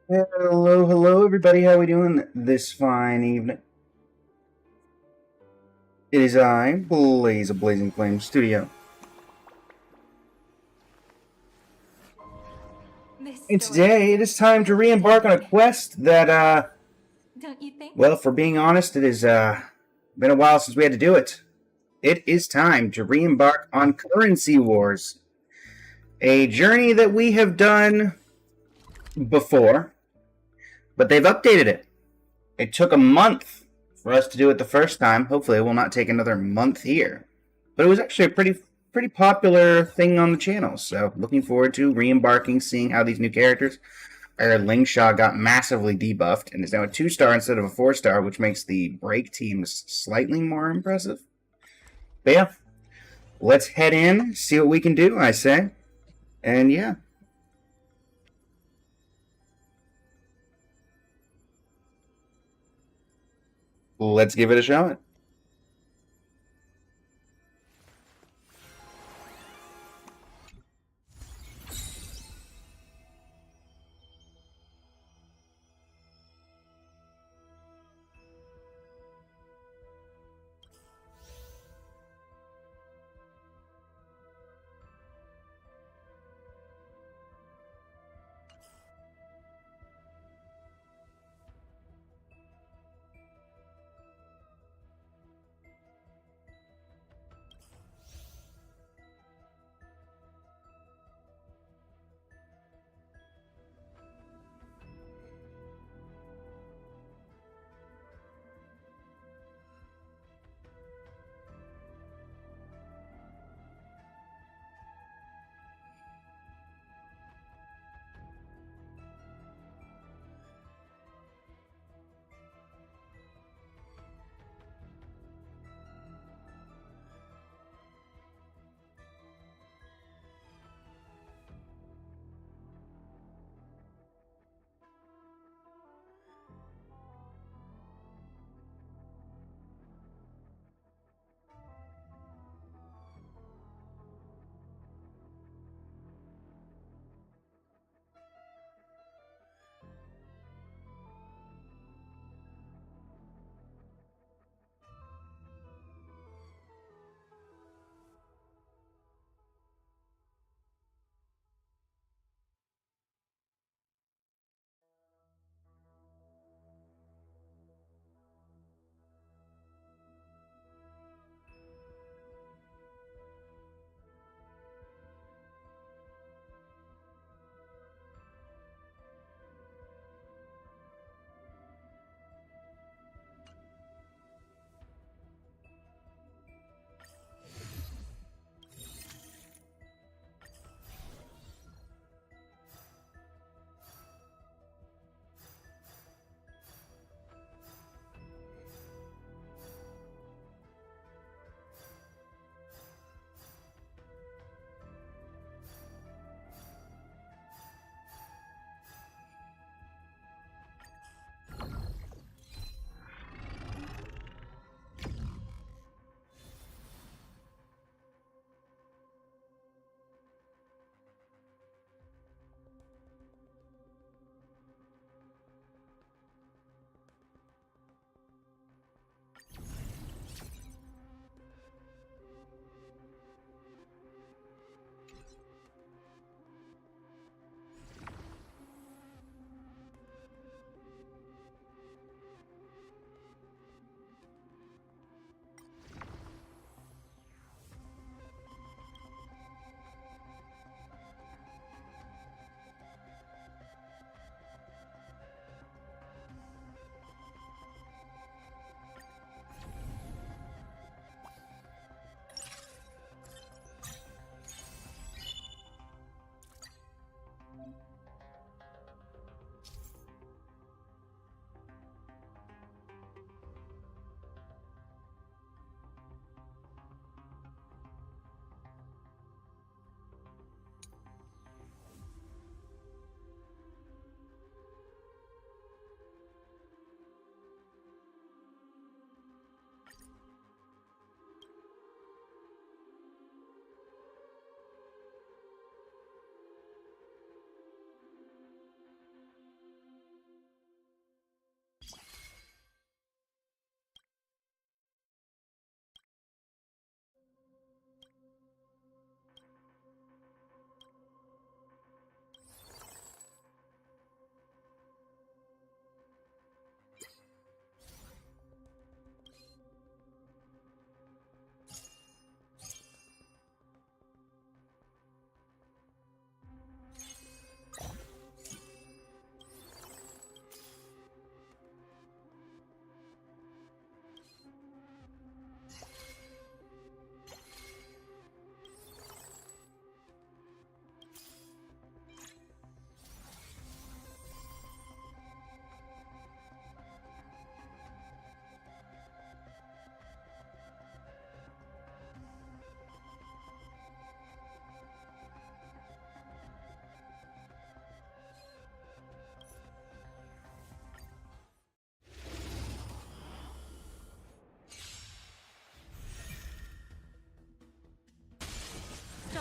Hello, hello, everybody. How we doing this fine evening? It is I, Blaze of Blazing Flame Studio, and This today it sword is time to feels re-embark on a deadly, quest that, don't you think? well, for being honest, it has been a while since we had to do it. It is time to re-embark on Currency Wars, a journey that we have done before, but they've updated it. It took a month for us to do it the first time. Hopefully, it will not take another month here. But it was actually a pretty popular thing on the channel. So looking forward to re-embarking, seeing how these new characters. Our Lingshaw got massively debuffed and is now a 2-star instead of a 4-star, which makes the break teams slightly more impressive. But yeah, let's head in, see what we can do, I say. And yeah. Let's give it a shot.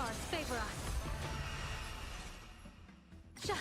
stars favor us. Sha.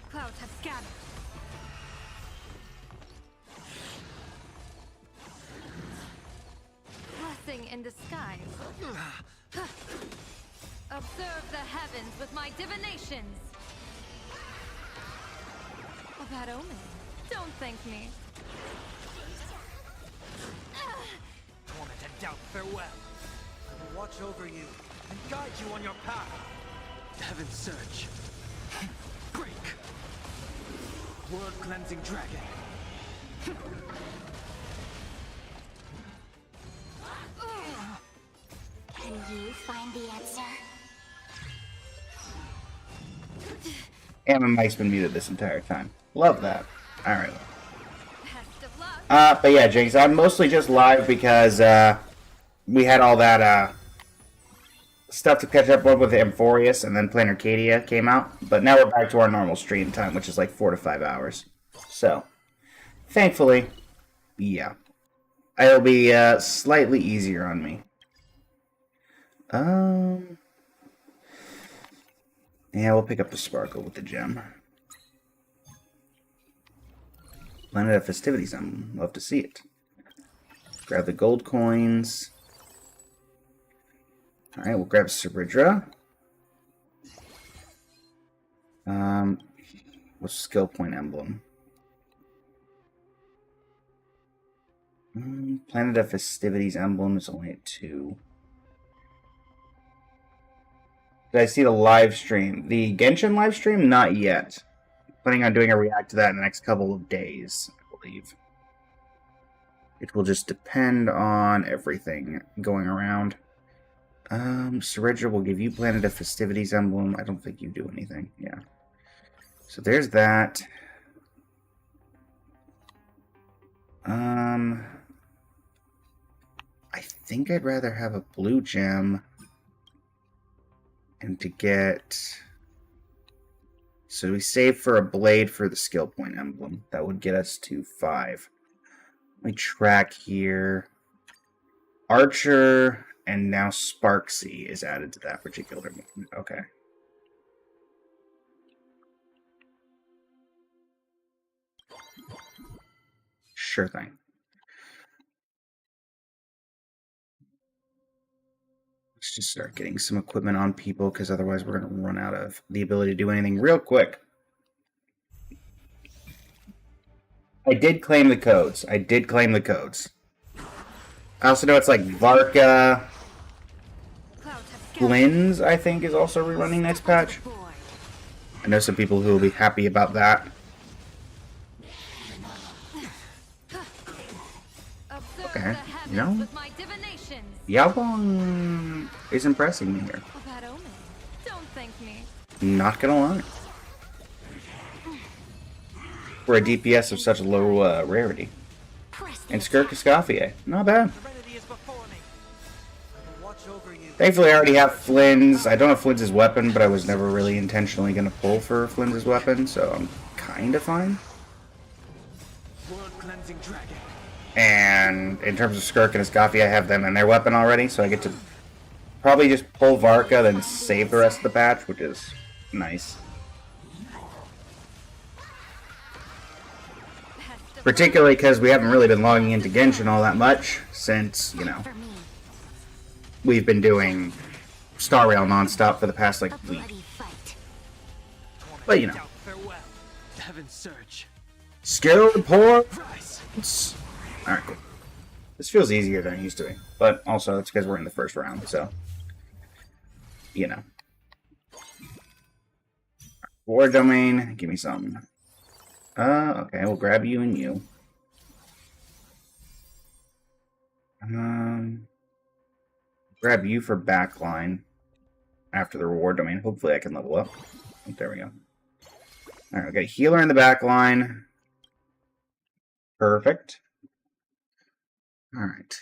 Clouds have scattered. Blessing in disguise. Observe the heavens with my divinations. A bad omen. Don't thank me. Torment and doubt, farewell. I will watch over you and guide you on your path. Heaven's Surge. Break. World-cleansing dragon. Can you find the answer? And my mic's been muted this entire time. Love that. Alright. Best of luck. But yeah, Jinx, I'm mostly just live because we had all that stuff to catch up with Amphorius, and then Planar Cadia came out. But now we're back to our normal stream time, which is like 4 to 5 hours. So, thankfully, yeah. It'll be slightly easier on me. Yeah, we'll pick up the Sparkle with the gem. Planet of Festivities, I'm love to see it. Grab the gold coins. Alright, we'll grab Ceridra. What's skill point emblem? Planet of Festivities emblem is only at 2. Did I see the live stream? The Genshin live stream? Not yet. Planning on doing a react to that in the next couple of days, I believe. It will just depend on everything going around. Ceridra will give you Planet of Festivities emblem. I don't think you do anything. Yeah. So there's that. I think I'd rather have a blue gem. And to get... So we save for a blade for the skill point emblem. That would get us to 5. Let me track here. Archer and now Sparksy is added to that particular movement. Okay. Sure thing. Let's just start getting some equipment on people, because otherwise we're going to run out of the ability to do anything real quick. I did claim the codes. I also know it's like Varka. Flynn's, I think, is also rerunning next patch. I know some people who will be happy about that. Okay, you know, Yao Guang is impressing me here. Don't thank me. Not gonna lie. For a DPS of such low rarity. And Skirk Escoffier, not bad. Thankfully, I already have Flynn's. I don't have Flynn's weapon, but I was never really intentionally going to pull for Flynn's weapon, so I'm kind of fine. And in terms of Skirk and Escoffier, I have them in their weapon already, so I get to probably just pull Varka, then save the rest of the patch, which is nice. Particularly because we haven't really been logging into Genshin all that much since, you know, we've been doing Star Rail nonstop for the past, like, week. But, you know. Skilled poor. Alright, cool. This feels easier than it used to be. But also, it's because we're in the first round, so. You know. War domain, give me some. Okay, we'll grab you and you. Grab you for backline after the reward domain. Hopefully I can level up. Oh, there we go. Alright, we got a healer in the backline. Perfect. Alright.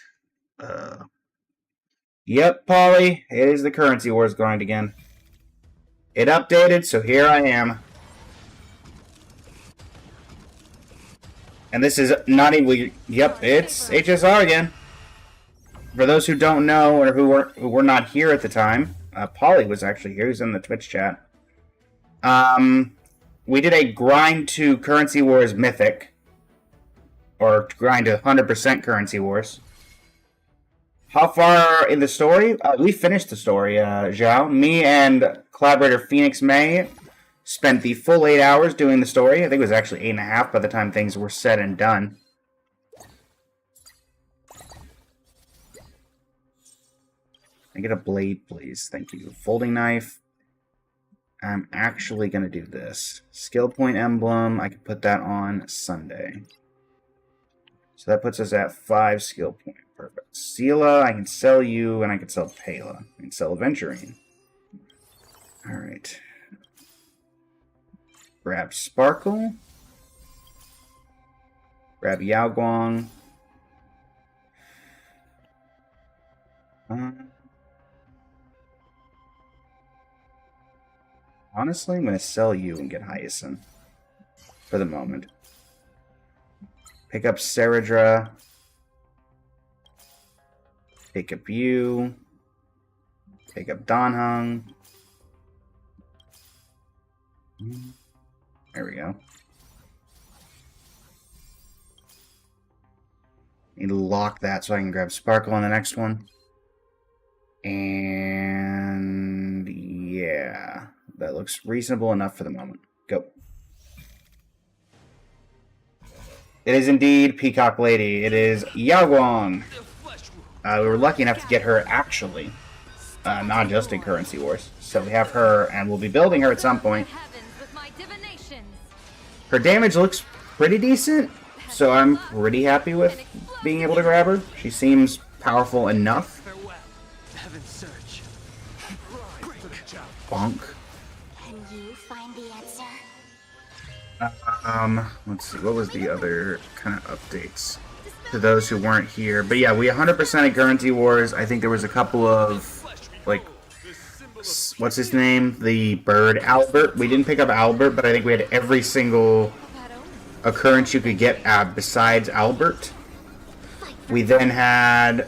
Yep, Polly. It is the Currency Wars grind again. It updated, so here I am. And this is not even... Yep, it's HSR again. For those who don't know, or who were not here at the time, Polly was actually here. He was in the Twitch chat. We did a grind to Currency Wars Mythic. Or grind to 100% Currency Wars. How far in the story? We finished the story, Zhao. Me and collaborator Phoenix May spent the full 8 hours doing the story. I think it was actually 8.5 by the time things were said and done. Can I get a blade, please? Thank you. Folding knife. I'm actually going to do this. Skill point emblem. I can put that on Sunday. So that puts us at 5 skill point. Perfect. Sela, I can sell you, and I can sell Pela. I can sell Aventurine. Alright. Grab Sparkle. Grab Yao Guang. Honestly, I'm going to sell you and get Hyacinth. For the moment. Pick up Saradra. Pick up you. Pick up Danheng. There we go. Need to lock that so I can grab Sparkle on the next one. And yeah, that looks reasonable enough for the moment. Go. It is indeed Peacock Lady. It is Yao Guang. We were lucky enough to get her actually, not just in Currency Wars. So we have her, and we'll be building her at some point. Her damage looks pretty decent, so I'm pretty happy with being able to grab her. She seems powerful enough. Bonk. Can you find the answer? Let's see, what was the other kind of updates to those who weren't here? But yeah, we 100% at Currency Wars. I think there was a couple of, like, what's his name? The bird, Albert. We didn't pick up Albert, but I think we had every single occurrence you could get besides Albert. We then had...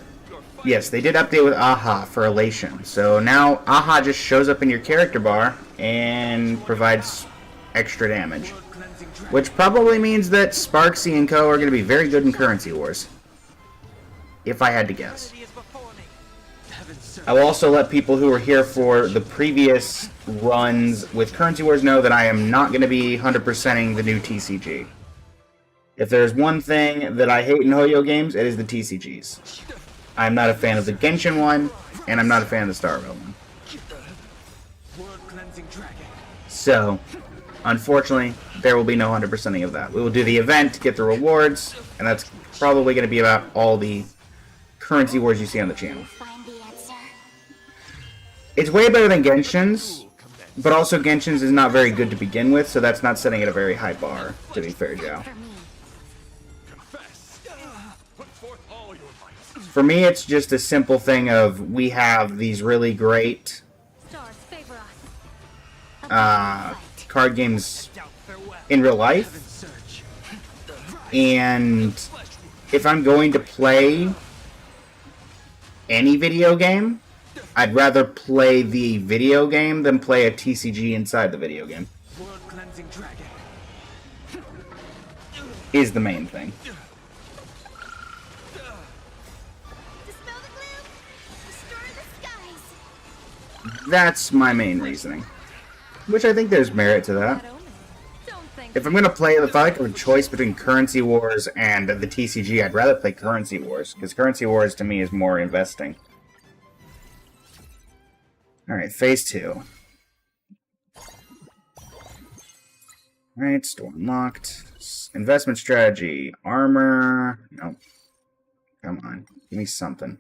Yes, they did update with Aha for Elation. So now Aha just shows up in your character bar and provides extra damage. Which probably means that Sparksy and Co. are going to be very good in Currency Wars. If I had to guess. Eternity is before me. Heaven surge. I will also let people who were here for the previous runs with Currency Wars know that I am not going to be 100%ing the new TCG. If there's one thing that I hate in Ho-Yo games, it is the TCGs. I'm not a fan of the Genshin one, and I'm not a fan of the Starville one. World cleansing dragon. So, unfortunately, there will be no 100%ing of that. We will do the event, get the rewards, and that's probably going to be about all the Currency Wars you see on the channel. Find the answer. It's way better than Genshin's, but also Genshin's is not very good to begin with, so that's not setting it a very high bar, to be fair, Joe. For me. Confess. Put forth all your might. For me, it's just a simple thing of we have these really great Stars favor us. card games Doubt farewell. in real life, Heaven surge. and if I'm going to play any video game, I'd rather play the video game than play a TCG inside the video game, World cleansing dragon. is the main thing. Dispel the gloom. Restore the skies. That's my main reasoning. Which I think there's merit to that. Bad omen. Don't think If I'm going to play, if I have a choice between Currency Wars and the TCG, I'd rather play Currency Wars, because Currency Wars to me is more investing. Alright, Phase 2. Alright, store unlocked. Investment strategy. Armor. Nope. Come on. Give me something.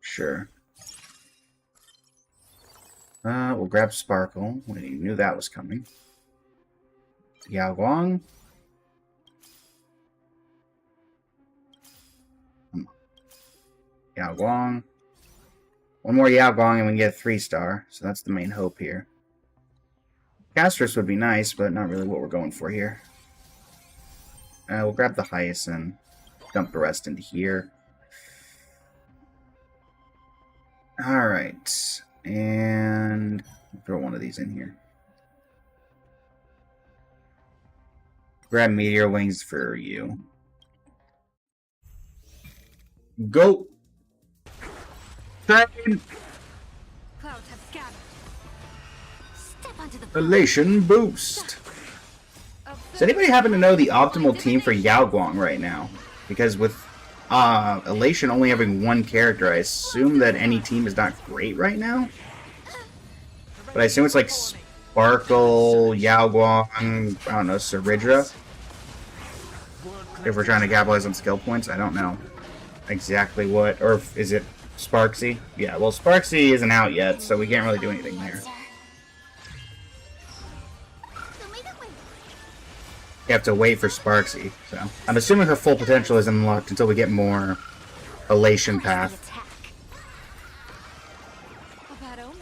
Sure. We'll grab Sparkle. We knew that was coming. Yao Guang. Yao Guang. One more Yao Guang and we can get a 3-star. So that's the main hope here. Castris would be nice, but not really what we're going for here. We'll grab the Hyacinth. Dump the rest into here. Alright. And throw one of these in here. Grab Meteor Wings for you. Go! Dragon! clouds have scattered. Step onto the Elation Boost! Observe Does anybody happen to know the optimal team for Yao Guang right now? Because with Elation only having one character, I assume that any team is not great right now? But I assume it's like Sparkle, Yao Guang, I don't know, Saridra? If we're trying to capitalize on skill points, I don't know exactly what, or is it Sparksy? Yeah, well, Sparksy isn't out yet, so we can't really do anything there. You have to wait for Sparksy, so I'm assuming her full potential is unlocked until we get more Elation Path. a bad omen.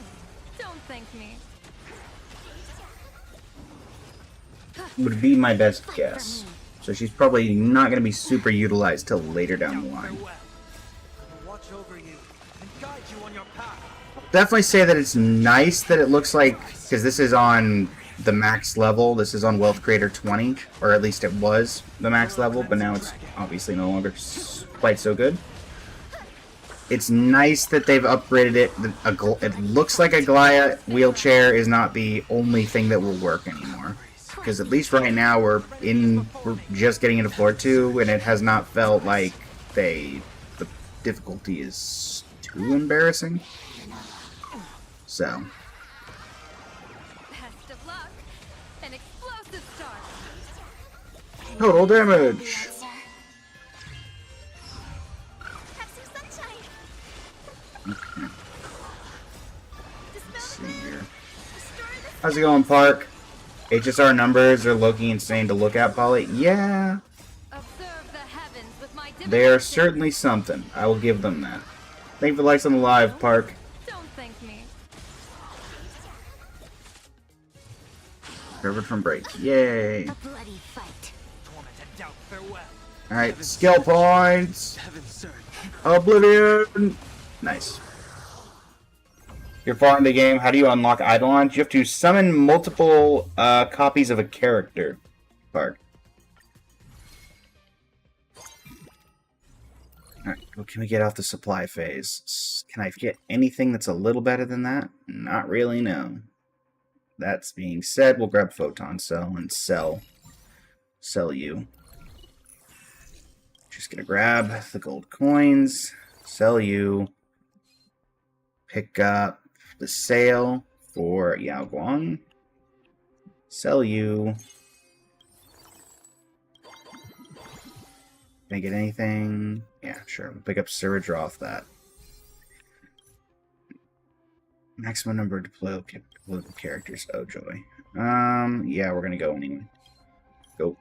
Don't thank me. Would be my best guess. So she's probably not going to be super utilized till later down the line. Farewell. I will watch over you and guide you on your path. Definitely say that it's nice that it looks like, because this is on the max level, this is on Wealth Creator 20, or at least it was the max level, but now it's obviously no longer quite so good. It's nice that they've upgraded it. It looks like a Glaya wheelchair is not the only thing that will work anymore. Because at least right now we're just getting into floor 2, and it has not felt like the difficulty is too embarrassing. So, Best of luck. An explosive start. total damage. Have some sunshine. Okay, Dispel let's the see gloom. here. Restore the How's it going, Park? HSR numbers are looking insane to look at, Polly. Yeah, Observe the heavens with my they are divination. certainly something. I will give them that. Thank you for the likes on the live, Park. Don't thank me. Recovered from break. Yay. A bloody fight. Torment and doubt farewell. Alright, skill points. Heaven surge. Oblivion. Nice. You're far in the game. How do you unlock Eidolon? You have to summon multiple copies of a character card. Alright, what can we get off the supply phase? Can I get anything that's a little better than that? Not really, no. That's being said, we'll grab Photon Cell and sell you. Just gonna grab the gold coins, sell you, pick up the sale for Yao Guang, sell you. Can I get anything? Yeah, sure. We'll pick up Surge off that. Maximum number of deployable characters. Oh joy. Yeah, we're gonna go anyway. Go.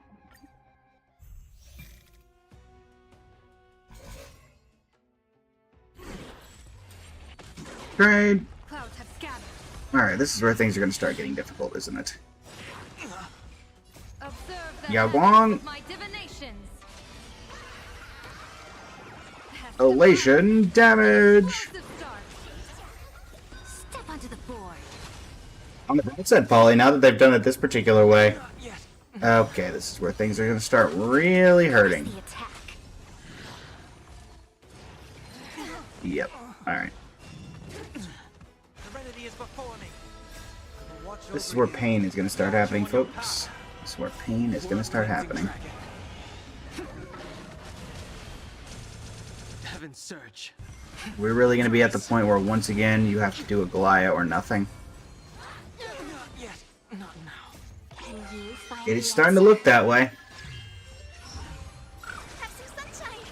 Trade. Clouds have scattered. Alright, this is where things are gonna start getting difficult, isn't it? Observe the Yao heavens Guang. with my divinations. Elation damage! Explosive start. Step onto the board. On the bright side, Polly, now that they've done it this particular way. Not yet. Okay, this is where things are gonna start really hurting. The attack. Yep. Alright. Serenity is before me. I will watch This is over where you pain is gonna start and guide happening, you on your folks. path. This is where pain is gonna start happening. Dragon. Heaven's Surge. We're really gonna be at the point where once again you have to do a Goliath or nothing. Not yet. Not now. Can you find It the is starting to answer? look that way. Have some sunshine.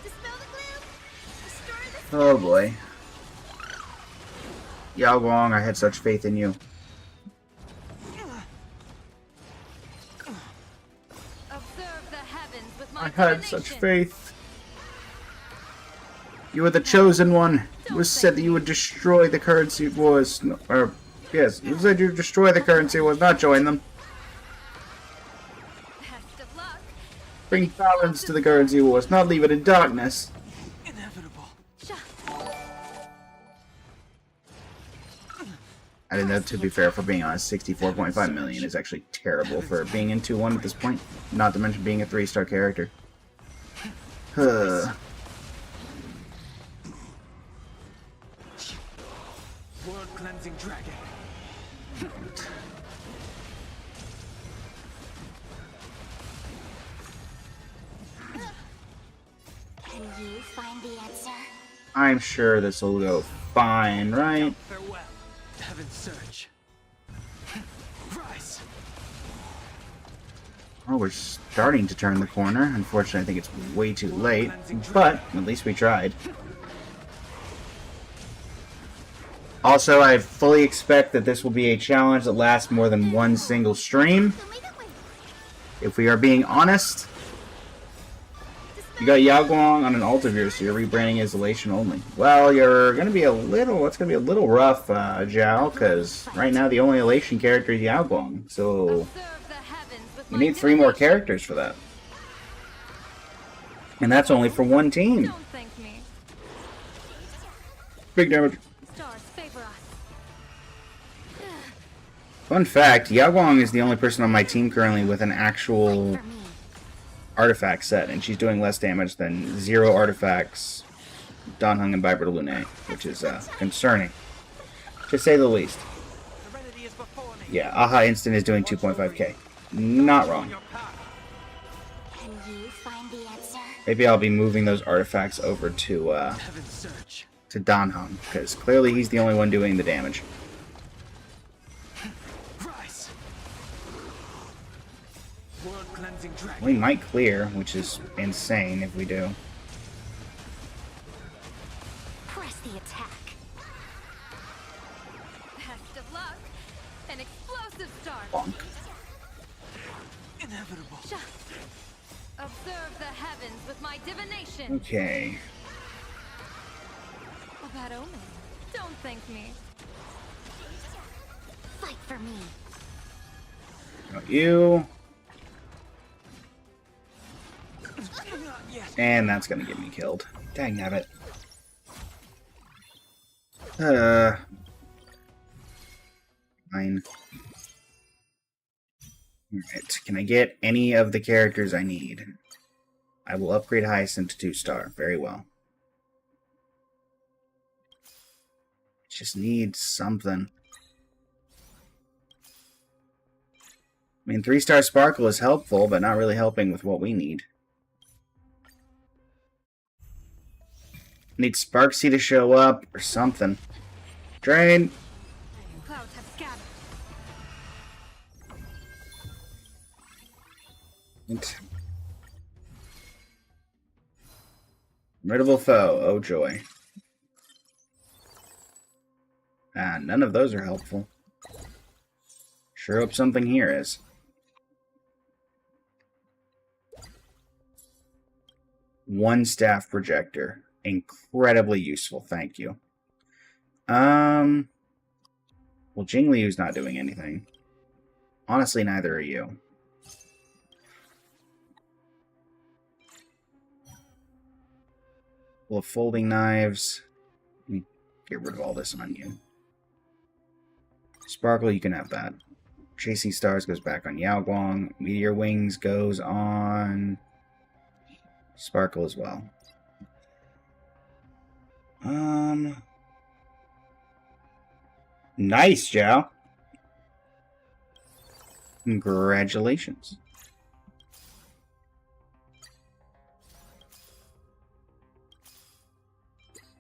Dispel the gloom. Restore the Oh boy. Yao Guang, I had such faith in you. Observe the heavens with my I had such divinations. faith. You were the chosen one. It was said that you would destroy the currency wars. No, or, yes, it said you'd destroy the currency wars, not join them. Best of luck. Bring balance to the currency wars, not leave it in darkness. Inevitable. Sha. I didn't know, to be fair, for being honest, 64.5 million is actually terrible for being in 2-1 at this point. Not to mention being a 3-star character. Huh. World cleansing dragon. Can you find the answer? I'm sure this will go fine, right? Farewell. Heaven's Surge. Rise. Oh, we're starting to turn the corner. Unfortunately, I think it's way too late. But, at least we tried. Also, I fully expect that this will be a challenge that lasts more than one single stream. Who made it win? If we are being honest, you got Yao Guang on an alt of yours, so you're rebranding as Elation only. Well, you're gonna be a little, it's gonna be a little rough, Zhao, because right now the only Elation character is Yao Guang, so Observe the heavens with we my need 3 more divinations. characters for that. And that's only for one team. Don't thank me. Big damage. Stars favor us. Fun fact, Yao Guang is the only person on my team currently with an actual For me. artifact set, and she's doing less damage than 0 artifacts, Dan Heng and Viper Lune, which is concerning, to say the least. Serenity is before me. Yeah, Aha Instant is doing 2.5k. Not On wrong. your path. Can you find the answer? Maybe I'll be moving those artifacts over to Heaven's Surge. Dan Heng, because clearly he's the only one doing the damage. Rise. World cleansing dragon. We might clear, which is insane if we do. Press the attack. Best of luck. An explosive start. Bonk. Inevitable. Sha. Observe the heavens with my divination. Okay. A bad omen. Don't thank me. Fight for me. Got you. Not yet. And that's gonna get me killed. Dang nabbit. Fine. Alright, can I get any of the characters I need? I will upgrade Hyacinth to 2-star. Very well. Just need something. I mean, 3-star Sparkle is helpful, but not really helping with what we need. Need Sparksy to show up, or something. Drain! Clouds have scattered. Formidable foe, oh joy. Ah, none of those are helpful. Sure hope something here is. One staff projector. Incredibly useful, thank you. Well, Jingliu's not doing anything. Honestly, neither are you. Full of folding knives. Let me get rid of all this on you. Sparkle, you can have that. Chasing Stars goes back on Yao Guang. Meteor Wings goes on Sparkle as well. Nice, Zhao. Congratulations.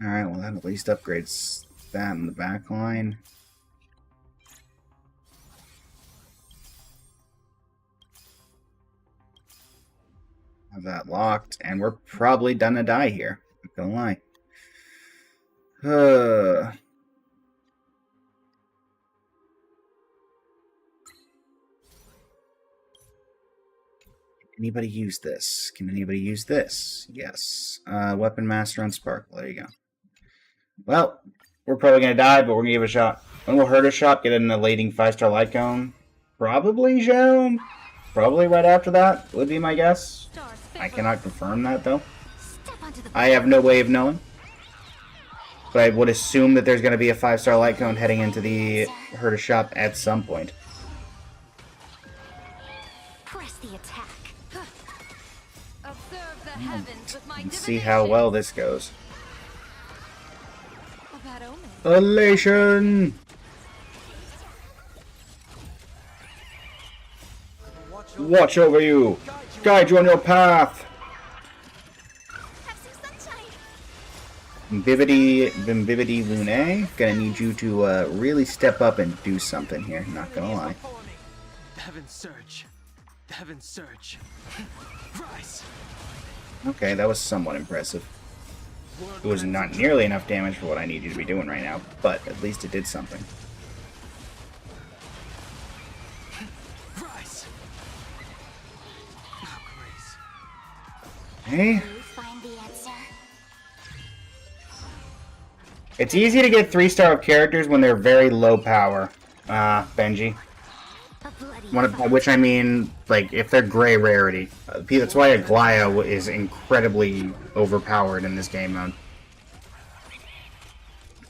Alright, well that at least upgrades that in the back line. Have that locked, and we're probably gonna die here. Not gonna lie. Anybody use this? Can anybody use this? Yes. Weapon Master on Sparkle. There you go. Well, we're probably gonna die, but we're gonna give it a shot. When will hurt a shot? Get an elating 5-star light cone? Probably, Zhao. Probably right after that would be my guess. I cannot confirm that though. I have no way of knowing. But I would assume that there's going to be a 5-star light cone heading into the Herta shop at some point. Press the attack. Observe the heavens with my Let's see how well this goes. A bad omen. Elation! Watch over you! Guide you on your path! Have some sunshine. Bimbibity Lune, gonna need you to really step up and do something here, not gonna lie. Heaven surge. Heaven surge. Rise. Okay, that was somewhat impressive. It was not nearly enough damage for what I need you to be doing right now, but at least it did something. Rise. Oh, grace. Hey, You find the answer. it's easy to get 3-star characters when they're very low power, Benji. A bloody By which I mean, like, if they're gray rarity. That's why Aglaya is incredibly overpowered in this game mode.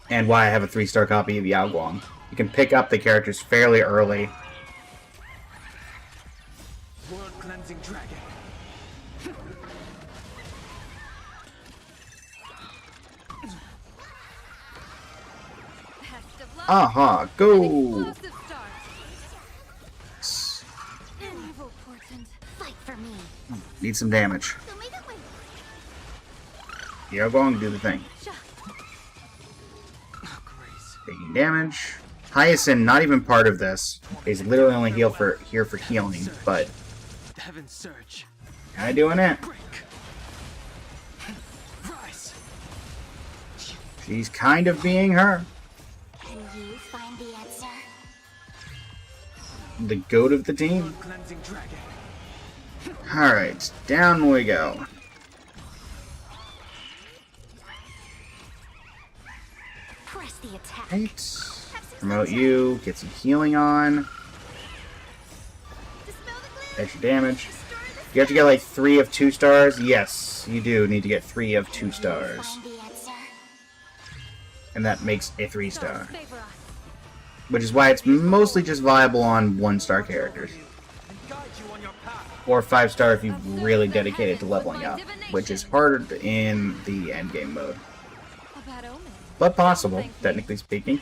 And why I have a 3-star copy of Yao Guang. You can pick up the characters fairly early. World cleansing dragon. Pest of love. Aha, go! Explosive start. An evil portent. fight for me. Need some damage. Don't make it win. Yao Guang, do the thing. Oh, grace. Taking damage. Hyacinth, not even part of this. He's literally only here for healing, but Heaven surge. kinda doing it. Break. Rise. She's kind of being her. Can you find the answer? The goat of the team. World cleansing dragon. Alright, down we go. Press the attack. Right. Promote you, get some healing on. Dispel the glue. Extra damage. Destroy the You have to get like 3 of 2 stars? Yes, you do need to get 3 of 2 stars. Find the answer. and that makes a 3 Stars star. favor us. Which is why it's mostly just viable on 1-star characters. And guide you on your path. Or 5-star if you've really dedicated to leveling up, which is harder in the endgame mode. A bad omen. But possible, technically speaking.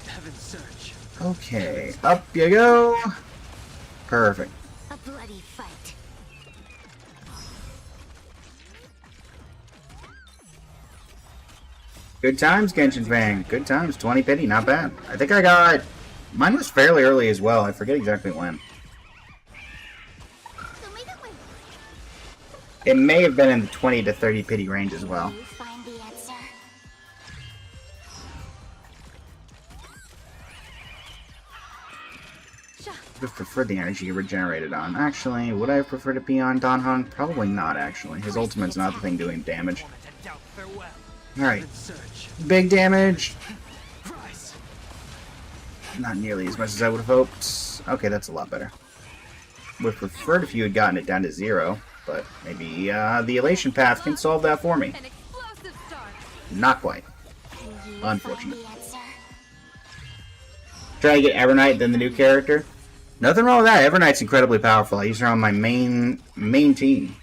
Heaven's Search. Okay, up you go. Perfect. A bloody fight. Good times, Genshin Fang. Good times. 20 pity, not bad. I think I got... Mine was fairly early as well. I forget exactly when. Show me the way. It may have been in the 20 to 30 pity range as well. You find the answer. Sha. I would prefer the energy regenerated on. Actually, would I prefer to be on Dan Heng? Probably not, actually. His ultimate's not the thing doing damage. Torment and doubt farewell. Alright, Heaven's Search. big damage. Rise. Not nearly as much as I would have hoped. Okay, that's a lot better. Would have preferred if you had gotten it down to 0, but maybe the Elation Path can solve that for me. An explosive start. Not quite. You Unfortunate. find the answer. Try to get Evernight, then the new character. Nothing wrong with that. Evernight's incredibly powerful. I use her on my main team.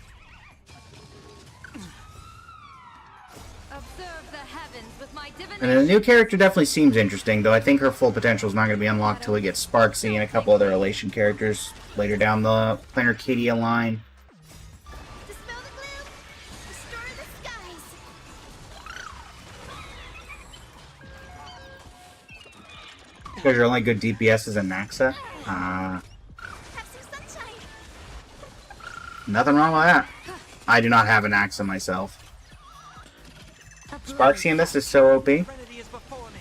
Observe the heavens with my And divination. then the new character definitely seems interesting, though I think her full potential is not going to be unlocked till we get Sparksy and a couple other Elation characters later down the Planar Cadia line. Dispel the gloom. Restore the skies. Because your only good DPS is a Naxa. Have some sunshine. Nothing wrong with that. I do not have an Naxa myself. Sparksy in this is so OP. Trinity is before me.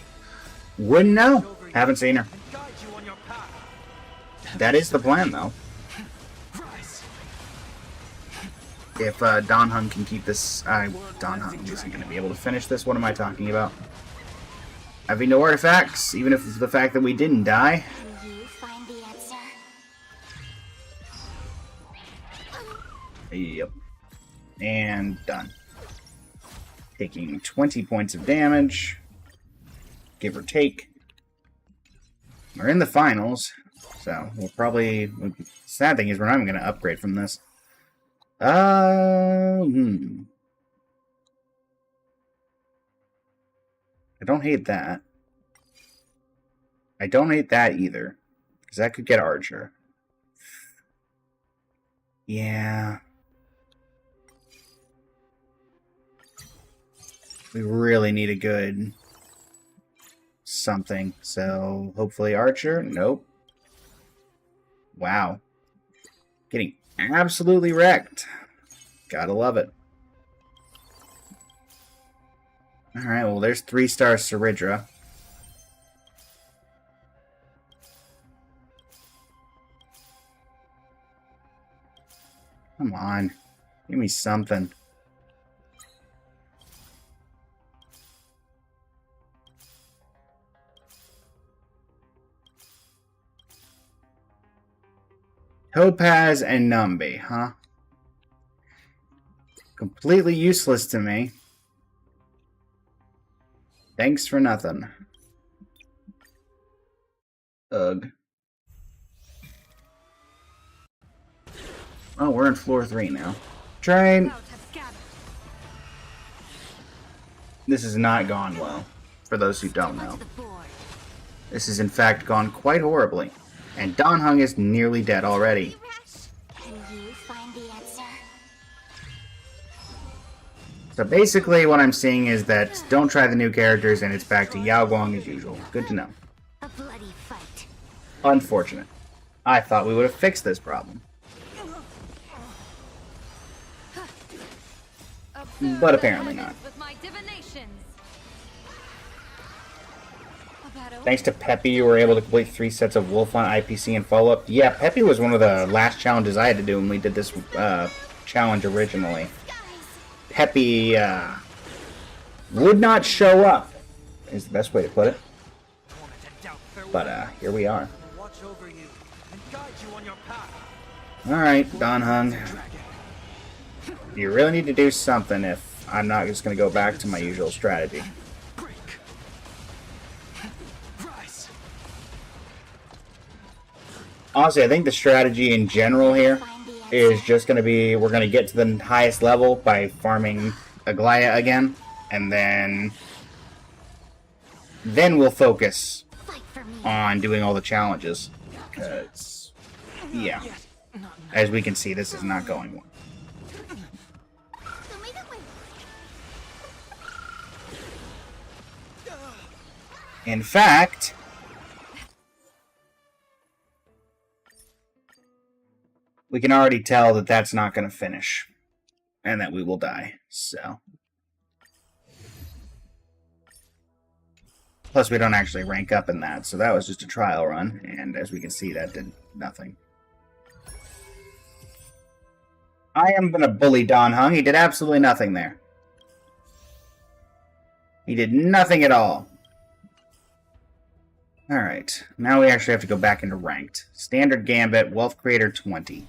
Wouldn't know. Haven't seen her. And guide you on your path. That is the plan, though. Rise. If Dan Heng can keep this... Dan Heng isn't going to be able to finish this. What am I talking about? Having no artifacts, even if it's the fact that we didn't die. You find the answer. Yep. And done. Taking 20 points of damage. Give or take. We're in the finals. So, we'll probably... Sad thing is, we're not even going to upgrade from this. I don't hate that. I don't hate that either. Because that could get Archer. Yeah. We really need a good something. So, hopefully Archer. Nope. Wow. Getting absolutely wrecked. Gotta love it. Alright, well, there's 3-star Saridra. Come on. Give me something. Topaz and Numby, huh? Completely useless to me. Thanks for nothing. Ugh. Oh, we're in floor 3 now. Train. Clouds have scattered. This has not gone well, for those who don't know. This has in fact gone quite horribly. And Dan Heng is nearly dead already. Rash. Can you find the answer? So basically what I'm seeing is that don't try the new characters and it's back to Yao Guang as usual. Good to know. A bloody fight. Unfortunate. I thought we would have fixed this problem. Observe But the apparently heavens not. With my divinations. A bad omen. Thanks to Peppy, you were able to complete 3 sets of Wolf on IPC and follow-up. Yeah, Peppy was one of the last challenges I had to do when we did this challenge originally. Skies. Peppy would not show up, is the best way to put it. Torment and doubt farewell. But here we are. Will watch over you and guide you on your path. Alright, Dan Heng. You really need to do something if I'm not just going to go back to my usual strategy. Honestly, I think the strategy in general here Find the answer. is just going to be we're going to get to the highest level by farming Aglaya again, and then we'll focus Fight for me. on doing all the challenges. Because, yeah, Yes. Not now. as we can see, this is not going well. Tome the wheel. In fact, we can already tell that that's not going to finish, and that we will die, so. Plus, we don't actually rank up in that, so that was just a trial run, and as we can see, that did nothing. I am going to bully Don Hung. He did absolutely nothing there. He did nothing at all. Alright, now we actually have to go back into ranked. Standard Gambit, Wealth Creator 20.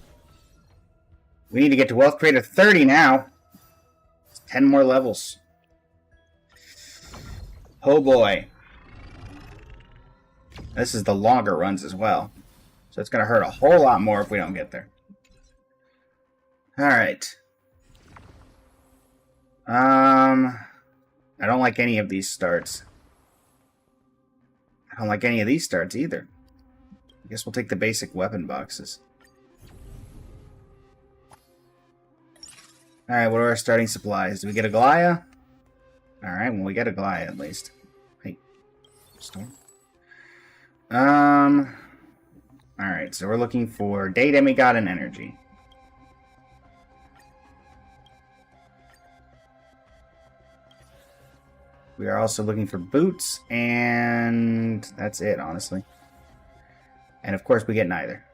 We need to get to Wealth Creator 30 now. It's 10 more levels. Oh boy. This is the longer runs as well. So it's going to hurt a whole lot more if we don't get there. Alright. I don't like any of these starts. I don't like any of these starts either. I guess we'll take the basic weapon boxes. Alright, what are our starting supplies? Do we get a Aglaya? Alright, well we get a Aglaya at least. Hey. Storm. Alright, so we're looking for Day Demigod and Energy. We are also looking for boots, and that's it, honestly. And of course we get neither.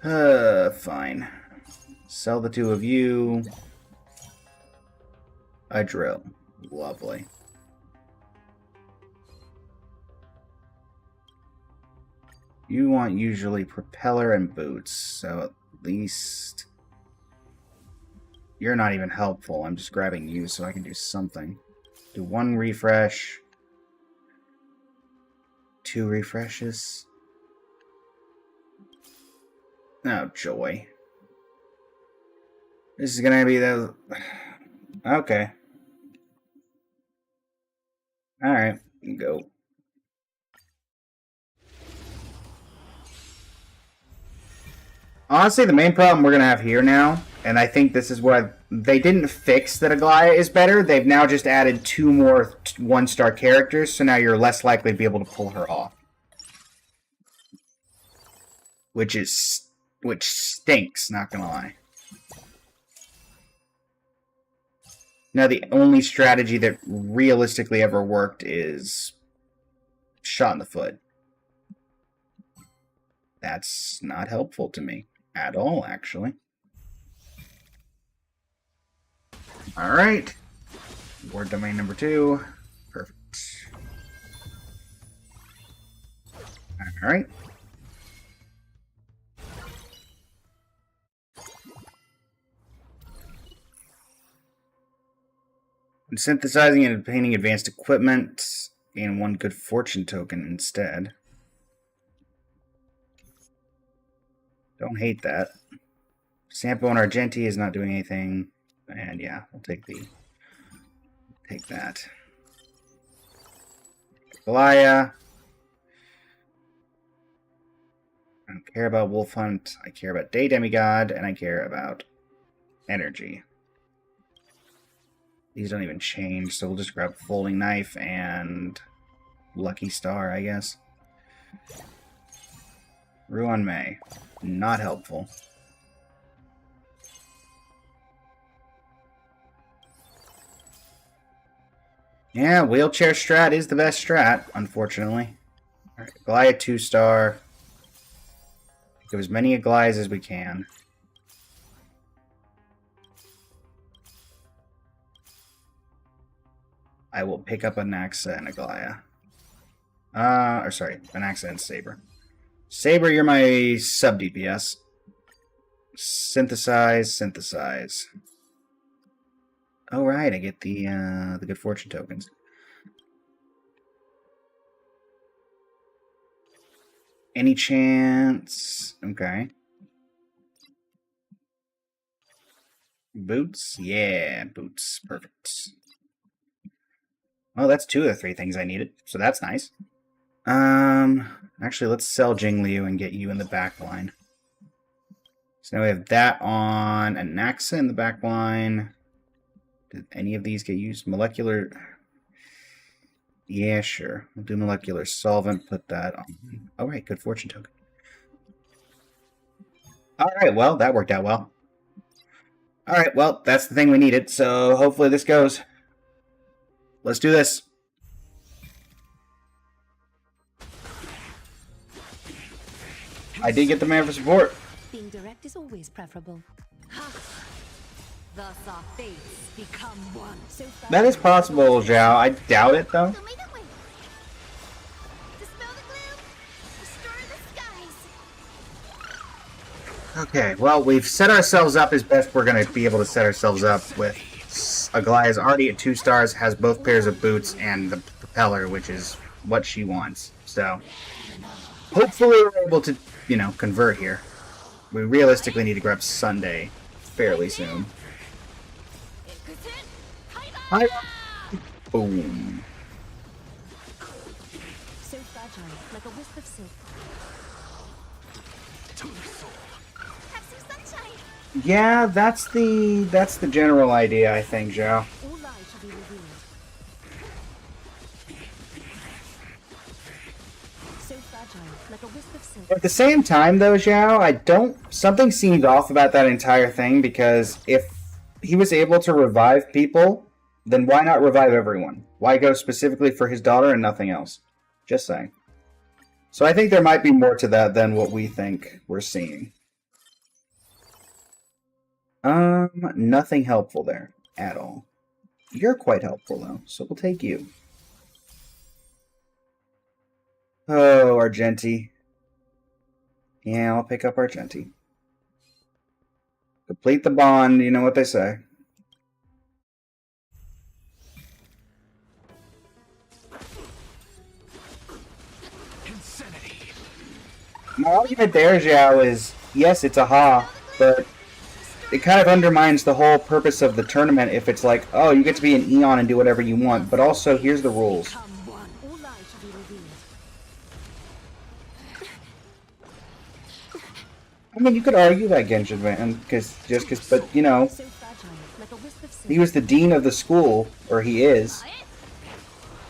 Of course. Fine. Sell the two of you. A drill. Lovely. You want usually propeller and boots, so at least... You're not even helpful. I'm just grabbing you so I can do something. Do one refresh. 2 refreshes. Oh, joy. This is gonna be the... Okay. Alright, go. Honestly, the main problem we're gonna have here now, and I think this is what they didn't fix that Aglaya is better. They've now just added 2 more 1-star characters, so now you're less likely to be able to pull her off. Which stinks, not gonna lie. Now the only strategy that realistically ever worked is shot in the foot. That's not helpful to me at all, actually. Alright. Ward domain number 2. Perfect. Alright. When synthesizing and obtaining advanced equipment, gain 1 good fortune token instead. Don't hate that. Sampo and Argenti is not doing anything. And yeah, we'll take that. Aglaya. I don't care about Wolf Hunt. I care about Day Demigod, and I care about Energy. These don't even change, so we'll just grab Folding Knife and Lucky Star, I guess. Ruan Mei. Not helpful. Yeah, wheelchair strat is the best strat, unfortunately. Alright, Aglaya 2-star. Give as many Aglayas as we can. I will pick up a Naxa and Aglaya. Or sorry, an Naxa and Saber. Saber, you're my sub DPS. Synthesize. Oh right, I get the good fortune tokens. Any chance? Okay. Boots? Yeah, boots. Perfect. Oh, that's 2 of the 3 things I needed, so that's nice. Actually, let's sell Jingliu and get you in the back line. So now we have that on Anaxa in the back line. Did any of these get used? Molecular... Yeah, sure. We'll do molecular solvent, put that on. Oh, right, good fortune token. Alright, well, that worked out well. Alright, well, that's the thing we needed, so hopefully this goes. Let's do this. I did get the man for support. Being direct is always preferable. Thus our fates become one. So far, That is possible, Zhao. I doubt it, though. Show me the way. Dispel the gloom. Destroy the skies. Okay, well, we've set ourselves up as best we're going to be able to set ourselves up with. Aglaia is already at 2 stars, has both pairs of boots and the propeller, which is what she wants. So, hopefully we're able to, you know, convert here. We realistically need to grab Sunday fairly soon. Hi. Boom. So fragile, like a wisp of silk. Have some sunshine. Yeah, that's the general idea, I think, Zhao. All lies shall be revealed. So fragile, like a wisp of silk. At the same time, though, Zhao, something seems off about that entire thing, because if he was able to revive people, then why not revive everyone? Why go specifically for his daughter and nothing else? Just saying. So I think there might be more to that than what we think we're seeing. Nothing helpful there at all. You're quite helpful, though, so we'll take you. Oh, Argenti. Yeah, I'll pick up Argenti. Complete the bond, you know what they say. Insanity. My argument there, Zhao, is yes, it's a ha, but it kind of undermines the whole purpose of the tournament if it's like, oh, you get to be an Eon and do whatever you want, but also here's the rules. Become one. All lies shall be revealed. I mean, you could argue that Genshin man, but you know, So fragile, like a wisp of silk. he was the dean of the school, or he is,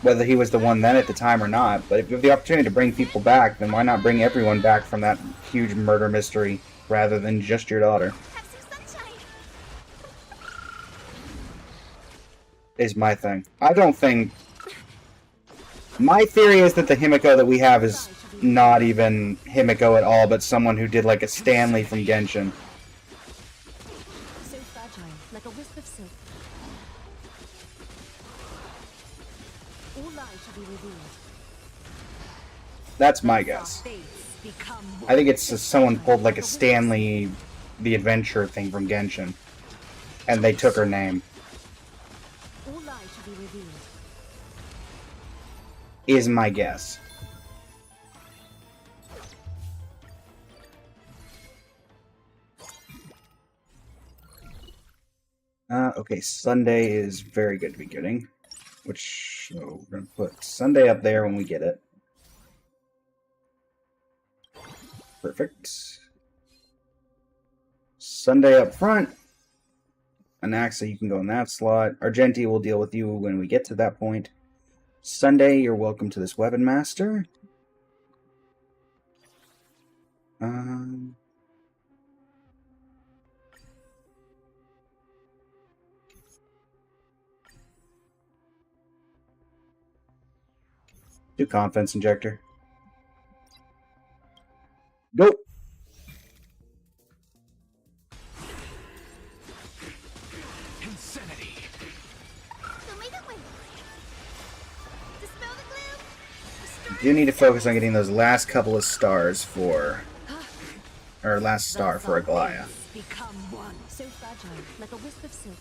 whether he was the one then at the time or not. But if you have the opportunity to bring people back, then why not bring everyone back from that huge murder mystery rather than just your daughter? Have some sunshine. Is my thing. I don't think... My theory is that the Himiko that we have is not even Himiko at all, but someone who did like a Stanley from Genshin. So fragile, like a wisp of silk. All lies shall be revealed. That's my guess. I think it's someone pulled like a Stanley the Adventure thing from Genshin. And they took her name. All lies shall be revealed. Is my guess. Okay, Sunday is very good to be getting. Which, so we're going to put Sunday up there when we get it. Perfect. Sunday up front. Anaxa, you can go in that slot. Argenti will deal with you when we get to that point. Sunday, you're welcome to this Weapon Master. Do Confidence Injector. Go! Insanity. Show me the way. Dispel the gloom. Destroy Do need to focus on getting those last couple of stars for... Or last star for Aglaia. Become one. so fragile, like a wisp of silk.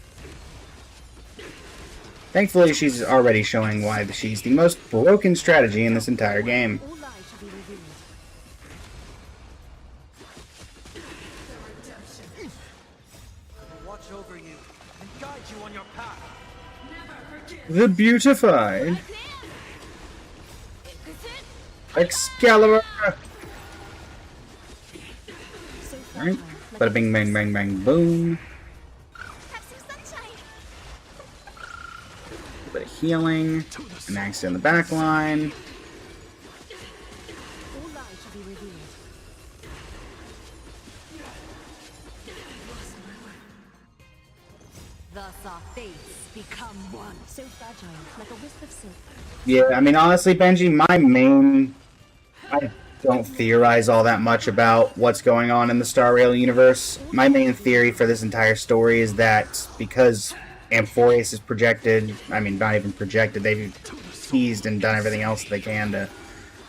Thankfully, she's already showing why she's the most broken strategy in this entire game. All lies shall be revealed. and guide you on your path. The Beautified. Excalibur! Alright. Bada bing bang bang bang boom. Have some sunshine. A bit of healing. An axe in the back line. All lies shall be revealed. Thus our fates become one. So fragile, like a wisp of silk. Yeah, I mean, honestly, Benji, I don't theorize all that much about what's going on in the Star Rail universe. My main theory for this entire story is that because Amphorius is projected, I mean, not even projected, they've teased and done everything else they can to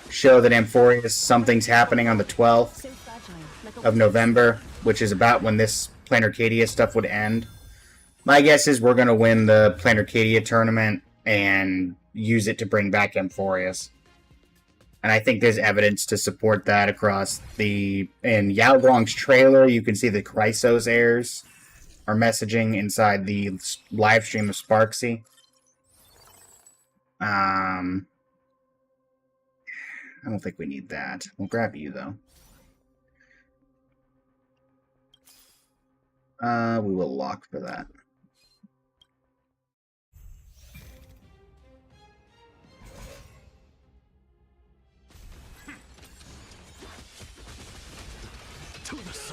show that Amphorius, something's happening on the 12th So fragile, like a of November, which is about when this Planarcadia stuff would end. My guess is we're going to win the Planarcadia tournament and use it to bring back Amphorius. And I think there's evidence to support that across in Yao Guang's trailer, you can see the Chrysos heirs are messaging inside the live stream of Sparksy. I don't think we need that. We'll grab you, though. We will lock for that.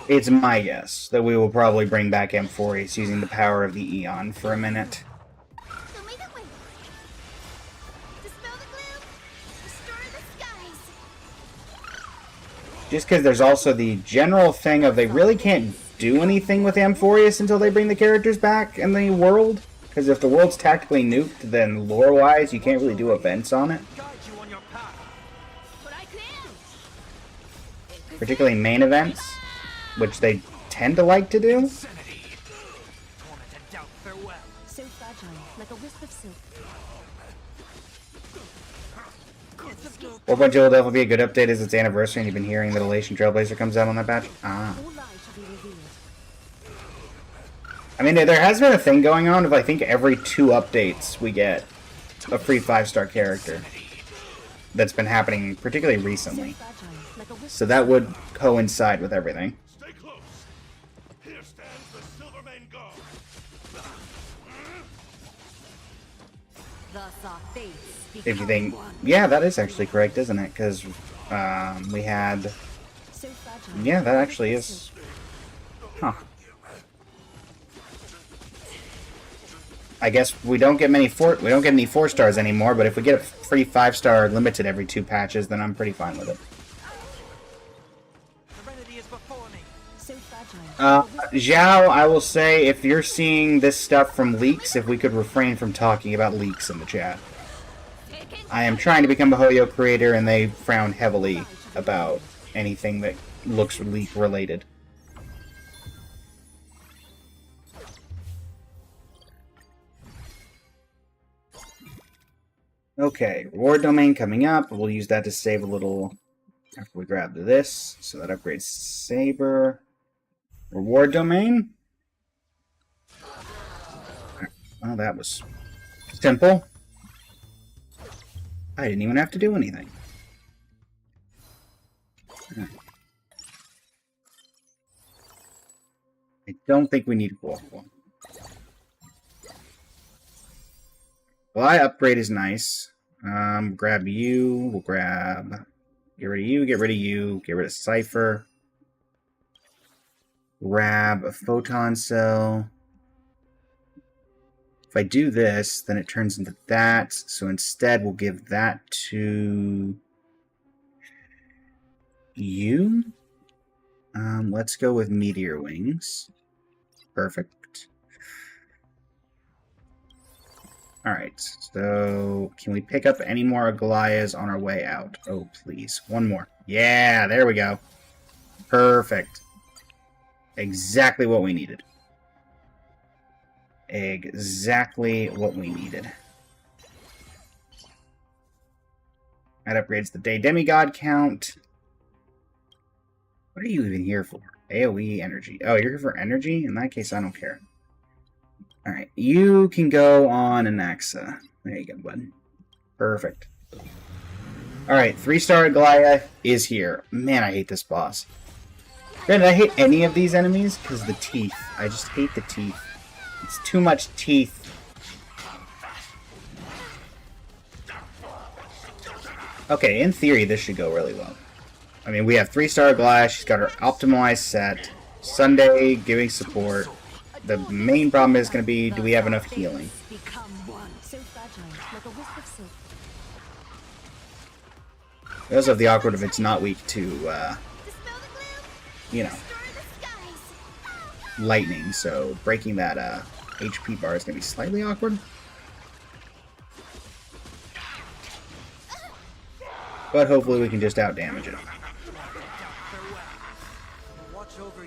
It's my guess that we will probably bring back Amphorius using the power of the Eon for a minute. Show me the way. Dispel the gloom. Restore the skies. Just because there's also the general thing of they really can't do anything with Amphorius until they bring the characters back in the world. Because if the world's tactically nuked, then lore-wise, you can't really do events on it. Guide you on your path. But I can. Particularly main events, which they tend to like to do. Insanity. Torment and doubt farewell. So fragile, like a wisp of silk. Warpoint will definitely be a good update as its anniversary, and you've been hearing that Elation Trailblazer comes out on that patch. Ah. All lies shall be revealed. I mean, there has been a thing going on of, I think, every 2 updates we get a free 5-star character. That's been happening particularly recently. Fragile, like a wisp. So that would coincide with everything. Stay close. Here stands the Silvermane Guard. Thus our fates become If you think... one. Yeah, that is actually correct, isn't it? Because we had... So fragile. Yeah, that actually is... Huh. I guess we don't get any 4 stars anymore, but if we get a free 5-star limited every 2 patches, then I'm pretty fine with it. Serenity is before me. So fragile. Zhao, I will say, if you're seeing this stuff from leaks, if we could refrain from talking about leaks in the chat. I am trying to become a Hoyo creator, and they frown heavily about anything that looks leak-related. Okay, reward domain coming up. We'll use that to save a little after we grab this. So that upgrades Saber. Reward domain. Well, that was simple. I didn't even have to do anything. I don't think we need Quaffle. Fly upgrade is nice. Grab you. We'll grab... Get rid of you, get rid of you, get rid of Cypher. Grab a Photon Cell. If I do this, then it turns into that. So instead, we'll give that to... you. Let's go with Meteor Wings. Perfect. Alright, so can we pick up any more Aglayas on our way out? Oh, please. One more. Yeah, there we go. Perfect. Exactly what we needed. Exactly what we needed. That upgrades the Day Demigod count. What are you even here for? AoE energy. Oh, you're here for energy? In that case, I don't care. Alright, you can go on Anaxa. There you go, bud. Perfect. Alright, 3-star Goliath is here. Man, I hate this boss. Granted, I hate any of these enemies because the teeth. I just hate the teeth. It's too much teeth. Okay, in theory, this should go really well. I mean, we have 3-star Goliath. She's got her optimized set. Sunday giving support. The main problem is going to be, do we have enough healing? So fragile, like a wisp of silk. We also have the awkward if it's not weak to, Dispel the gloom. you know, Destroy the skies. lightning. So breaking that HP bar is going to be slightly awkward. But hopefully we can just outdamage it.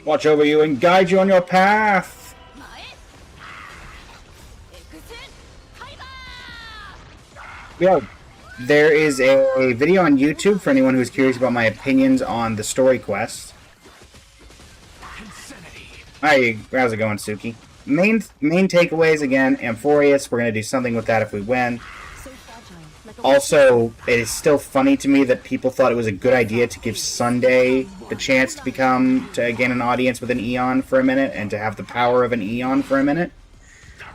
Watch over you and guide you on your path! Yeah, there is a video on YouTube for anyone who's curious about my opinions on the story quest. Hi, how's it going, Suki? Main takeaways, again, Amphorius, we're going to do something with that if we win. Also, it is still funny to me that people thought it was a good idea to give Sunday the chance to gain an audience with an Eon for a minute, and to have the power of an Eon for a minute.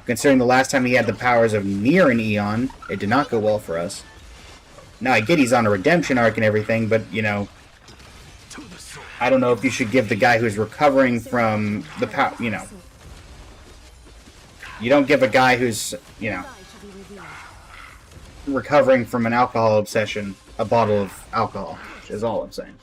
Considering the last time he had the powers of near an Eon, it did not go well for us. Now, I get he's on a redemption arc and everything, but, you know, I don't know if you should give the guy who's recovering from the power, you know. You don't give a guy who's, you know, recovering from an alcohol obsession a bottle of alcohol, is all I'm saying.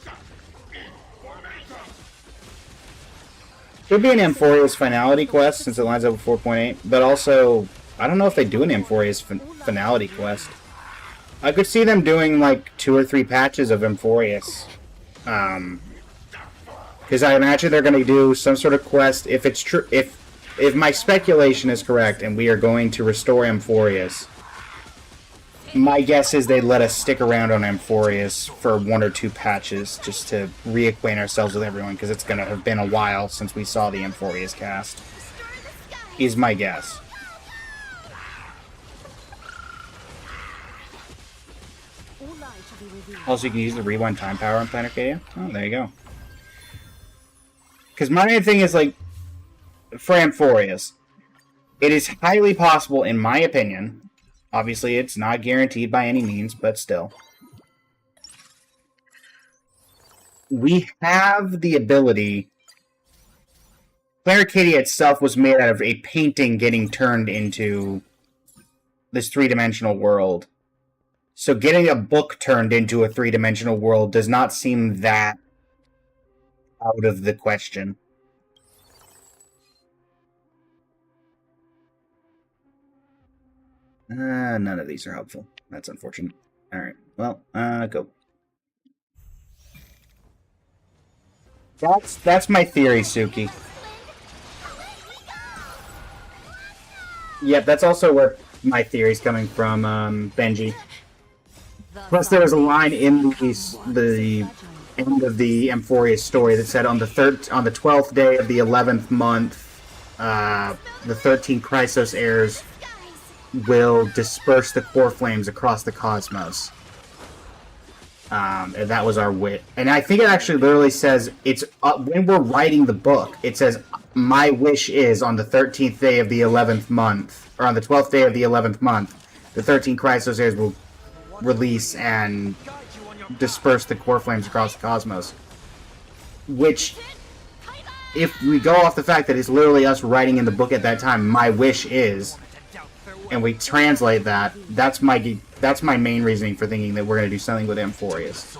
Could be an Amphorius finality quest since it lines up with 4.8, but also I don't know if they do an Amphorius finality quest. I could see them doing like 2 or 3 patches of Amphorius, because I imagine they're going to do some sort of quest. If it's true, if my speculation is correct, and we are going to restore Amphorius. My guess is they'd let us stick around on Amphorius for 1 or 2 patches just to reacquaint ourselves with everyone, because it's going to have been a while since we saw the Amphorius cast. Is my guess. Also, you can use the rewind time power on Planet Arcadia. Oh, there you go. Because my main thing is, like, for Amphorius, it is highly possible, in my opinion. Obviously, it's not guaranteed by any means, but still. We have the ability... Planet Arcadia itself was made out of a painting getting turned into this 3-dimensional world. So getting a book turned into a 3-dimensional world does not seem that out of the question. None of these are helpful. That's unfortunate. Alright, well, go. That's my theory, Suki. Yep, that's also where my theory's coming from, Benji. Plus, there was a line in the end of the Amphorius story that said on the 12th day of the 11th month, the 13 Chrysos heirs will disperse the core flames across the cosmos. And that was our wish. And I think it actually literally says, it's when we're writing the book, it says, my wish is on the 13th day of the 11th month, or on the 12th day of the 11th month, the 13 Chrysos heirs will release and disperse the core flames across the cosmos. Which, if we go off the fact that it's literally us writing in the book at that time, my wish is, and we translate that, that's my main reasoning for thinking that we're going to do something with Amphorius.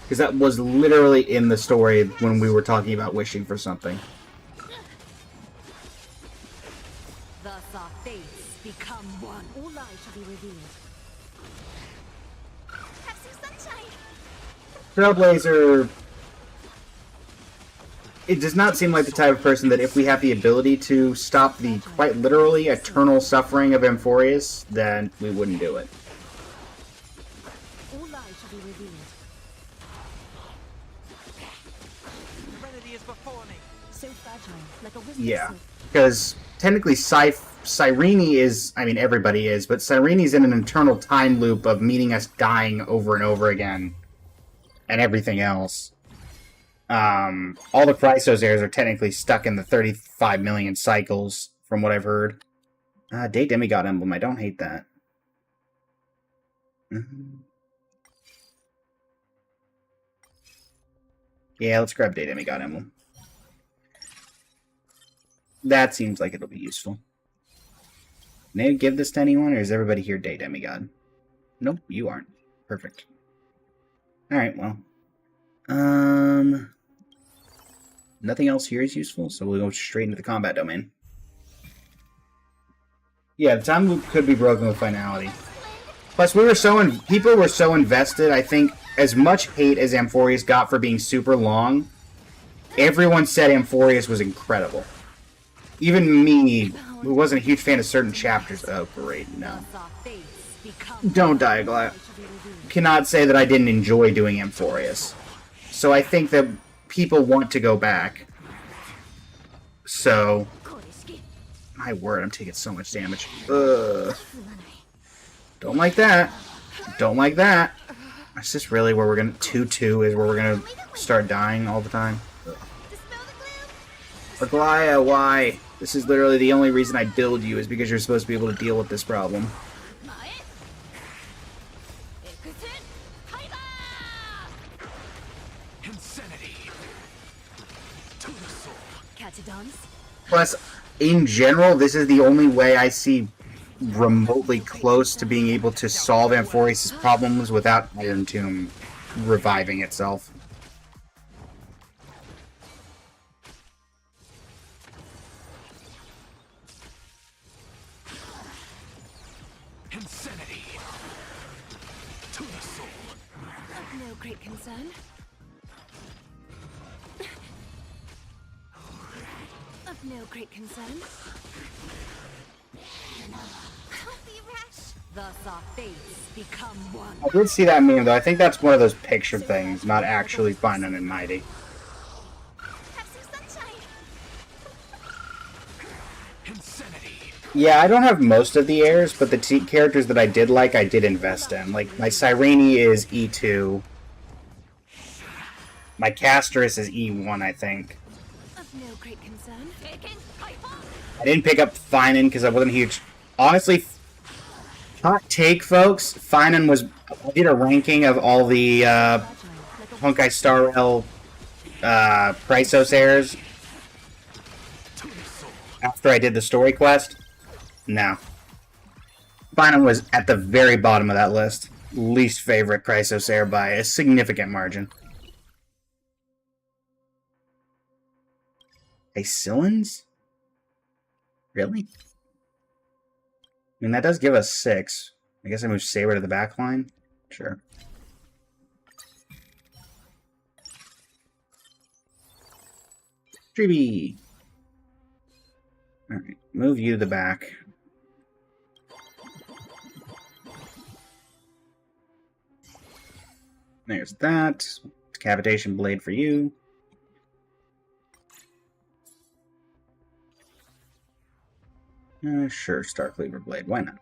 Because that was literally in the story when we were talking about wishing for something. Thus our fates become one. All lies shall be revealed. Have some sunshine. Trailblazer... It does not seem like the type of person that if we have the ability to stop the, quite literally, eternal suffering of Amphorius, then we wouldn't do it. All lies shall be revealed. eternity is before me. So fragile, like a wisp Yeah, of silk. because technically Cyrene is, I mean everybody is, but Cyrene's in an eternal time loop of meeting us dying over and over again, and everything else. All the Chrysos heirs are technically stuck in the 35 million cycles, from what I've heard. Day Demigod emblem, I don't hate that. Yeah, let's grab Day Demigod emblem. That seems like it'll be useful. Can I give this to anyone, or is everybody here Day Demigod? Nope, you aren't. Perfect. Alright, well. Nothing else here is useful, so we'll go straight into the combat domain. Yeah, the time loop could be broken with finality. Plus, people were so invested. I think as much hate as Amphorius got for being super long, everyone said Amphorius was incredible. Even me, who wasn't a huge fan of certain chapters. Oh, great, no. Thus our fates become Don't die, Glad. Cannot say that I didn't enjoy doing Amphorius. So I think that people want to go back. So, my word, I'm taking so much damage. Ugh. Don't like that. Don't like that. Is this really where we're gonna... 2-2 is where we're gonna start dying all the time? Aglaia, why? This is literally the only reason I build you, is because you're supposed to be able to deal with this problem. Insanity. To the soul. Catadons? Plus, in general, this is the only way I see remotely close to being able to solve Amphorius' problems without Iron Tomb reviving itself. Insanity. To the soul. Of no great concern. Of no great concern. Don't be rash. Thus our fates become one. I did see that meme, though. I think that's one of those picture things, not actually Final and Mighty. Have some sunshine. Insanity. Yeah, I don't have most of the heirs, but the characters that I did like, I did invest in. Like, my Cyrene is E2. My Castris is E1, I think. Of no great concern. I didn't pick up Finan because I wasn't huge. Honestly, hot take, folks. Finan was... I did a ranking of all the Honkai Star Rail Chrysos heirs after I did the story quest. No. Finan was at the very bottom of that list. Least favorite Chrysos heir by a significant margin. Aesilians? Really? I mean, that does give us 6. I guess I move Saber to the back line? Sure. Treeby! Alright, move you to the back. There's that. Decapitation Blade for you. Sure, Starcleaver Blade. Why not?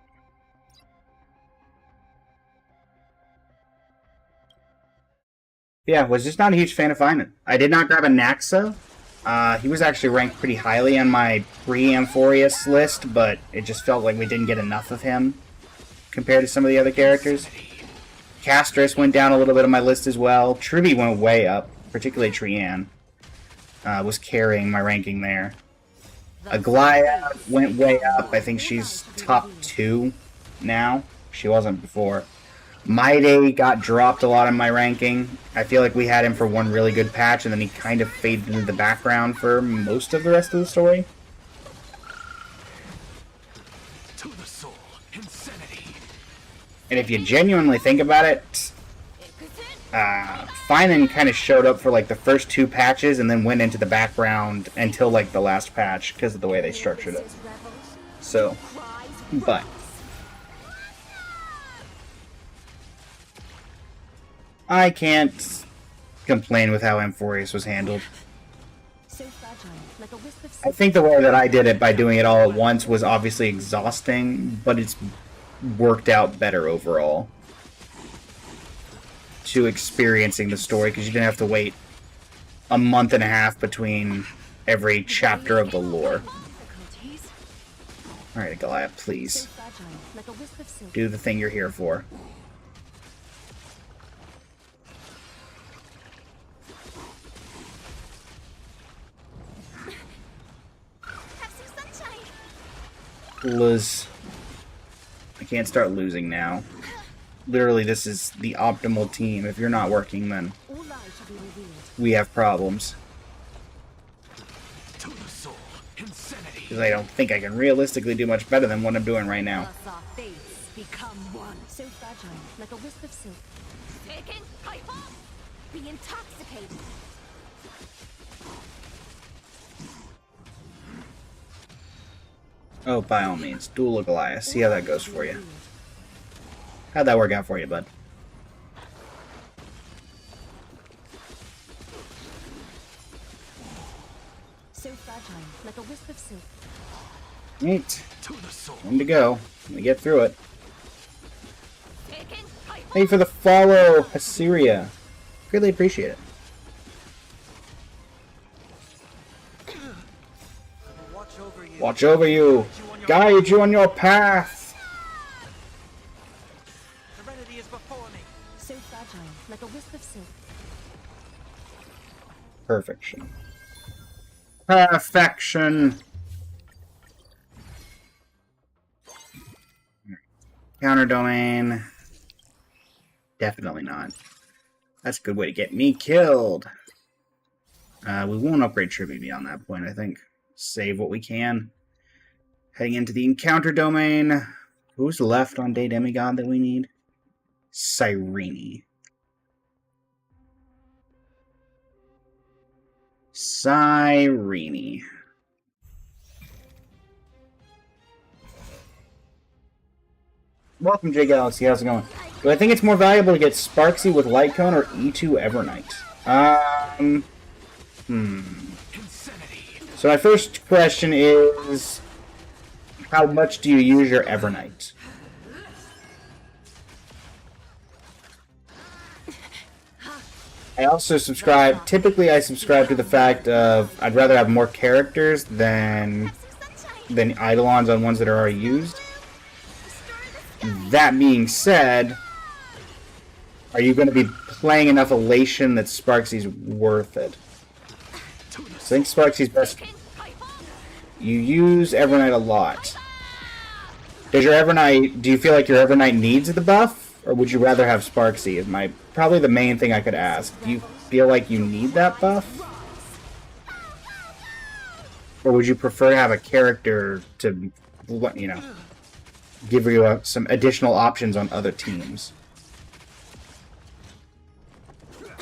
Yeah, was just not a huge fan of Finan. I did not grab a Naxa. He was actually ranked pretty highly on my pre-Amphorius list, but it just felt like we didn't get enough of him compared to some of the other characters. Castris went down a little bit on my list as well. Tribby went way up, particularly Trianne. Was carrying my ranking there. Aglaia went way up. I think she's top 2 now. She wasn't before. Maide got dropped a lot in my ranking. I feel like we had him for one really good patch, and then he kind of faded into the background for most of the rest of the story. To the soul. Insanity. And if you genuinely think about it, Finan kind of showed up for like the first 2 patches and then went into the background until like the last patch because of the way they structured it. So, but I can't complain with how Amphorius was handled. So fragile, like a wisp of I silk. think the way that I did it by doing it all at once was obviously exhausting, but it's worked out better overall to experiencing the story because you didn't have to wait a month and a half between every chapter of the lore. Difficulties. Alright, Goliath, So please. fragile, like a wisp of silk. Do the thing you're here for. Have some sunshine. Liz. I can't start losing now. Literally, this is the optimal team. If you're not working, then All lies shall be revealed. we have problems. To the soul, insanity. Because I don't think I can realistically do much better than what I'm doing right now. Thus our fates become one. So fragile, like a wisp of silk. Taken, hyper! Be intoxicated. Oh, by all means, duel a Goliath. See how that goes for you. How'd that work out for you, bud? So fragile, like a wisp of silk. Neat. To the soul. Time to go. Let me get through it. Taken, hyper! Thank you for the follow, Assyria. Greatly appreciate it. Watch over you. Watch over you. Guide you on your path. Serenity is before me. So fragile, like a wisp of silk. Perfection. Perfection. Counter domain. Definitely not. That's a good way to get me killed. We won't upgrade tribute beyond that point, I think. Save what we can. Heading into the encounter domain. Who's left on Day Demigod that we need? Cyrene. Cyrene. Welcome, J Galaxy. How's it going? Do I think it's more valuable to get Sparksy with Light Cone or E2 Evernight? Insanity. So my first question is, how much do you use your Evernight? I also subscribe, typically I subscribe to the fact of, I'd rather have more characters than Eidolons on ones that are already used. That being said, are you going to be playing enough Elation that Sparksy's worth it? So I think Sparksy's best. You use Evernight a lot. Does your Evernight, do you feel like your Evernight needs the buff? Or would you rather have Sparksy? Is my probably the main thing I could ask. Do you feel like you need that buff? Or would you prefer to have a character to, you know, give you some additional options on other teams? Torment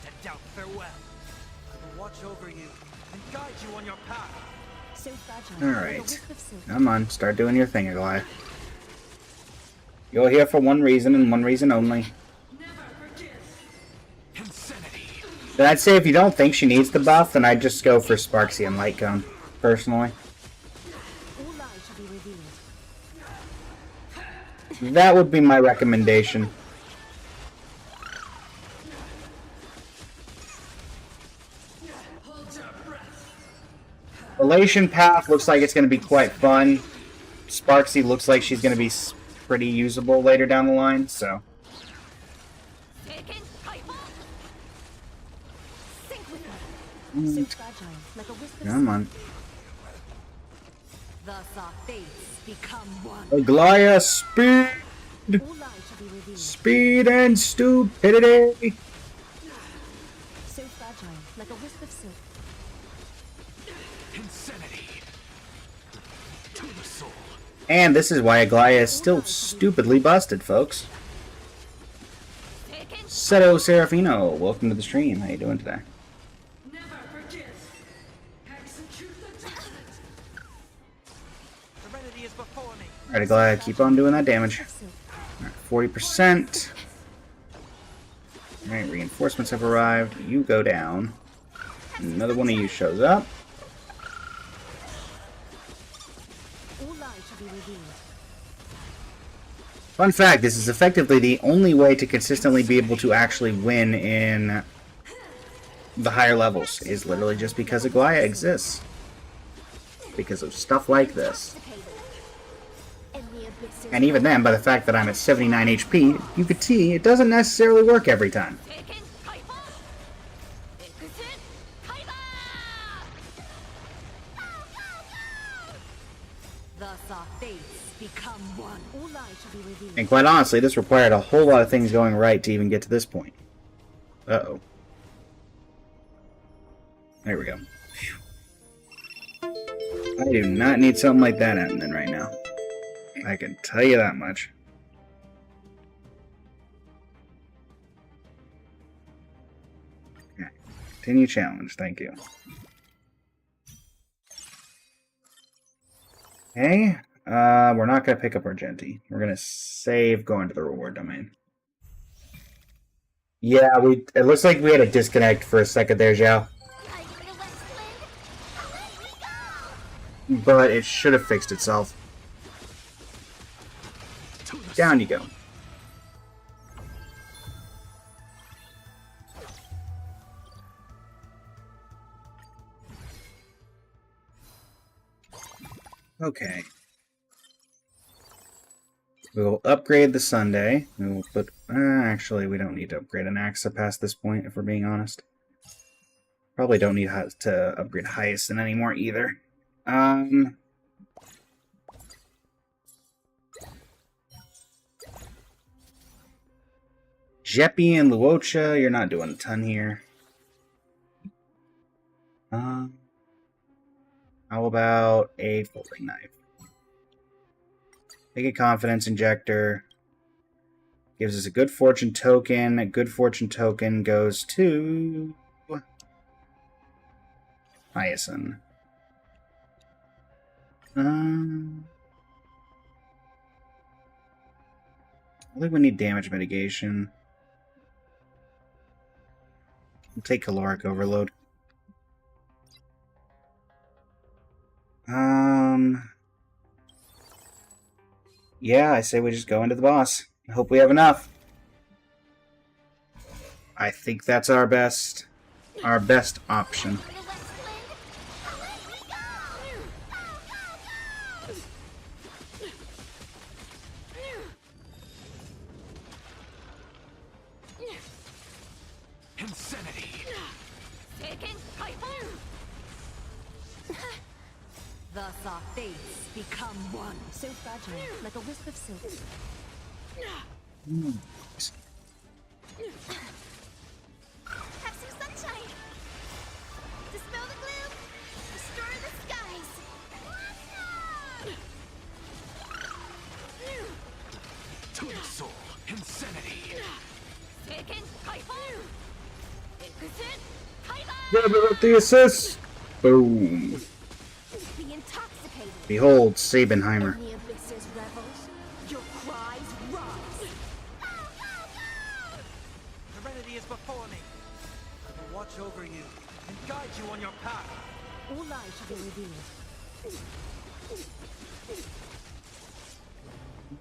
and doubt farewell. I will watch over you and guide you on your path. So fragile, like a Alright. wisp of silk. Come on, start doing your thing, Goliath. You're here for one reason and one reason only. Insanity. Then I'd say if you don't think she needs the buff, then I'd just go for Sparksy and Light Cone, personally. All lies shall be revealed. That would be my recommendation. Elation Path looks like it's going to be quite fun. Sparksy looks like she's going to be pretty usable later down the line, so. Taken, hyper! Sink with me. So fragile, like a wisp of Come silk. on. Thus our fates become one. Aglaia, speed! All lies shall be revealed. Speed and stupidity! So fragile, like a wisp of silk. Insanity. To the soul. And this is why Aglaia is still stupidly busted, folks. Taken, Seto Serafino, welcome to the stream. How you doing today? Serenity is before me. Alright, Aglaia, keep on doing that damage. Of silk. Alright, 40%. Alright, reinforcements have arrived. You go down. Another one of you shows up. All lies shall be revealed. Fun fact, this is effectively the only way to consistently be able to actually win in the higher levels, is literally just because Aglaya exists. Because of stuff like this. And even then, by the fact that I'm at 79 HP, you could see it doesn't necessarily work every time. Thus our fates become one. All lies shall be revealed. And quite honestly, this required a whole lot of things going right to even get to this point. Uh-oh. There we go. Phew. I do not need something like that happening right now. I can tell you that much. Okay. Continue challenge, thank you. Okay, we're not going to pick up Argenti. We're going to save going to the reward domain. Yeah, it looks like we had a disconnect for a second there, Zhao. But it should have fixed itself. Down you go. Okay. We will upgrade the Sunday. We will put... actually, we don't need to upgrade an Axa past this point, if we're being honest. Probably don't need to upgrade Hyacinth anymore either. Jeppy and Luocha, you're not doing a ton here. How about a folding knife? Take a confidence injector. Gives us a good fortune token. A good fortune token goes to Hyacinth. I think we need damage mitigation. We'll take caloric overload. Yeah, I say we just go into the boss. I hope we have enough. I think that's our best option. Insanity. Thus our fates become one. So fragile, like a wisp of silk. Have some sunshine. Dispel the gloom. Restore the skies. To the soul. Insanity. Grab the assist! Boom. Be intoxicated. Behold, Sabenheimer. In the abyss's revels, your cries rise. Serenity is before me. I will watch over you and guide you on your path. All lies shall be revealed.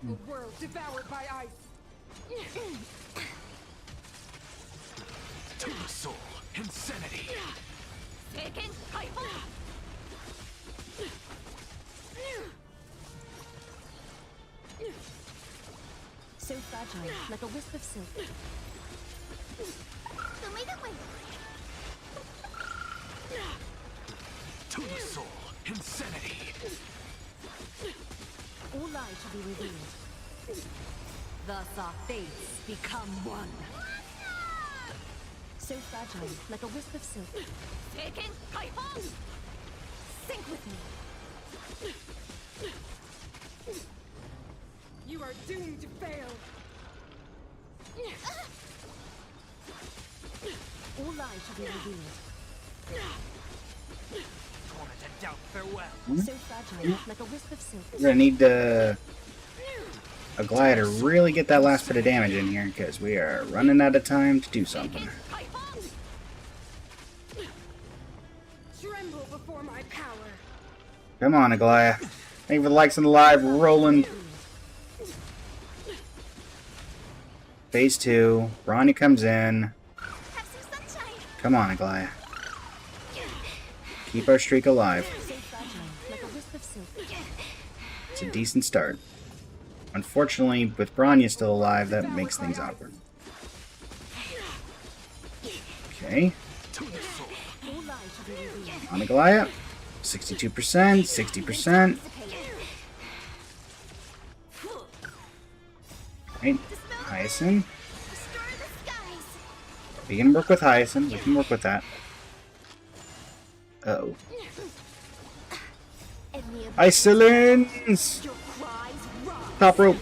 The world devoured by ice. To the soul. Insanity. So fragile, like a wisp of silk. To the soul. Insanity. All lies shall be revealed. Thus our fates become one. So fragile, like a wisp of silk. Sink with me. You are doomed to fail. All lies shall be revealed. Torment and doubt, farewell. So fragile, like a wisp of silk. We're gonna need Aglaya to really get that last bit of damage in here, because we are running out of time to do something. tremble before my power. Come on, Aglaya. Thank you for the likes on the live, Roland. Phase 2. Ronnie comes in. Have some sunshine. Come on, Aglaya. Keep our streak alive. So fragile, like a wisp of silk. It's a decent start. Unfortunately, with Bronya still alive, that makes things awkward. Okay. All lies shall be revealed. On Aglaya. 62%, 60%. Right. Hyacinth. Destroy the skies. We can work with Hyacinth. We can work with that. Uh-oh. And the Isolins! your cries rock. Top rope.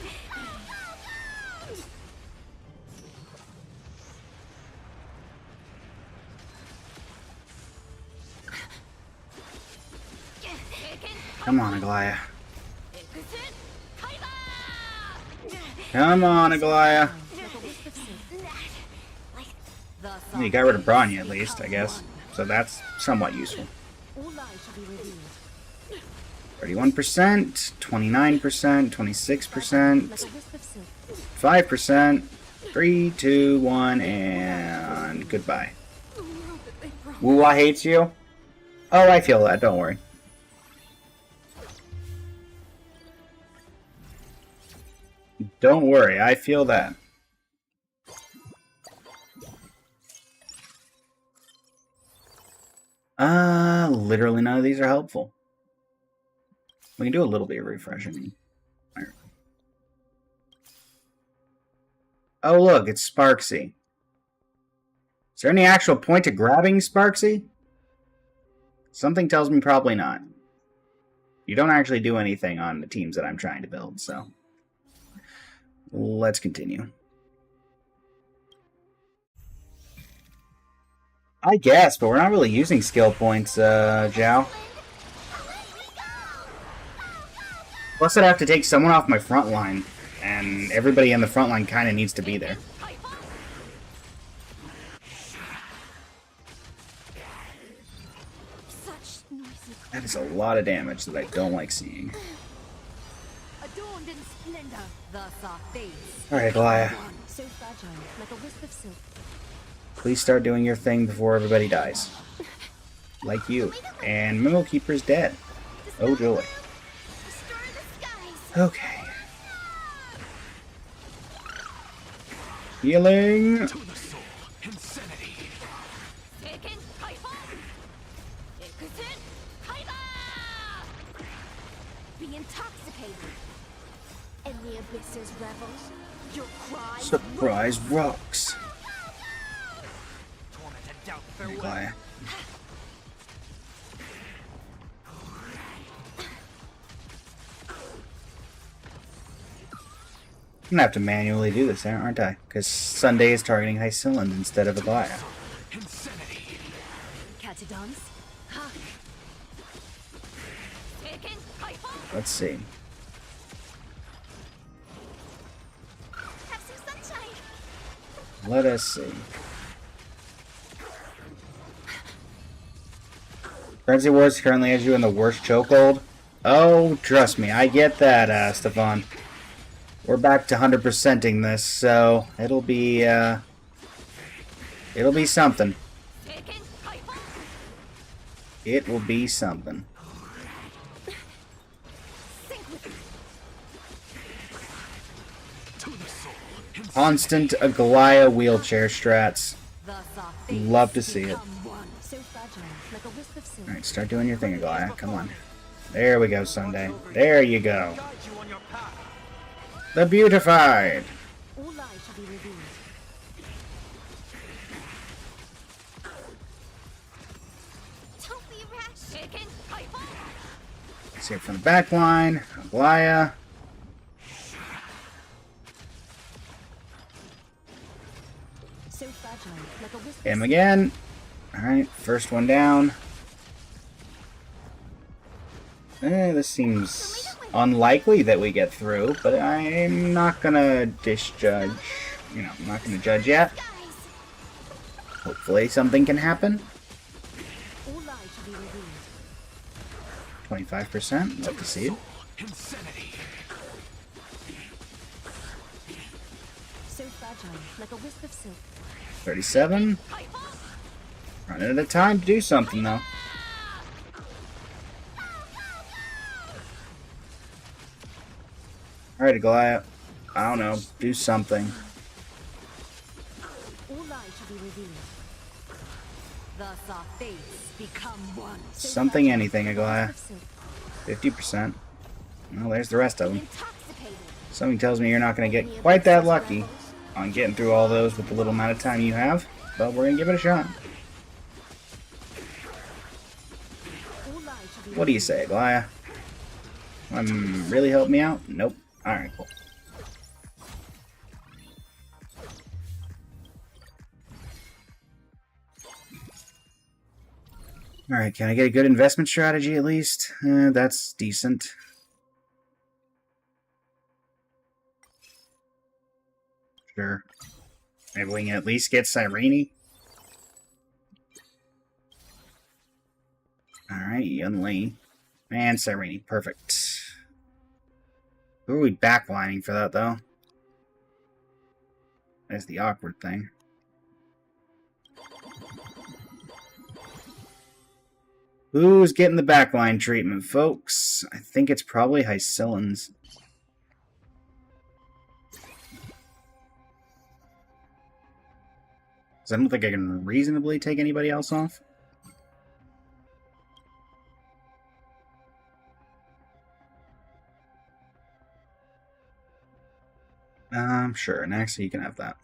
Come on, Aglaya. Come on, Aglaya. Like a wisp of silk. Well, you got rid of Bronya at least, I guess. So that's somewhat useful. All lies shall be revealed. 31%, 29%, 26%, Like a wisp of silk. 5%, 3, 2, 1, and goodbye. Wuwa hates you? Oh, I feel that, don't worry. Don't worry, I feel that. Literally none of these are helpful. We can do a little bit of refreshing. Oh look, it's Sparksy. Is there any actual point to grabbing Sparksy? Something tells me probably not. You don't actually do anything on the teams that I'm trying to build, so... Let's continue. I guess, but we're not really using skill points, Zhao. Plus I'd have to take someone off my front line, and everybody in the front line kind of needs to be there. Such noisy. That is a lot of damage that I don't like seeing. Adorned in splendor, thus our fates. Alright, Aglaya. So fragile, like a wisp of silk. Please start doing your thing before everybody dies. Like you. And Mimo Keeper's dead. Oh joy. Destroy the skies. Okay. Healing. Taken, Kaifa! Ikutin, Kaiba! Be intoxicated. And the abyss's revels. Your cries Surprise rocks. Torment and doubt farewell. Aglaya. I'm gonna have to manually do this, aren't I? Because Sunday is targeting Hycillin instead of Aglaya. Catadons? Taken, Kaifa! Let's see. have some sunshine. Let us see. Frenzy Wars currently has you in the worst chokehold. Oh, trust me, I get that, Stefan. We're back to 100%ing this, so it'll be something. Taken, Kaifa! It will be something. Constant Aglaya wheelchair strats. Thus our fates Love to see it. become one. So fragile, like a wisp of silk. Alright, start doing your thing, Aglaya. Come on. There we go, Sunday. There you go. Guide you on your path. The Beautified. All lies shall be revealed. Don't be rash. Taken, Kaifa! See it from the back line. Aglaya. So fragile, like a wisp of Him silk. again. Alright, first one down. This seems unlikely that we get through, but I'm not gonna disjudge. You know, I'm not gonna judge yet. Skies. Hopefully something can happen. All lies shall be revealed. revealed. 25%. Love to see it. Insanity. So fragile, like a wisp of silk. 37. Running out of time to do something, though. Alright, Goliath. I don't know. Do something. All lies shall be revealed. Thus our fates become one. So Something, fragile, anything, like a Goliath. wisp of silk. 50%. Well, there's the rest of them. Intoxicating. Something tells me you're not going to get quite that lucky on getting through all those with the little amount of time you have. But we're going to give it a shot. All lies shall be What do you say, Goliath? Really help me out? Nope. Alright, cool. Alright, can I get a good investment strategy at least? That's decent. Sure. Maybe we can at least get Cyrene. Alright, Yun Li. And Cyrene. Perfect. Who are we backlining for that, though? That's the awkward thing. Who's getting the backline treatment, folks? I think it's probably Hycillans. Because I don't think I can reasonably take anybody else off. Sure. Next, you can have that.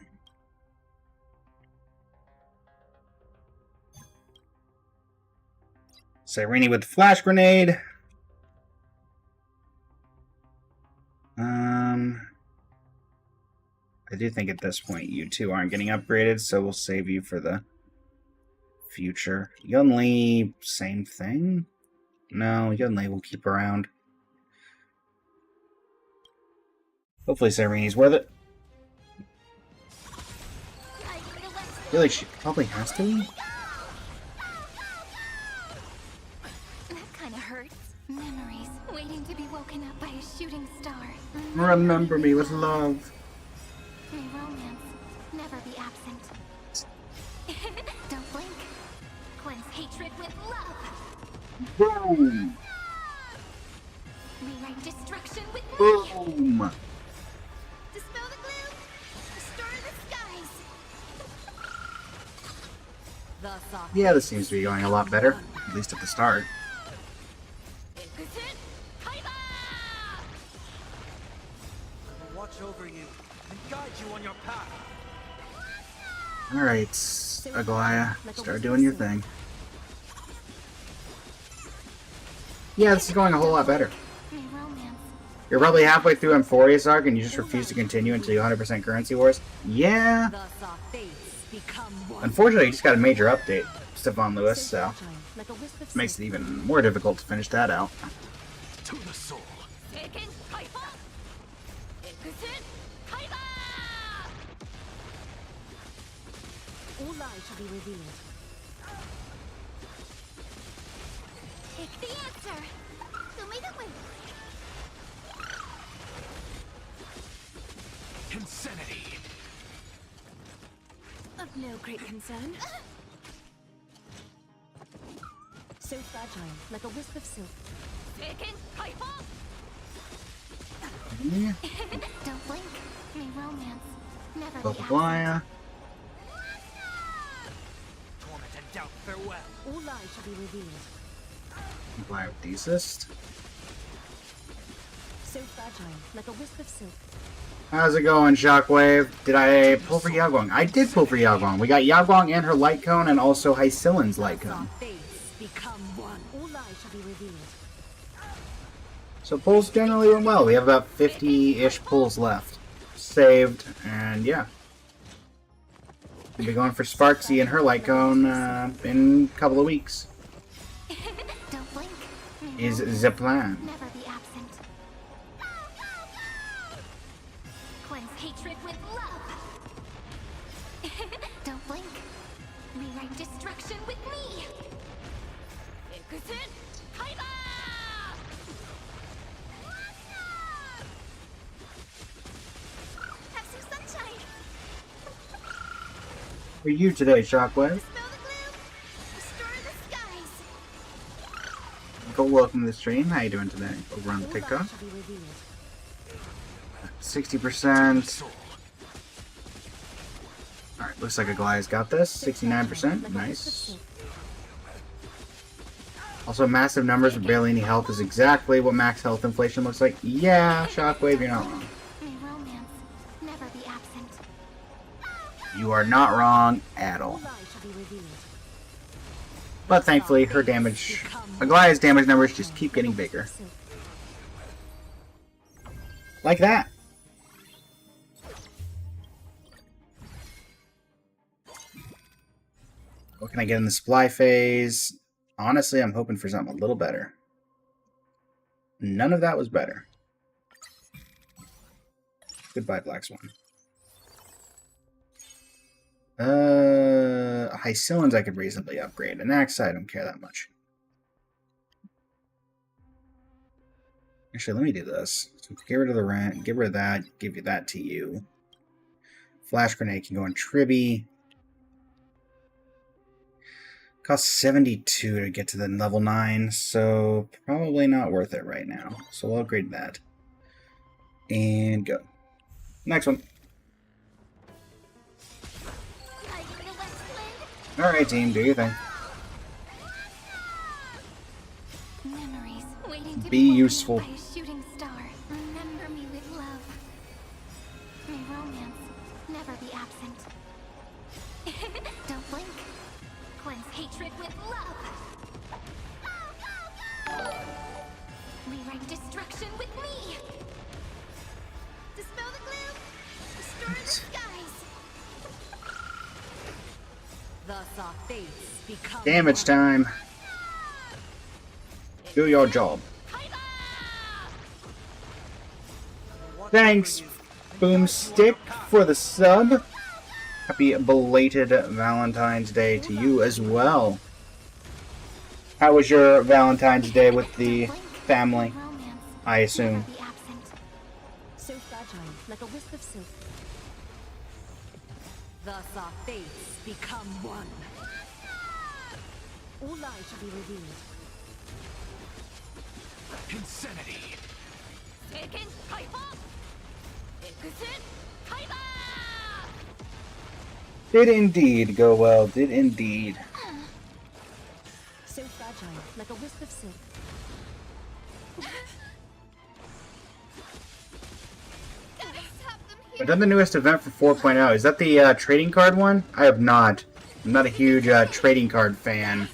Cyrene with the flash grenade. I do think at this point you two aren't getting upgraded, so we'll save you for the future. Yun Li, same thing? No, Yun Li will keep around. Hopefully Cyrene's worth it. I feel like she probably has to. That kind of hurts. Memories waiting to be woken up by a shooting star. Remember me with love. May romance never be absent. Don't blink. Cleanse hatred with love. Boom! Rewrite destruction with me. Boom! Dispel the gloom. Restore the skies. Thus our Yeah, this seems to be going a lot better, at least at the start. Inquisition Kaiba! I will watch over you and guide you on your path. Alright, Aglaia, start doing your thing. Yeah, this is going a whole lot better. May romance You're probably halfway through Emphorius arc and you just refuse to continue until you 100% currency wars? Yeah. thus our fates become one. Unfortunately, you just got a major update, Stephon Lewis, so fragile, like a wisp of makes it silk. even more difficult to finish that out. To the soul. Taken Kaiba! Inquisition Kaiba! All lies shall be revealed. Take the answer! Show me the way! Insanity. Of no great concern. So fragile, like a wisp of silk. Taken Kaiba! Yeah. Don't blink. May romance never Go be absent. Aglaia. Torment and doubt, farewell. All lies shall be revealed. Aglaia with Desist. So fragile, like a wisp of silk. How's it going, Shockwave? Did I pull for Yaguang? I did pull for Yaguang. We got Yaguang and her Light Cone, and also Hycillan's Light Thus our Cone. fates become one. All lies shall be revealed. So pulls generally went well. We have about 50-ish pulls left. Saved, and yeah. We'll be going for Sparksy and her Light Cone in a couple of weeks. Don't blink. May Is romance the plan. never be absent. Cleanse hatred with love. Don't blink. Rewrite destruction with me. Have some sunshine. For you today, Shockwave. Dispel the gloom. Restore the skies. Go welcome to the stream. How you doing today? Over on the All TikTok. light shall be revealed. 60%. Alright, looks like Aglaya's got this. 69%. Nice. Also, massive numbers with barely any health is exactly what max health inflation looks like. Yeah, Shockwave, you're not wrong. May romance never be absent. You are not wrong at all. All light shall be revealed. But thankfully, her damage, Aglaya's damage numbers just keep getting bigger. Like that. What can I get in the supply phase? Honestly, I'm hoping for something a little better. None of that was better. Goodbye, Black Swan. Hycillans I could reasonably upgrade. An axe I don't care that much. Actually, let me do this. So get rid of the rent, get rid of that, give you that to you. Flash grenade can go in Tribby. Costs 72 to get to the level 9, so probably not worth it right now. So we'll upgrade that. And go. Next one. Light in the west wind. Alright, team, do your thing. Memories waiting to Be woken up useful. by a shooting star. Remember me with love. May romance never be absent. Don't blink. Cleanse hatred with love. Rewrite destruction with me. Dispel the gloom. Restore the skies. Thus our fates become Damage time. Do your job. Thanks, Boomstick, for the sub. Happy belated Valentine's Day to you as well. How was your Valentine's Day with the family? Romance I assume. never be absent. So fragile, like a wisp of silk. Thus our fates become one. All light shall be revealed. Insanity. Taken Kaiba! Exit Kaiba! Did indeed go well. Did indeed. So fragile, like a wisp of silk. I've done the newest event for 4.0. Is that the trading card one? I have not. I'm not a huge trading card fan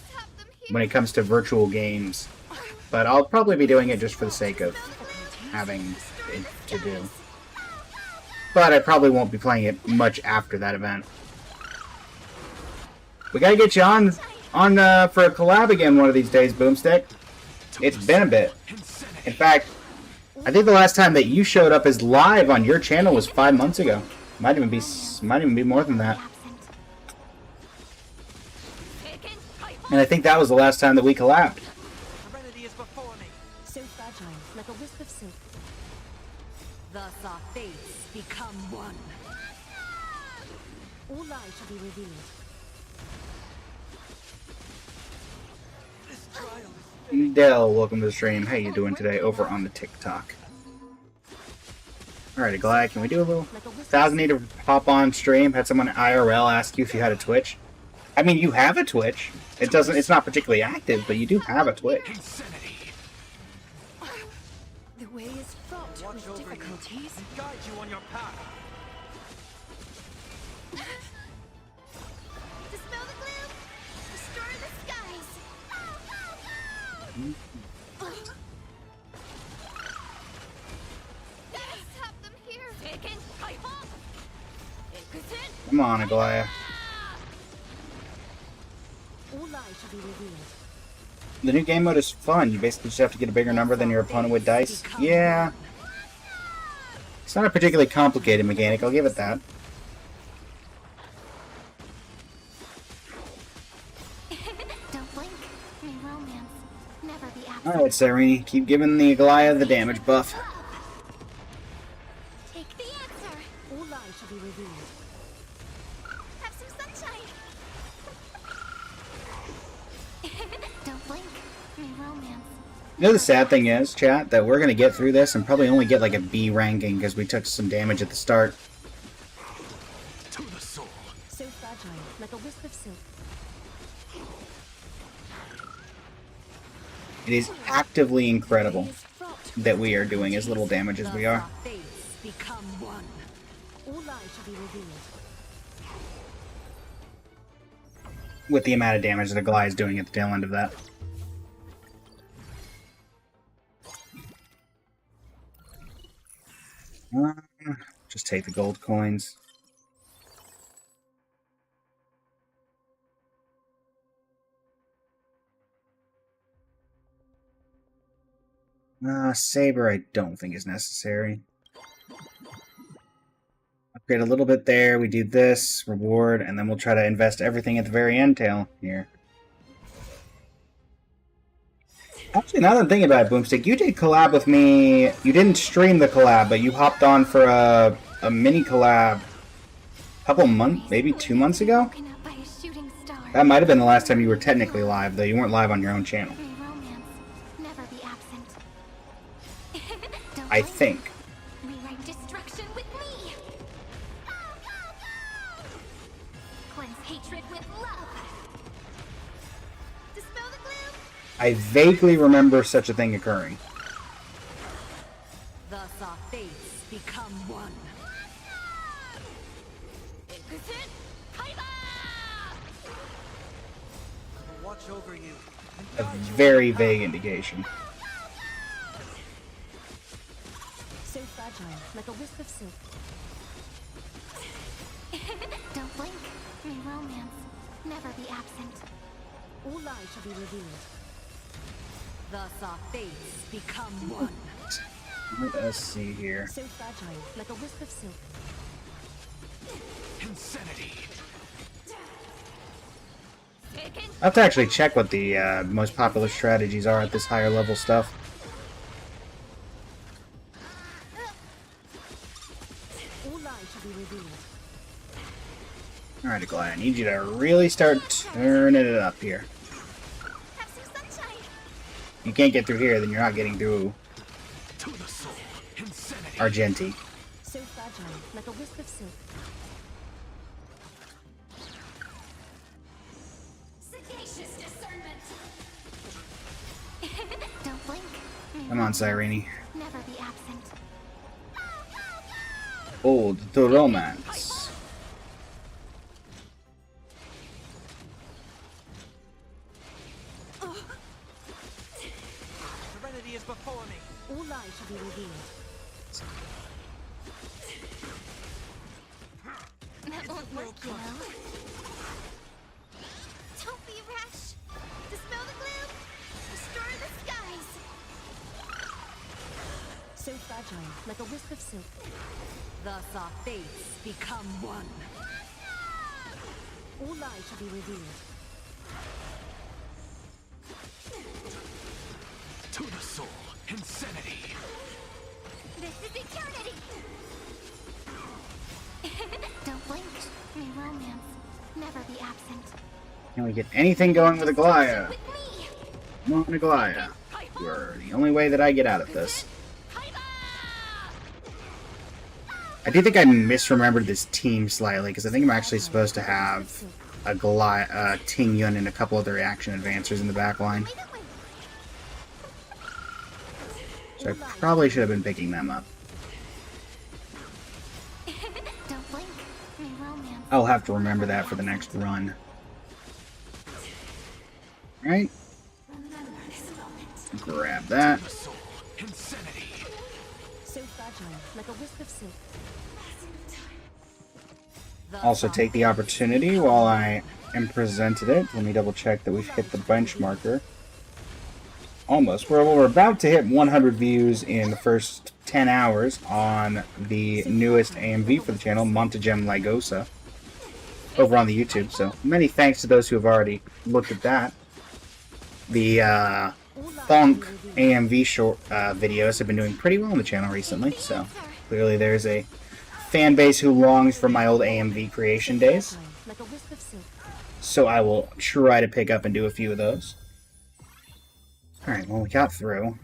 when it comes to virtual games. But I'll probably be doing it just for the sake of having it to do. But I probably won't be playing it much after that event. We gotta get you on for a collab again one of these days, Boomstick. It's been a bit. In fact, I think the last time that you showed up as live on your channel was 5 months ago. Might even be more than that. And I think that was the last time that we collabed. Serenity is before me. So fragile, like a wisp of silk. Thus our fates become one. All light shall be revealed. This trial is Dell, welcome to the stream. How you doing today over on the TikTok? Alright, Glad, can we do a little 1000 need to hop on stream? Had someone IRL ask you if you had a Twitch. I mean, you have a Twitch. It's not particularly active, but you do have a Twitch. insanity. The way is fraught Watch with over you difficulties. and guide you on your path. Dispel the gloom. Restore the skies. Have them here. Taken Kaiba! Exit Come on, Aglaya. All light shall be revealed. The new game mode is fun. You basically just have to get a bigger number than your opponent with dice. Yeah. It's not a particularly complicated mechanic, I'll give it that. Don't blink. May romance never be absent. Alright, Cyrene, keep giving the Goliath the damage buff. Take the answer. All lies shall be revealed. Have some sunshine. Don't blink. Me romance. You know the sad thing is, chat, that we're gonna get through this and probably only get like a B ranking because we took some damage at the start. To the soul. So fragile, like a wisp of silk. It is actively incredible It is fraught. that we are doing as little damage as we are. Thus our fates become one. All lies shall be revealed. With the amount of damage that a Goliath is doing at the tail end of that. Just take the gold coins. Saber I don't think is necessary. Upgrade a little bit there, we do this, reward, and then we'll try to invest everything at the very end tail here. Actually, now that I'm thinking about it, Boomstick, you did collab with me. You didn't stream the collab, but you hopped on for a mini collab a couple months, maybe 2 months ago? Woken up by a shooting star. That might have been the last time you were technically live, though you weren't live on your own channel. Me romance. Never be absent. Don't I blink. think. Rewrite destruction with me. Go, go, go! Cleanse hatred with love. Dispel the gloom. I vaguely remember such a thing occurring. Thus our fates become one. Inquisition, Kaiba! I'll watch over you and A guide you on very your vague path. indication. So fragile, like a wisp of silk. Don't blink. Me romance. Never be absent. All lies shall be revealed. Thus our fates become one. Let us see here. So fragile, like a wisp of silk. Insanity. Taken. I have to actually check what the most popular strategies are at this higher level stuff. All lies shall be revealed. Alright, Goliath, I need you to really start turning it up here. Have some sunshine. You can't get through here, then you're not getting through To the soul. Insanity. Argenti. So fragile, like a wisp of silk. Sagacious discernment. Don't blink. Me Come on, Cyrene. Never be absent. Old the romance. Serenity is before me. All lies shall be revealed. That won't work, you know. Don't be rash. Dispel the gloom. Destroy the skies. So fragile, like a wisp of silk. Thus our fates become one. All lies shall be revealed. To the soul. Insanity. This is eternity. Don't blink. Me romance. Never be absent. Can we get anything going with a Goliath? With me. Come on, Goliath. You're the only way that I get out of this. Kaiba! I do think I misremembered this team slightly, because I think I'm actually supposed to have a Goliath, Ting Yun, and a couple other reaction advancers in the back line. So I probably should have been picking them up. Don't blink. Me romance. I'll have to remember that for the next run. Right? Grab that. The soul. Insanity. So fragile, like a wisp of silk. Thus Also our take the opportunity while I am presented it. Let me double check that we've hit the bench marker. Almost. We're about to hit 100 views in the first 10 hours on the newest AMV for the channel, Montagem Lagosa, over on the YouTube. So many thanks to those who have already looked at that. The Thonk AMV short videos have been doing pretty well on the channel recently, so clearly there's a fan base who longs for my old AMV creation days. Like a wisp of silk. So I will try to pick up and do a few of those. Alright, well, we got through.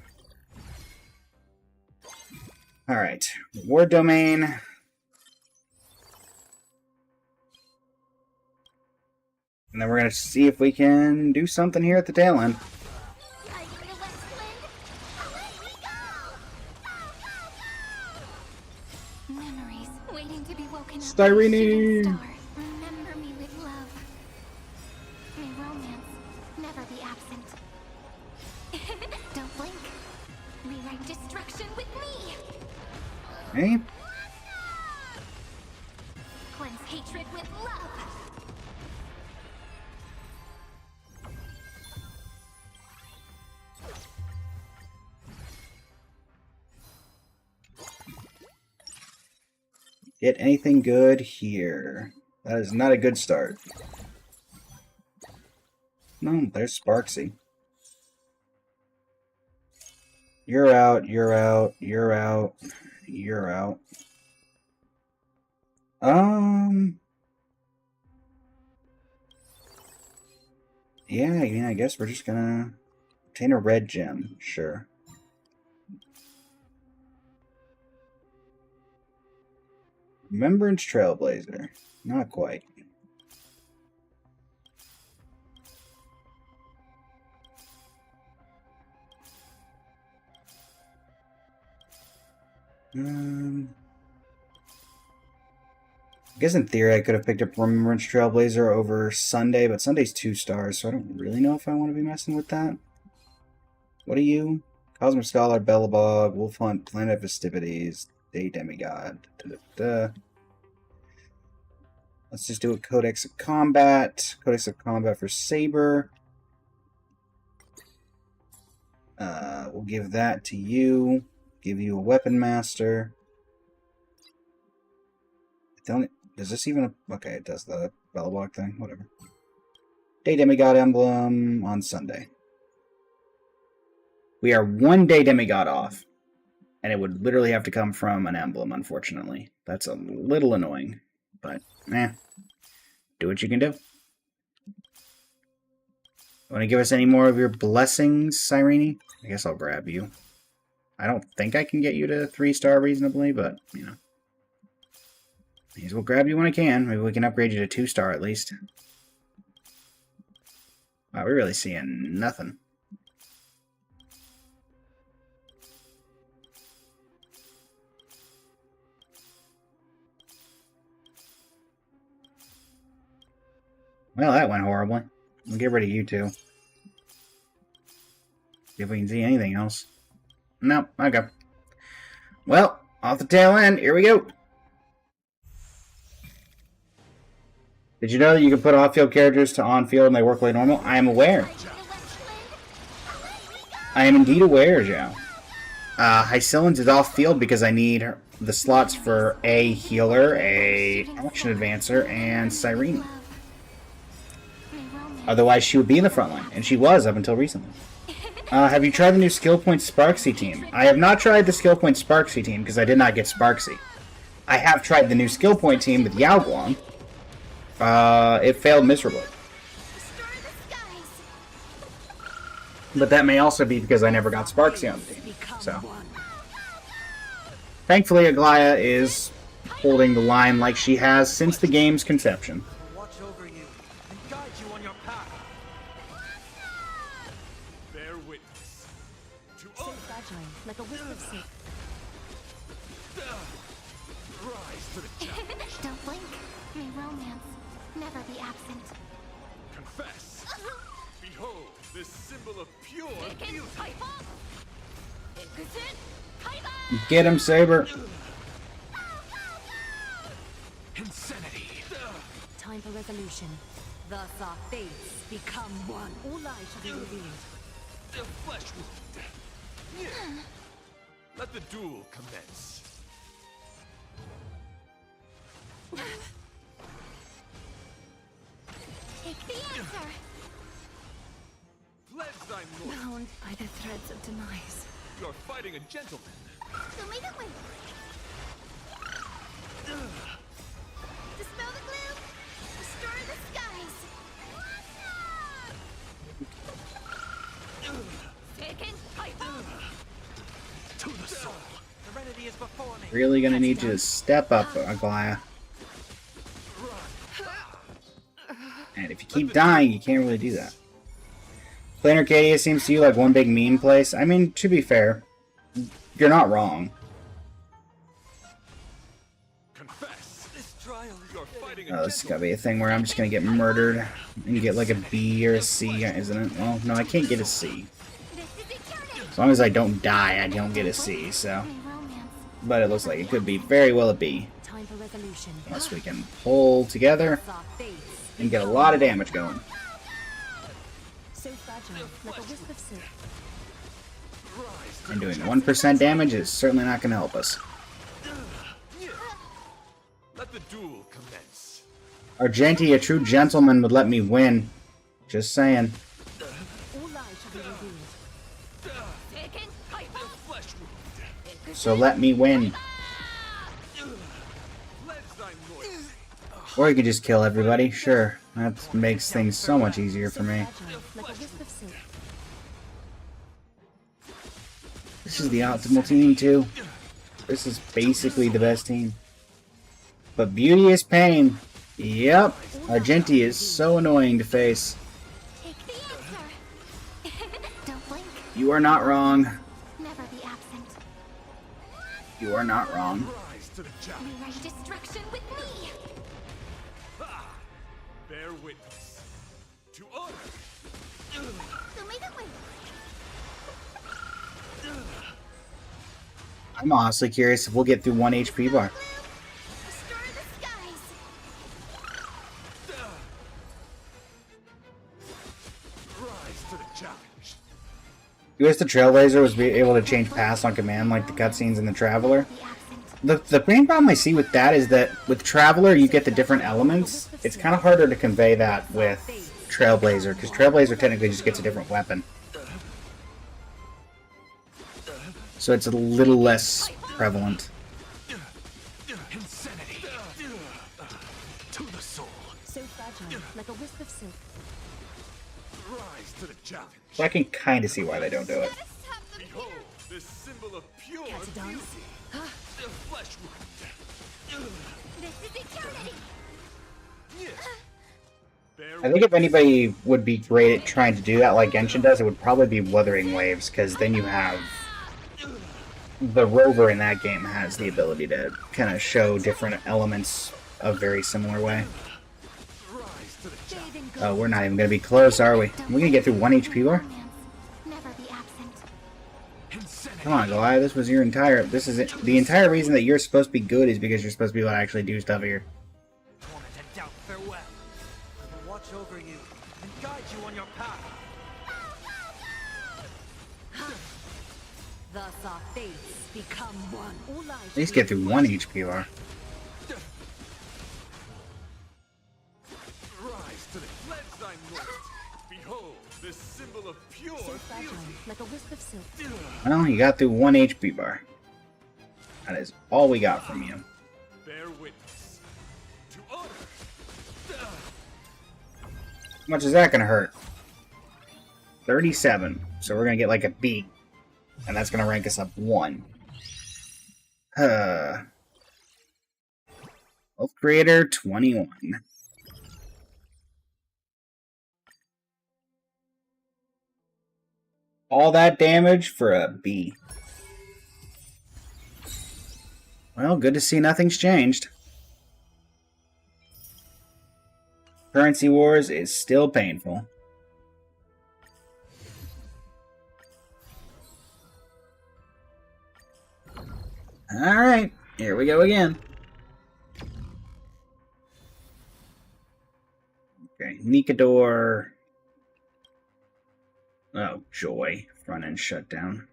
Alright, reward domain. And then we're going to see if we can do something here at the tail end. Are you the West Wind? Away we go! Go, go, go! Memories waiting to be woken up. by a Styrene! shooting star. Remember me with love. May romance never be absent. Don't blink. Rewrite destruction with me. Hey, Cleanse hatred with love. get anything good here? That is not a good start. No, there's Sparksy. You're out, you're out, you're out, you're out. Yeah, I guess we're just gonna obtain a red gem, sure. Remembrance Trailblazer. Not quite. I guess in theory I could have picked up Remembrance Trailblazer over Sunday, but Sunday's 2 stars, so I don't really know if I want to be messing with that. What are you? Cosmic Scholar, Bellabog, Wolf Hunt, Planet of Festivities, Day Demigod. Let's just do a Codex of Combat. Codex of Combat for Saber. We'll give that to you. Give you a Weapon Master. Does this even... Okay, it does the Bellabog thing. Whatever. Day Demigod Emblem on Sunday. We are 1 Day Demigod off. And it would literally have to come from an emblem, unfortunately. That's a little annoying. But, do what you can do. Want to give us any more of your blessings, Cyrene? I guess I'll grab you. I don't think I can get you to 3-star reasonably, but, you know. May as well grab you when I can. Maybe we can upgrade you to 2-star at least. Wow, we're really seeing nothing. Well, that went horribly. We'll get rid of you two. See if we can see anything else. No, okay. Well, off the tail end, here we go. Did you know that you can put off-field characters to on-field and they work like normal? I am aware. I am indeed aware, Joe. Hycillans is off-field because I need the slots for a healer, a action advancer, and Cyrene. Otherwise, she would be in the front line, and she was up until recently. Have you tried the new Skill Point Sparksy team? I have not tried the Skill Point Sparksy team because I did not get Sparksy. I have tried the new Skill Point team with Yao Guang. It failed miserably. But that may also be because I never got Sparksy on the team. So, thankfully, Aglaya is holding the line like she has since the game's conception. Watch over you and guide you on your path. Bear witness to So fragile, like a wisp of silk. rise to the challenge. Don't blink. May romance never be absent. Confess. Behold, this symbol of pure beauty. Get him, Saber. Insanity. Time for resolution. Thus our fates become one. All lies shall be revealed. The flesh wound. Yeah. Let the duel commence. Take the answer. Pledge thy No, loyalty. bound by the threads of demise. You're fighting a gentleman. Tomato win. Dispel the gloom. Restore the skies. Taken. To the soul. Serenity is before me. Really gonna need you to step up, Aglaya. And if you keep dying, you can't really do that. Plain Arcadia seems to you like one big mean place. I mean, to be fair, you're not wrong. Confess. This trial. You're fighting a Oh, this has gentleman. gotta be a thing where I'm just gonna get murdered and get like a B or a C, isn't it? Well, no, I can't get a C. This is eternity. As long as I don't die, I don't get a C, so. My romance. But it looks like it could be very well a B. Time for resolution. Unless we can pull together Saw fates and get a lot of damage going. so fragile, like a wisp of silk. And doing 1% damage is certainly not gonna help us. Let the duel commence. Argenti, a true gentleman, would let me win. Just saying. All lies shall be revealed. Taken. Flesh wound. So let me win. Pledge thy loyalty. Or you can just kill everybody. Sure. That makes things so much easier for me. Fragile, like a wisp of silk. This is the optimal team, too. This is basically the best team. But beauty is pain. Yep. Argenti is so annoying to face. Take the answer. Don't blink. You are not wrong. Never be absent. You are not wrong. Rise to the challenge. Rewrite destruction with me. Bear witness. To honor. Tomato win. I'm honestly curious if we'll get through 1 HP bar. Restore the skies. Rise to the challenge. You wish the Trailblazer was able to change paths on command like the cutscenes in the Traveler. Be absent. The main problem I see with that is that with Traveler you get the different elements. It's kind of harder to convey that with Trailblazer, because Trailblazer technically just gets a different weapon. So it's a little less prevalent. Insanity. To the soul. So fragile, like a wisp of silk. Rise to the challenge. So I can kind of see why they don't do it. Let us have the Behold, this symbol of pure Catch a dance? beauty. The flesh wound. This is eternity. Bear I think if anybody would be great at trying to do that like Genshin does, it would probably be Wuthering Waves, because then you have... The Rover in that game has the ability to kind of show different elements a very similar way. rise to the challenge. Bathe in Oh, we're not even going to be close, are we? We're going to get through 1 HP bar? Romance. Never be absent. Insanity. Come on, Goliath, this was your entire... This is it. The entire reason that you're supposed to be good is because you're supposed to be able to actually do stuff here. Torment and doubt, farewell. I will watch over you and guide you on your path. Thus our fates become one. All lies At least get through 1 HP bar. Rise to the pledge thy loyalty. Behold, this symbol of pure So fragile, beauty. like a wisp of silk. Well, you got through 1 HP bar. That is all we got from you. Bear witness. To honor. How much is that going to hurt? 37. So we're going to get like a B. And that's going to rank us up 1. Health Creator 21. All that damage for a B. Well, good to see nothing's changed. Currency Wars is still painful. Alright, here we go again. Okay, Nikador. Oh, joy. Front end shutdown.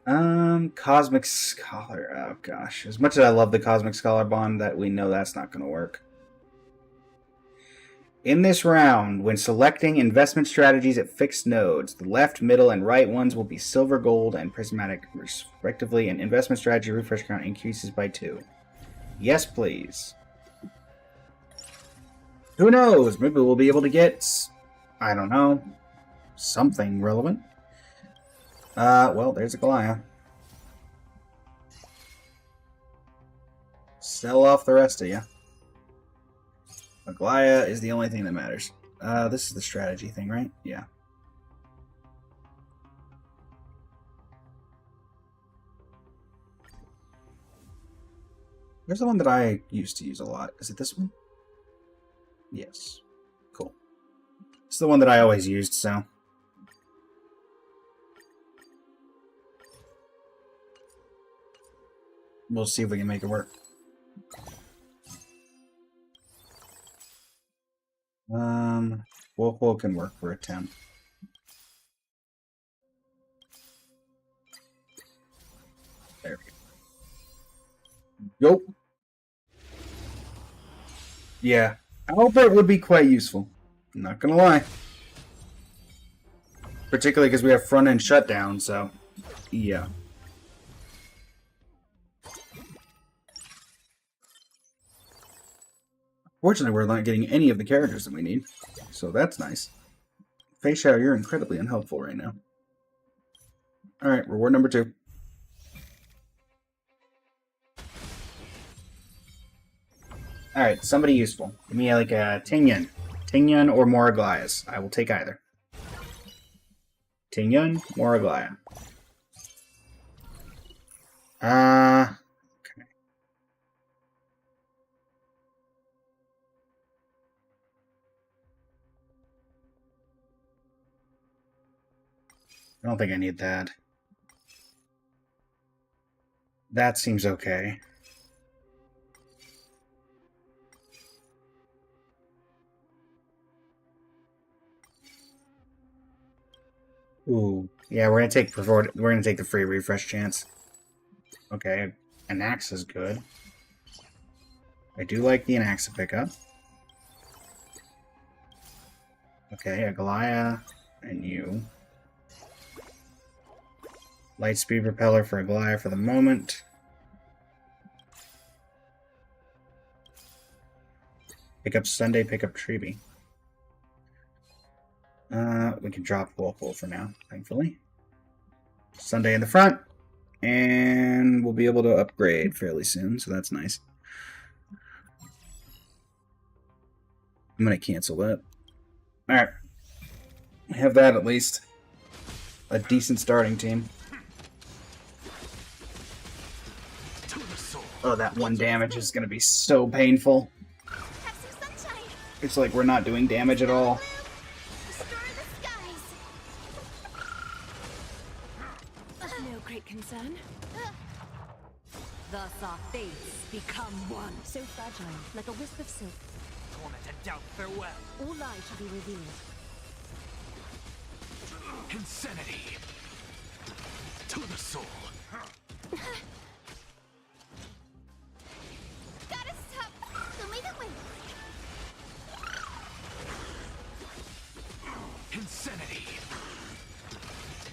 Cosmic Scholar. Oh gosh. As much as I love the Cosmic Scholar bond, that we know that's not going to work. In this round, when selecting investment strategies at fixed nodes, the left, middle, and right ones will be silver, gold, and prismatic respectively, and investment strategy refresh count increases by 2. Yes, please. Who knows? Maybe we'll be able to get, I don't know, something relevant. Well, there's a Goliath. Sell off the rest of you. Aglaya is the only thing that matters. This is the strategy thing, right? Yeah. There's the one that I used to use a lot. Is it this one? Yes. Cool. It's the one that I always used, so. We'll see if we can make it work. Whirlpool can work for a 10. There we go. Go. Yeah. Albert would be quite useful. I'm not gonna lie. Particularly because we have front-end shutdown, so yeah. Fortunately, we're not getting any of the characters that we need, so that's nice. Fei Xiao, you're incredibly unhelpful right now. Alright, reward number 2. Alright, somebody useful. Give me like a Tingyun. Tingyun or Moraglias. I will take either. Tingyun, Moraglia. Okay. I don't think I need that. That seems okay. Ooh, yeah, we're gonna take the free refresh chance. Okay, Anax is good. I do like the Anaxa pickup. Okay, Agalaya and you. Lightspeed Propeller for Agalaya for the moment. Pick up Sunday, pick up Treeby. We can drop Whirlpool for now, thankfully. Sunday in the front, and we'll be able to upgrade fairly soon, so that's nice. I'm going to cancel that. Alright. We have that at least. A decent starting team. Oh, that 1 damage is going to be so painful. Have some sunshine. It's like we're not doing damage at all. Destroy the skies. No great concern. Thus our fates become one. So fragile, like a wisp of silk. Torment and doubt, farewell. All lies shall be revealed. Insanity. To the soul. Gotta stop. Show me the way. Insanity.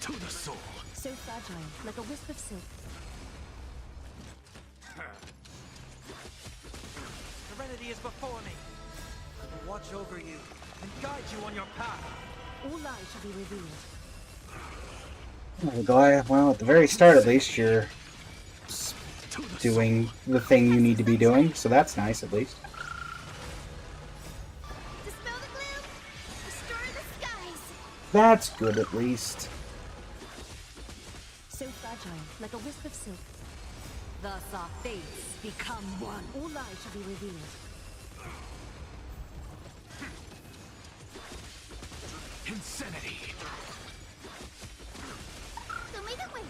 To the soul. So fragile, like a wisp of silk. Serenity is before me. I will watch over you and guide you on your path. All lies shall be revealed. Goliath, well, at the very start at least, you're doing the thing you need to be doing, so that's nice at least. Dispel the gloom. Destroy the skies. That's good at least. So fragile, like a wisp of silk. Thus our fates become one. All lies shall be revealed. Insanity. Show me the way.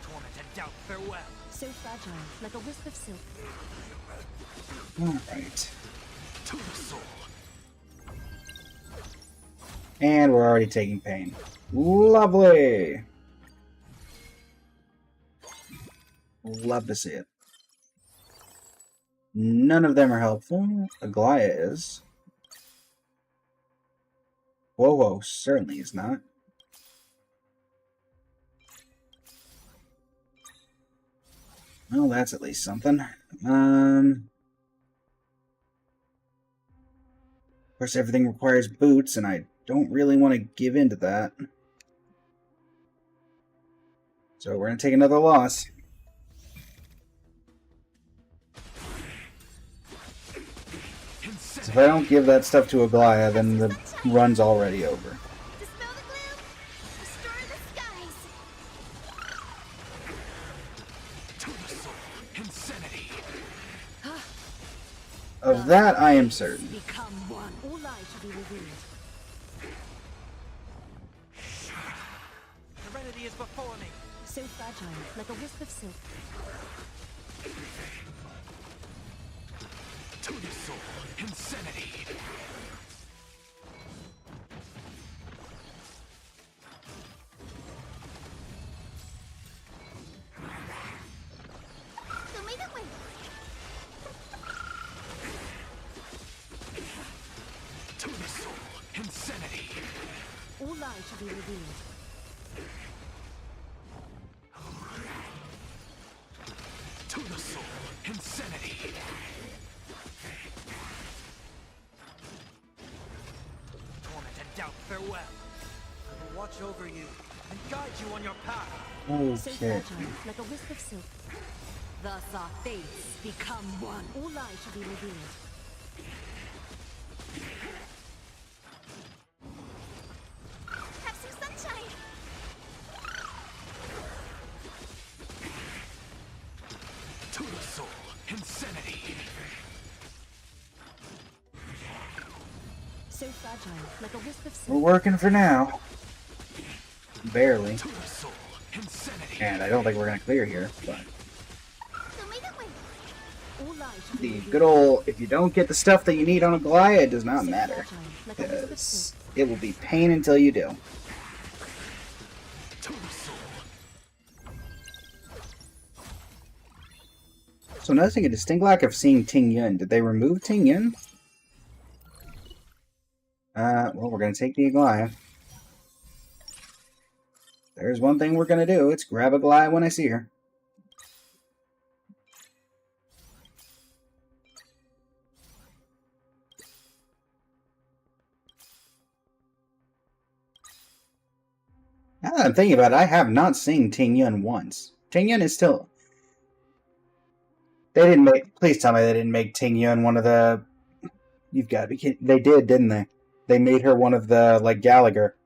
Torment and doubt, farewell. So fragile, like a wisp of silk. Alright. To the soul. And we're already taking pain. Lovely! Love to see it. None of them are helpful. Aglaya is. Whoa, certainly is not. Well, that's at least something. Of course, everything requires boots, and I don't really want to give in to that. So we're going to take another loss. So if I don't give that stuff to Aglaya, then the run's already over. Dispel the gloom. Restore the skies. Insanity. Of that, I am certain. Become one. All lies shall be revealed. Serenity is before me. So fragile, like a wisp of silk. To the soul. Insanity. Show me the way. To the soul. Insanity. All lies shall be revealed. To the soul. Insanity. Torment and doubt, farewell. I will watch over you and guide you on your path. So Okay. fragile, like a wisp of silk. Thus our fates become one. All lies shall be revealed. Have some sunshine. To the soul. Insanity. So fragile, like a wisp of We're silk. working for now. Barely. To the soul. Insanity. And I don't think we're going to clear here, but Show me the way. All lies shall be the revealed. good old, if you don't get the stuff that you need on Aglaya, it does not So matter. fragile, like a wisp of Because silk. it will be pain until you do. To the soul. So noticing a distinct lack of seeing Ting Yun. Did they remove Ting Yun? Well, we're going to take the Aglaya. There's one thing we're going to do. It's grab Aglaya when I see her. Now that I'm thinking about it, I have not seen Ting Yun once. Ting Yun is still... They didn't make... Please tell me they didn't make Ting Yun one of the... You've got to be kidding. They did, didn't they? They made her one of the, like, Gallagher.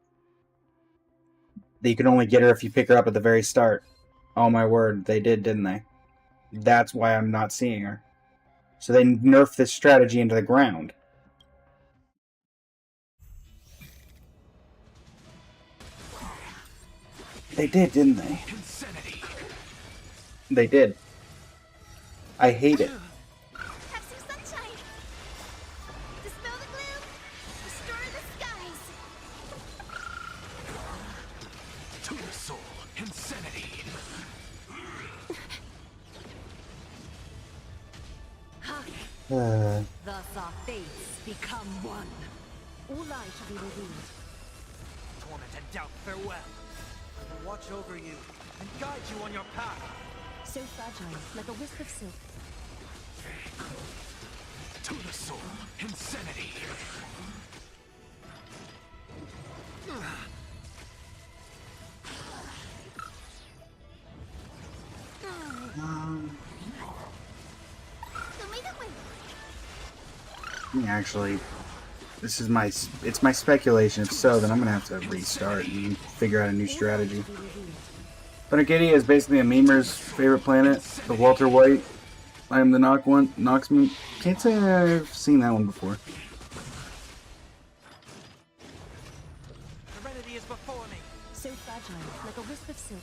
That you can only get her if you pick her up at the very start. Oh my word, they did, didn't they? That's why I'm not seeing her. So they nerfed this strategy into the ground. They did, didn't they? Insanity. They did. I hate it. Have some sunshine. Dispel the gloom. Restore the skies. To the soul. Insanity. Uh, Thus our fates become one. All lies shall be revealed. Torment and doubt, farewell. I will watch over you and guide you on your path. So fragile, like a wisp of silk. To the soul. Insanity. Show me the way. actually, this is my... It's my speculation. If so, then I'm going to have to restart and figure out a new strategy. But Arcadia is basically a memer's favorite planet. The Walter White, I am the Noxman. Can't say I've seen that one before. Serenity is before me. So fragile, like a wisp of silk.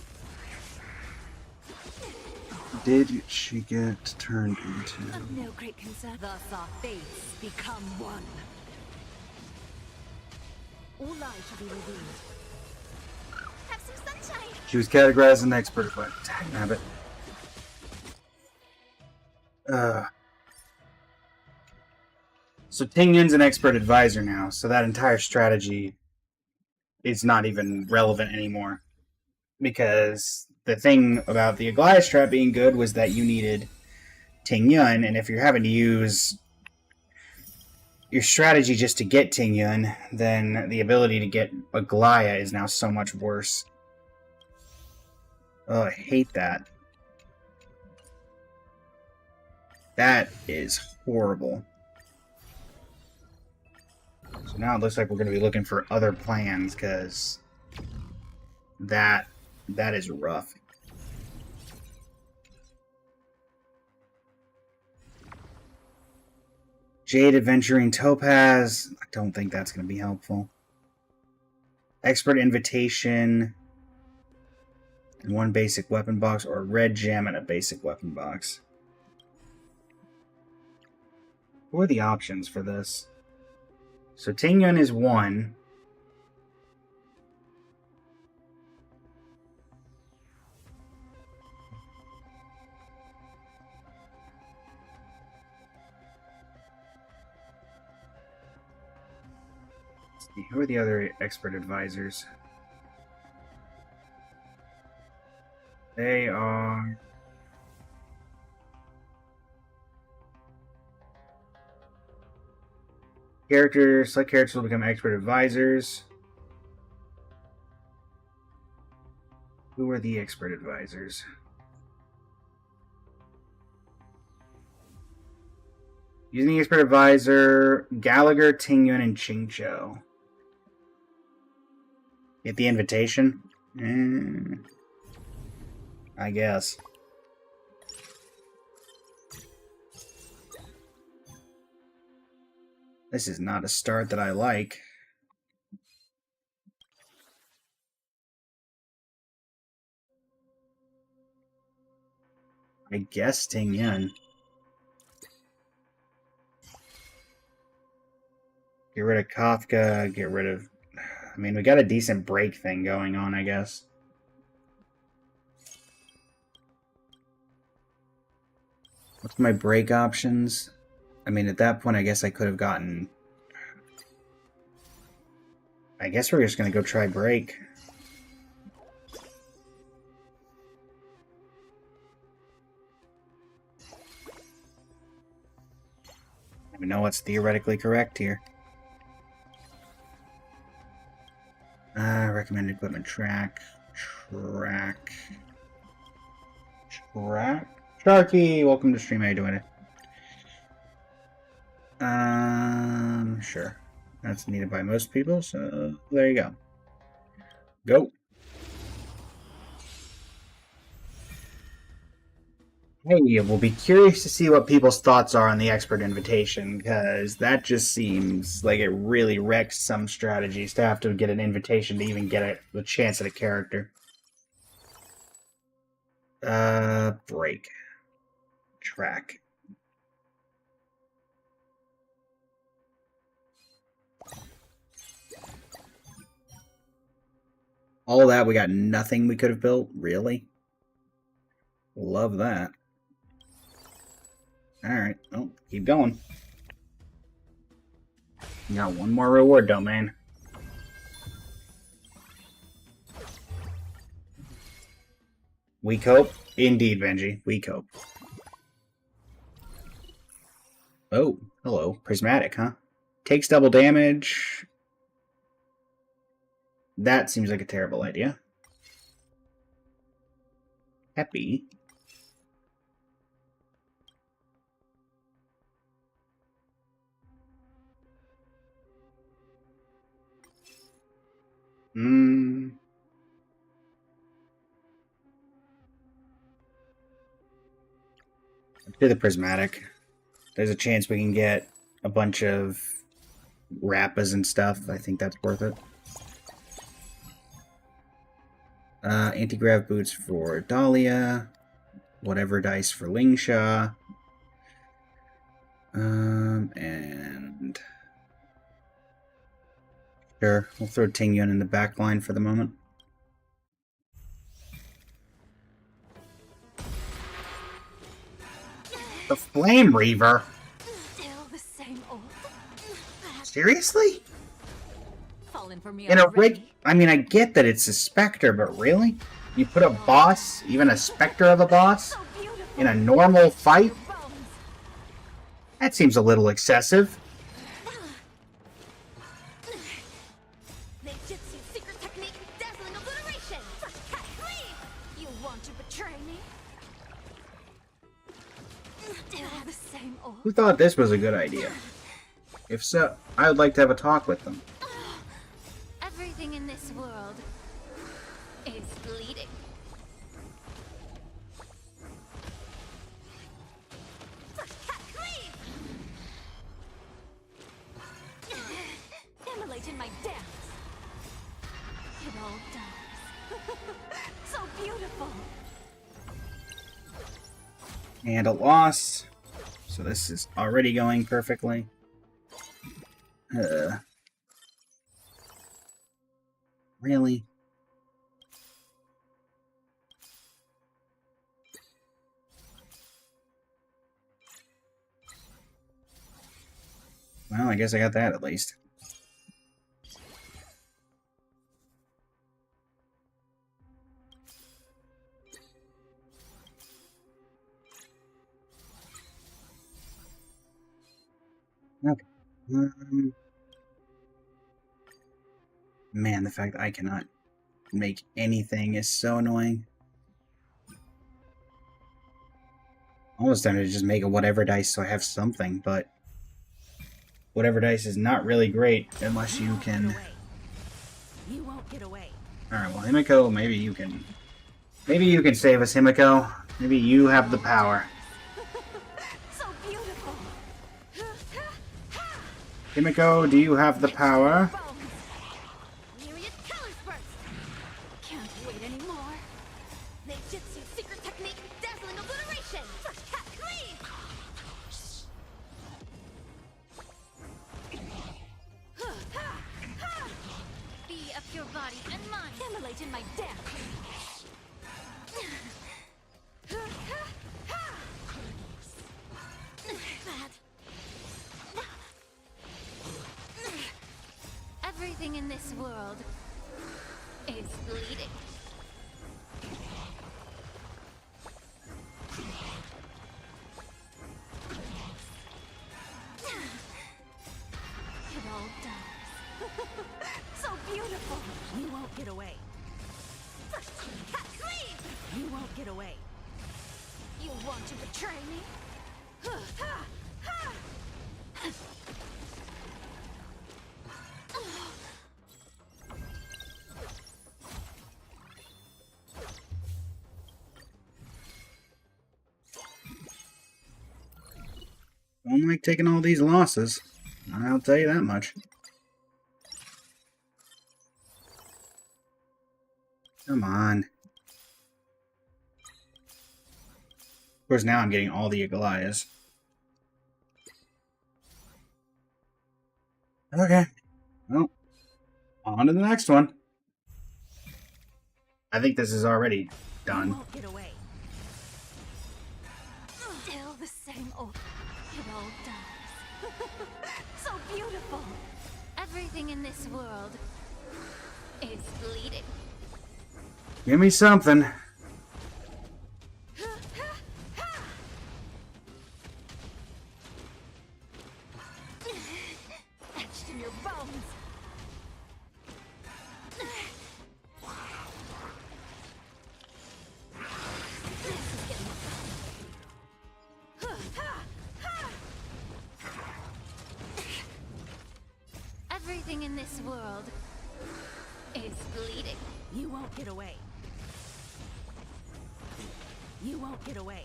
Did she get turned into... Of no great concern. Thus our fates become one. All lies shall be revealed. Have some sunshine. She was categorized as an expert, but dang it. So Ting Yun's an expert advisor now, so that entire strategy is not even relevant anymore. Because the thing about the Aglaia strat being good was that you needed Ting Yun, and if you're having to use your strategy just to get Ting Yun, then the ability to get Aglaia is now so much worse. Oh, I hate that. That is horrible. So now it looks like we're going to be looking for other plans, because that is rough. Jade Adventuring Topaz. I don't think that's going to be helpful. Expert Invitation. And one basic weapon box, or red gem and a basic weapon box. What are the options for this? So Ting Yun is one. Who are the other expert advisors? They are... Select characters will become expert advisors. Who are the expert advisors? Using the expert advisor, Gallagher, Ting Yun, and Ching Cho. Get the invitation? I guess. This is not a start that I like. I guess Ting Yun. Get rid of Kafka, get rid of... I mean, we got a decent break thing going on, I guess. What's my break options? I mean, at that point, I guess I could have gotten... I guess we're just going to go try break. I don't even know what's theoretically correct here. Recommended equipment track. Sharky, welcome to stream. How you doing? Sure. That's needed by most people, so there you go. Go. Hey, we'll be curious to see what people's thoughts are on the expert invitation, because that just seems like it really wrecks some strategies to have to get an invitation to even get a chance at a character. Break. Track. All that, we got nothing we could have built? Really? Love that. Alright, oh, keep going. You got one more reward domain. We cope? Indeed, Benji. We cope. Oh, hello. Prismatic, huh? Takes double damage. That seems like a terrible idea. Happy. Let's do the prismatic. There's a chance we can get a bunch of Rappas and stuff. I think that's worth it. Anti-grav boots for Dahlia. Whatever dice for Lingsha. And Sure, we'll throw Ting Yun in the back line for the moment. The Flame Reaver? Still the same old. Seriously? Fallen for me In a already. rig? I mean, I get that it's a Spectre, but really? You put a boss, even a Spectre of a boss, So beautiful. in a normal fight? Bones. That seems a little excessive. Ninjutsu secret technique, dazzling obliteration. First cut, leave. You want to betray me? Still the same old. Who thought this was a good idea? If so, I would like to have a talk with them. Everything in this world is bleeding. First cut, leave. Immolate in my dance. It all dies. So beautiful. And a loss. So this is already going perfectly. Really? Well, I guess I got that at least. Okay. Man, the fact that I cannot make anything is so annoying. Almost time to just make a whatever dice so I have something, but whatever dice is not really great unless you can. You won't get away. Alright, well, Himiko, maybe you can. Maybe you can save us, Himiko. Maybe you have the power. So beautiful. Himiko, do you have the power? Bones. Myriad colors burst. Can't wait anymore. Ninjutsu secret technique, dazzling obliteration. First cut, leave. Be of your body and mind. Immolate in my dance. Everything in this world is bleeding. It all dies. So beautiful. You won't get away. First cut, leave. You won't get away. You want to betray me? Don't like taking all these losses. I'll tell you that much. Come on. Of course, now I'm getting all the Goliaths. Okay. Well, on to the next one. I think this is already You done. won't get away. Still the same old. It all dies. So beautiful. Everything in this world is bleeding. Give me something. Etched in your bones. This is getting everything in this world is bleeding. You won't get away. You won't get away.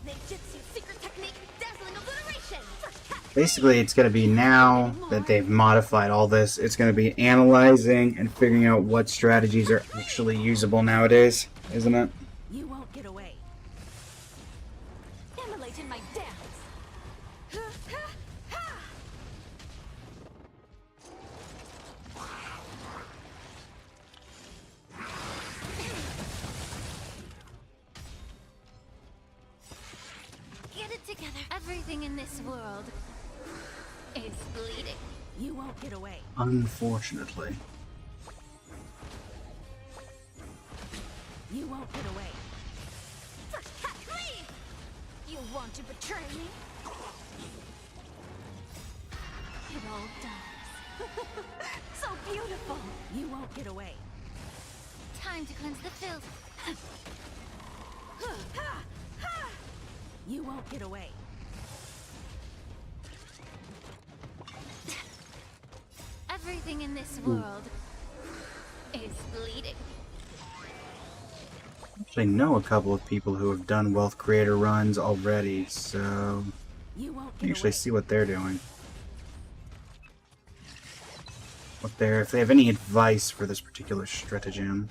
Ninjutsu secret technique, dazzling obliteration. First cut. Basically, it's going to be now that they've modified all this, it's going to be analyzing and figuring out what strategies are actually usable nowadays, isn't it? You won't get away. Immolate in my dance. together. Everything in this world is bleeding. You won't get away. Unfortunately. You won't get away. Leave! You want to betray me? It all dies. So beautiful. You won't get away. Time to cleanse the filth. You won't get away. Everything in this world is bleeding. Actually know a couple of people who have done wealth creator runs already, so You won't I get usually away. see what they're doing. If they have any advice for this particular stratagem.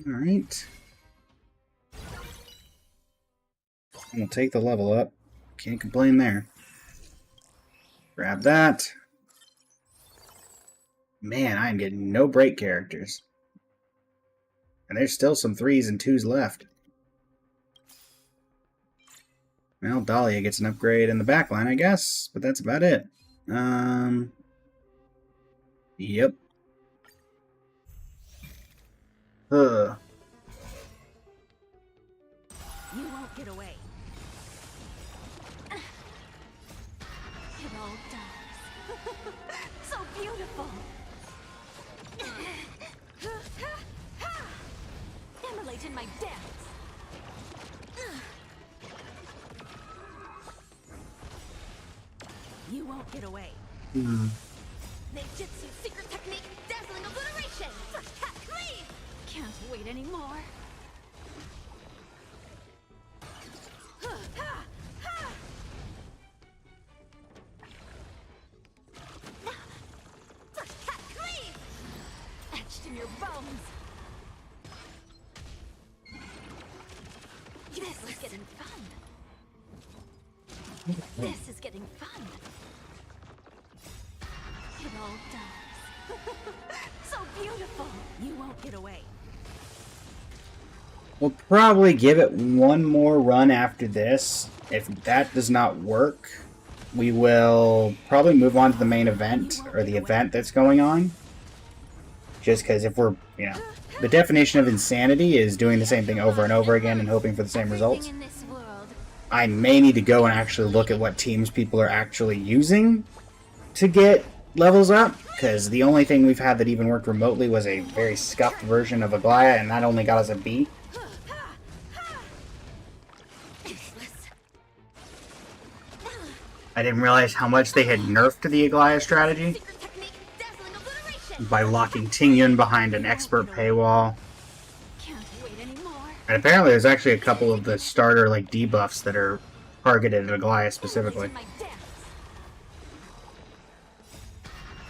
Alright. We'll take the level up. Can't complain there. Grab that. Man, I am getting no break characters. And there's still some 3s and 2s left. Well, Dahlia gets an upgrade in the backline, I guess, but that's about it. Yep. You won't get away. It all dies. So beautiful. Immolate in my depths. You won't get away. Ninjutsu secret technique, dazzling obliteration. Leave! Can't wait anymore. Etched in your bones. This is getting fun. This is getting fun. It all dies. So beautiful. You won't get away. We'll probably give it one more run after this. If that does not work, we will probably move on to the main event, or the event that's going on. Just because if we're, the definition of insanity is doing the same thing over and over again and hoping for the same results. Everything in this world I may need to go and actually look at what teams people are actually using to get levels up, because the only thing we've had that even worked remotely was a very scuffed version of Aglaia, and that only got us a B. I didn't realize how much they had nerfed the Aglaia strategy secret technique, dazzling obliteration. by locking Tingyun behind an expert paywall. Can't wait anymore. And apparently there's actually a couple of the starter debuffs that are targeted at Aglaia specifically. In my depths.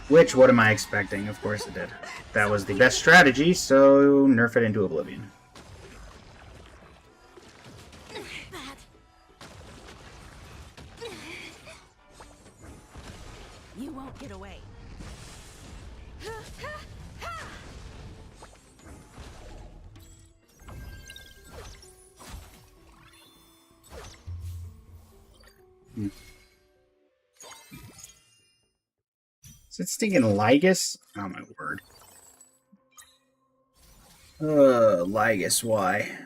Which, what am I expecting? Of course it did. That was the best strategy, so nerf it into oblivion. You won't get away. Is it stinking Lygus? Oh my word. Lygus, why?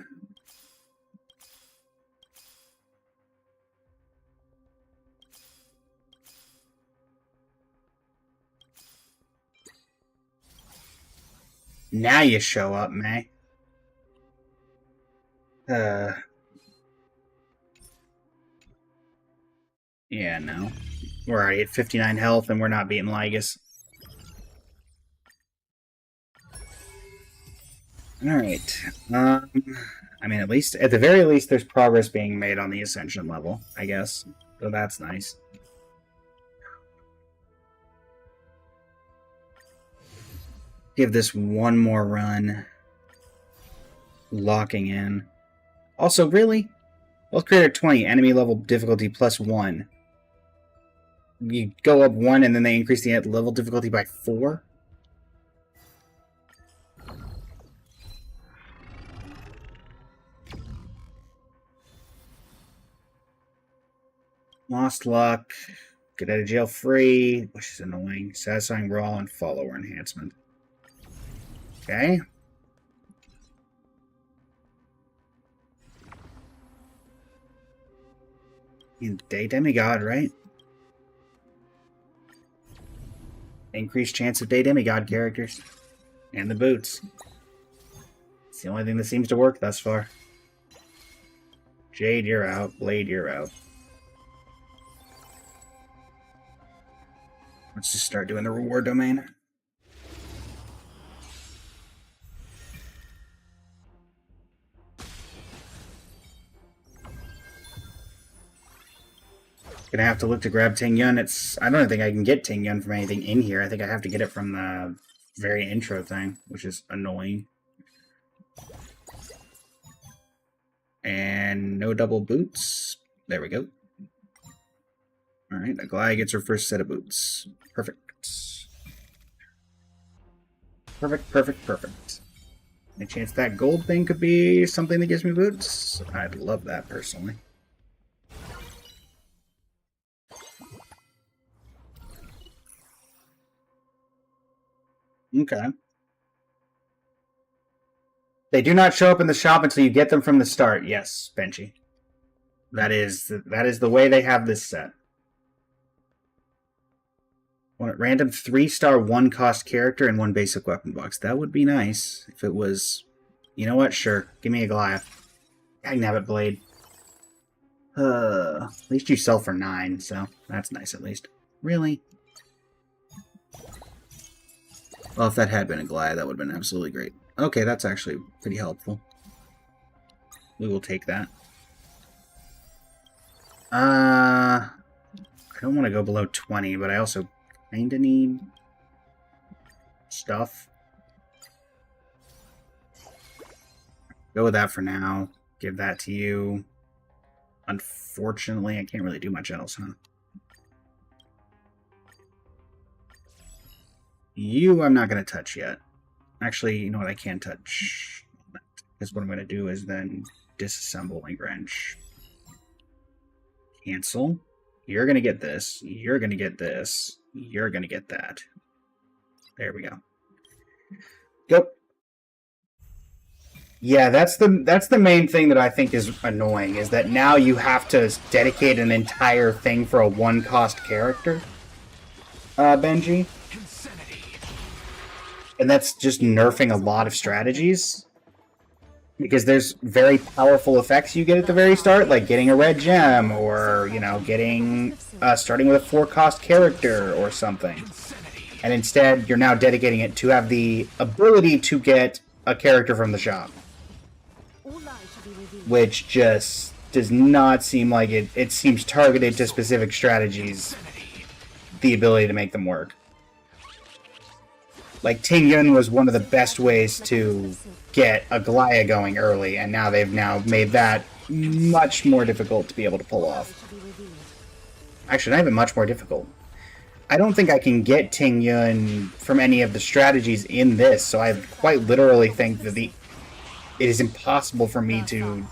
Now you show up, May. Yeah, no. We're already at 59 health and we're not beating Lygus. Alright. I mean, at the very least, there's progress being made on the Ascension level, I guess. So that's nice. Give this one more run. Locking in. Also, really? Wealth Creator 20, enemy level difficulty +1. You go up 1 and then they increase the level difficulty by 4? Lost luck. Get out of jail free, which is annoying. Satisfying brawl and follower enhancement. Okay. Day demigod, right? Increased chance of day demigod characters. And the boots. It's the only thing that seems to work thus far. Jade, you're out. Blade, you're out. Let's just start doing the reward domain. Gonna have to look to grab Ting Yun. I don't think I can get Ting Yun from anything in here. I think I have to get it from the very intro thing, which is annoying. And no double boots. There we go. Alright, Aglaya gets her first set of boots. Perfect. Perfect. Any chance that gold thing could be something that gives me boots? I'd love that, personally. Okay. They do not show up in the shop until you get them from the start. Yes, Benji. That is the way they have this set. One random 3-star 1-cost character and 1 basic weapon box. That would be nice if it was... You know what? Sure. Give me a Goliath. I can have it, Blade. At least you sell for 9, so that's nice at least. Really? Well, if that had been a Goliath, that would have been absolutely great. Okay, that's actually pretty helpful. We will take that. I don't want to go below 20, but I also kind of need stuff. Go with that for now. Give that to you. Unfortunately, I can't really do much else, huh? You, I'm not going to touch yet. Actually, you know what? I can touch. Because what I'm going to do is then disassemble Link Wrench. Cancel. You're going to get this. You're going to get this. You're going to get that. There we go. Go. Yeah, that's the main thing that I think is annoying, is that now you have to dedicate an entire thing for a 1-cost character, Benji. And that's just nerfing a lot of strategies. Because there's very powerful effects you get at the very start, like getting a red gem, or, you know, getting, starting with a 4-cost character or something. And instead, you're now dedicating it to have the ability to get a character from the shop. Which just does not seem like it. It seems targeted to specific strategies, the ability to make them work. Like, Ting Yun was one of the best ways to get Aglaya going early, and now they've made that much more difficult to be able to pull off. Actually, not even much more difficult. I don't think I can get Ting Yun from any of the strategies in this, so I quite literally think that it is impossible for me to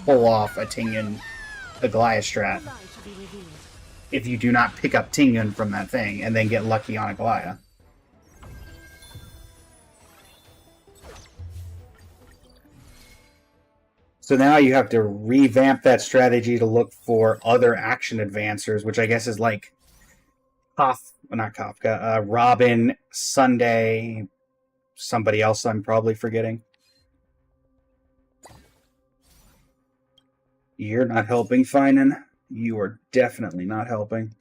pull off a Ting Yun Aglaya strat if you do not pick up Ting Yun from that thing and then get lucky on Aglaya. So now you have to revamp that strategy to look for other action advancers, which I guess is like Robin, Sunday, somebody else I'm probably forgetting. You're not helping, Finan. You are definitely not helping.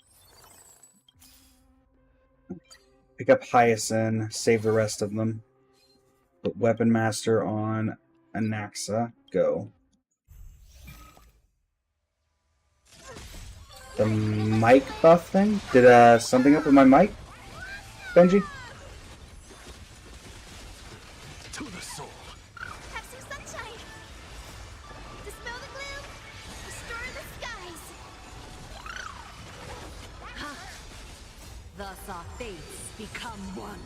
Pick up Hyacin, save the rest of them. Put Weapon Master on Anaxa. Go. The mic buff thing? Did something up with my mic, Benji? To the soul. Have some sunshine. Dispel the gloom. Restore the skies. Thus our fates become one.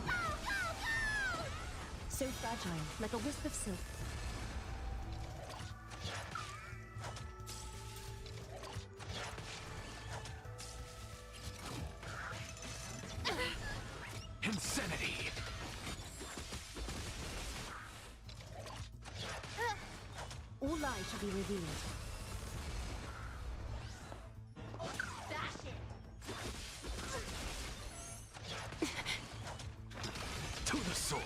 So fragile, like a wisp of silk. lies shall be revealed. To the soul.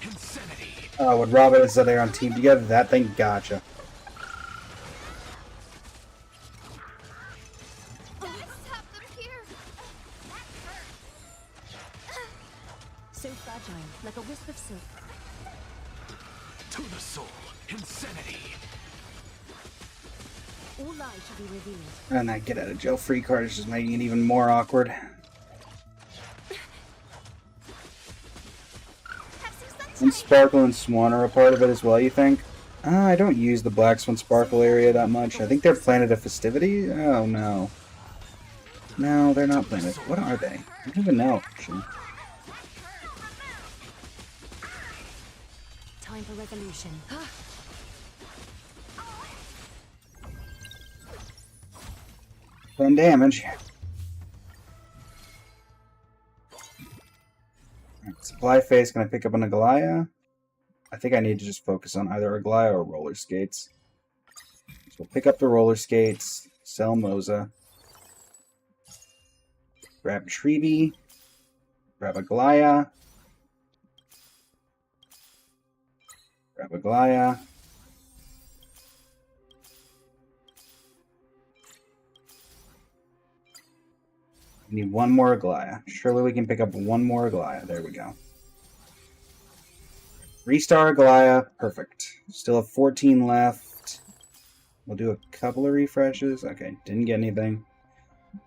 Insanity. Oh, when Robin and Zed are on team together, that thing gotcha. Stop them here. So fragile, like a wisp of silk. To the soul. Insanity. All lies shall be revealed. And that get out of jail free card is just making it even more awkward. And Sparkle and Swan are a part of it as well, you think? I don't use the Black Swan Sparkle area that much. I think they're Planet of Festivity? Oh, no. No, they're not Planet. What are they? I don't even know, actually. Time for resolution. 10 damage. Supply phase, can I pick up an Aglaya? I think I need to just focus on either Aglaya or roller skates. So we'll pick up the roller skates, sell Moza, grab Treeby, grab Aglaya, grab Aglaya. We need one more Aglaya. Surely we can pick up one more Aglaya. There we go. 3-star Aglaya. Perfect. Still have 14 left. We'll do a couple of refreshes. Okay, didn't get anything.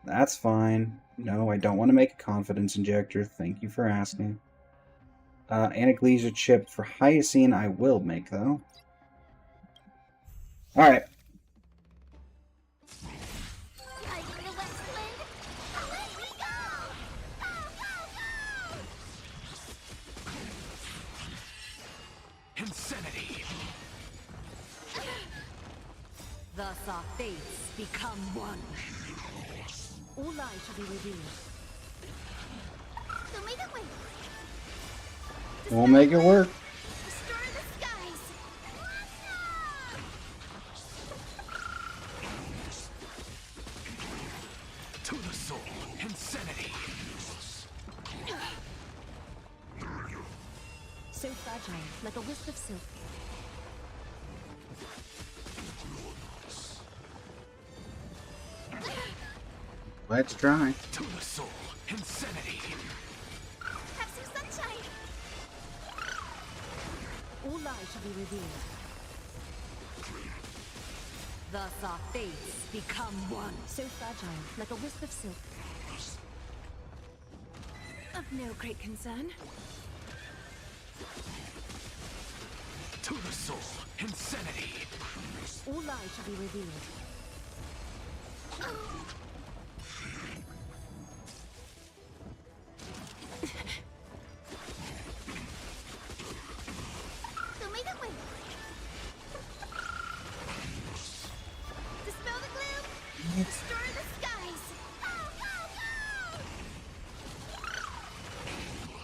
That's fine. No, I don't want to make a confidence injector. Thank you for asking. Anaclesia chip for Hyacine I will make, though. Alright. Insanity. Thus our fates become one. All lies shall be revealed. We'll make it work. Destroy the skies. To the soul. Insanity. So fragile, like a wisp of silk. Let's try. To the soul. Insanity. Have some sunshine. All lies shall be revealed. Thus our fates become one. So fragile, like a wisp of silk. Of no great concern. To the soul. Insanity. All lies shall be revealed. Dispel the gloom. Destroy the skies.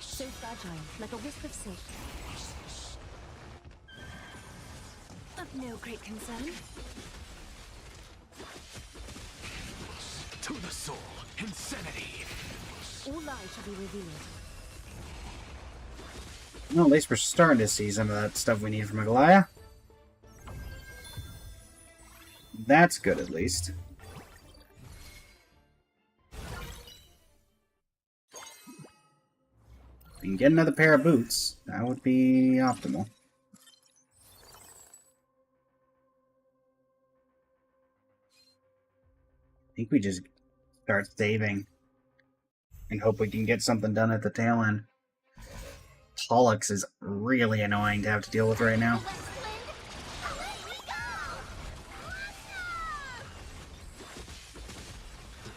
So fragile, like a wisp of silk. Of no great concern. To the soul. Insanity. All lies shall be revealed. Well, at least we're starting to see some of that stuff we need from Aglaya. That's good, at least. If we can get another pair of boots, that would be optimal. I think we just start saving and hope we can get something done at the tail end. Pollux is really annoying to have to deal with right now.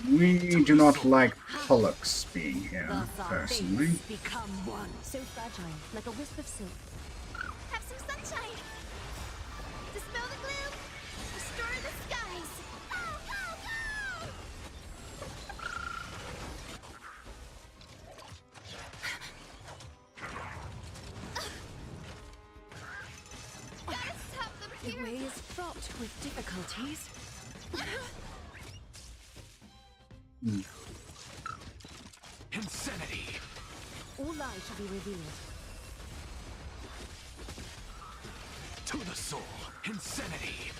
We do not like Pollux being here, Thus our personally. fates become one. So fragile, like a wisp of silk. Have some sunshine. Dispel the gloom. Destroy the skies. Gotta stop them The way is fraught with difficulties. Insanity! All lies shall be revealed. To the soul! Insanity!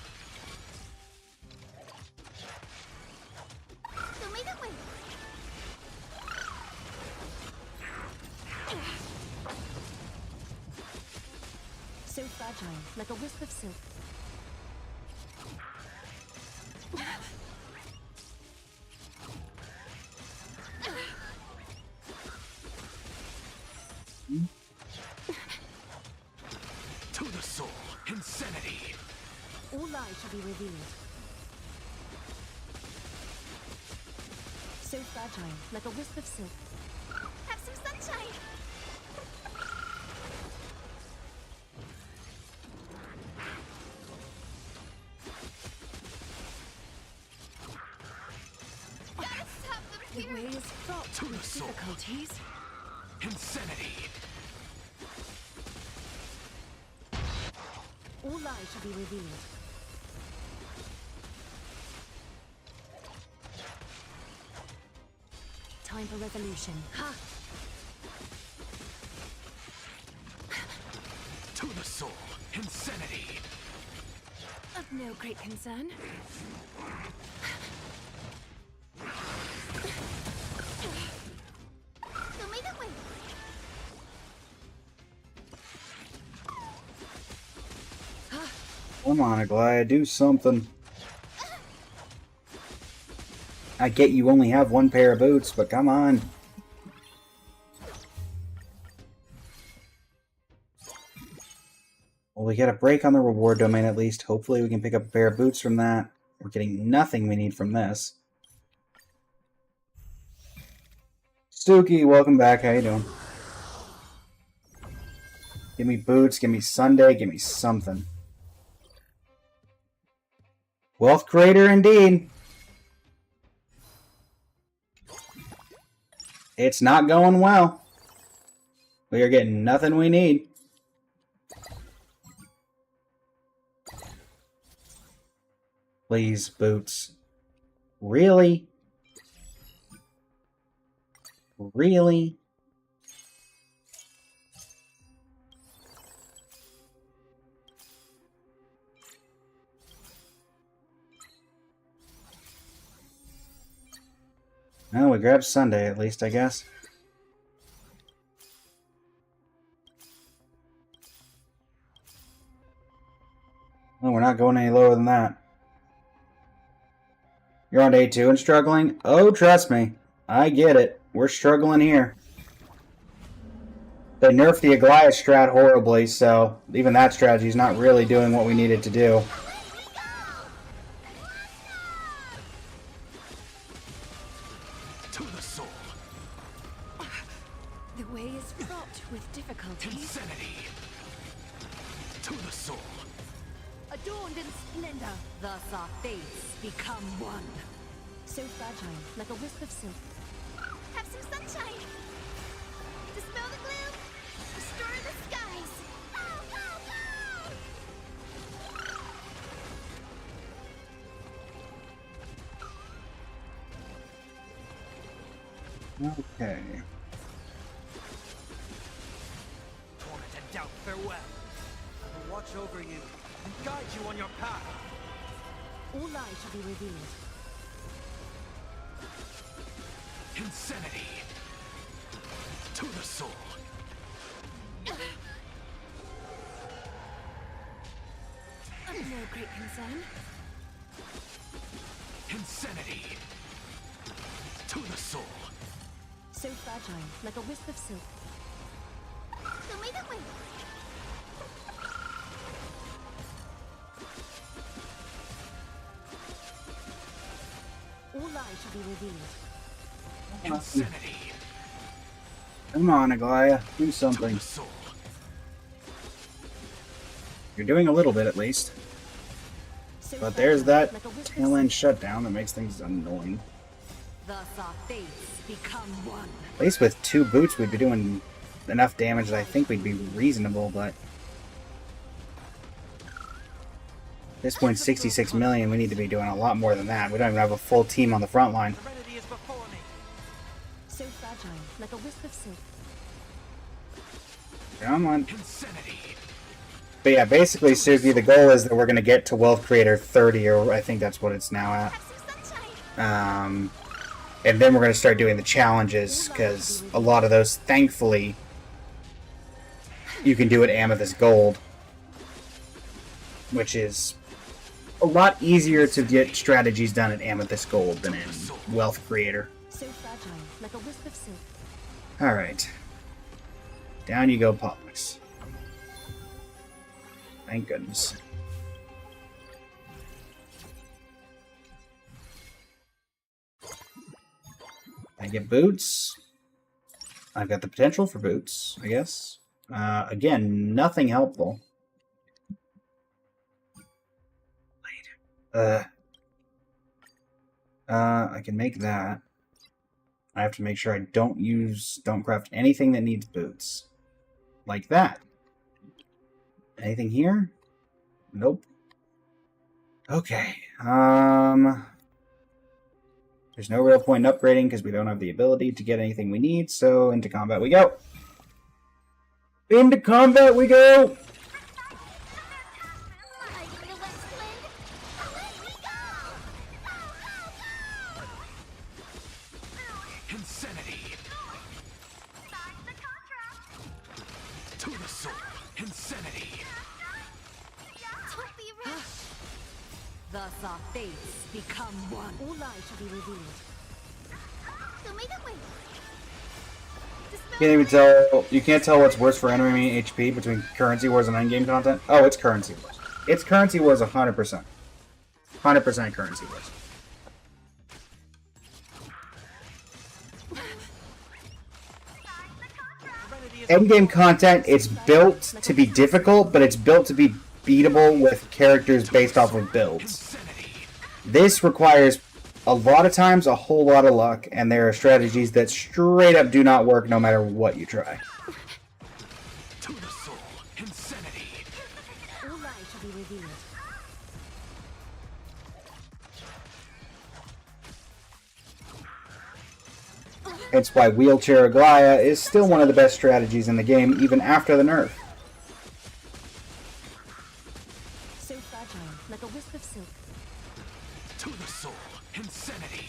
So fragile, like a wisp of silk. To the soul! Insanity! All lies shall be revealed. So fragile, like a wisp of silk. Have some sunshine. Gotta stop them The here. way is fraught To the with soul. difficulties. Insanity! All lies shall be revealed. Time for resolution. Ha! To the soul! Insanity! Of no great concern. Show me the way. Come on, Aglaya, do something. I get you only have one pair of boots, but come on. Well, we get a break on the reward domain at least. Hopefully we can pick up a pair of boots from that. We're getting nothing we need from this. Stooky, welcome back. How you doing? Give me boots, give me Sunday, give me something. Wealth creator indeed. It's not going well. We are getting nothing we need. Please, boots. Really? Really? Well, we grabbed Sunday at least, I guess. Well, we're not going any lower than that. You're on day 2 and struggling? Oh, trust me. I get it. We're struggling here. They nerfed the Aglaya strat horribly, so even that strategy is not really doing what we need it to do. To the soul! The way is fraught with difficulties. Insanity! To the soul! Adorned in splendor, thus our fates become one. So fragile, like a wisp of silk. Have some sunshine. Dispel the gloom. Restore the skies. Pow, pow, pow. Okay. Torment and doubt, farewell! I will watch over you and guide you on your path! All lies shall be revealed. Insanity! To the soul! Of no great concern. Insanity! To the soul! So fragile, like a wisp of silk. Show me the way. All lies shall be revealed. Insanity! Come on, Aglaya. Do To something. the soul! You're doing a little bit at least. So But there's fragile, that like a wisp of tail end silk. shutdown that makes things annoying. Thus our fates become one. At least with 2 boots we'd be doing enough damage that I think we'd be reasonable, but... At this point, 66 million. We need to be doing a lot more than that. We don't even have a full team on the front line. Serenity is before me. So fragile, like a wisp of silk. Come on. Insanity. But yeah, basically, Suki, the goal is that we're going to get to Wealth Creator 30, or I think that's what it's now at. Have some sunshine. And then we're going to start doing the challenges, because a lot of those, thankfully, you can do at Amethyst Gold, which is a lot easier to get strategies done at Amethyst Gold than in Wealth Creator. So fragile, like a wisp of silk. Alright. Down you go, Pollux. Thank goodness. I get boots. I've got the potential for boots, I guess. Again, nothing helpful. I can make that. I have to make sure I don't craft anything that needs boots. Like that. Anything here? Nope. Okay. There's no real point in upgrading because we don't have the ability to get anything we need, so into combat we go. Into combat we go! Riding the west wind. Away we go. Go, go, go. Insanity. Sign the contract. To the soul. Insanity. Don't be rushed. Thus our fates become one. All lies shall be revealed. Show me the way. Dispel Can't even tell. You can't tell what's worse for enemy HP between Currency Wars and endgame content. Oh, it's Currency Wars. It's Currency Wars 100%. 100% Currency Wars. Serenity is Endgame content, it's built to be difficult, but it's built to be beatable with characters based off of builds. Insanity. This requires a lot of times a whole lot of luck, and there are strategies that straight up do not work no matter what you try. To the soul. Insanity. All lies shall be revealed. Hence why Wheelchair Aglaya is still one of the best strategies in the game, even after the nerf. So fragile, like a wisp of silk. To the soul. Insanity.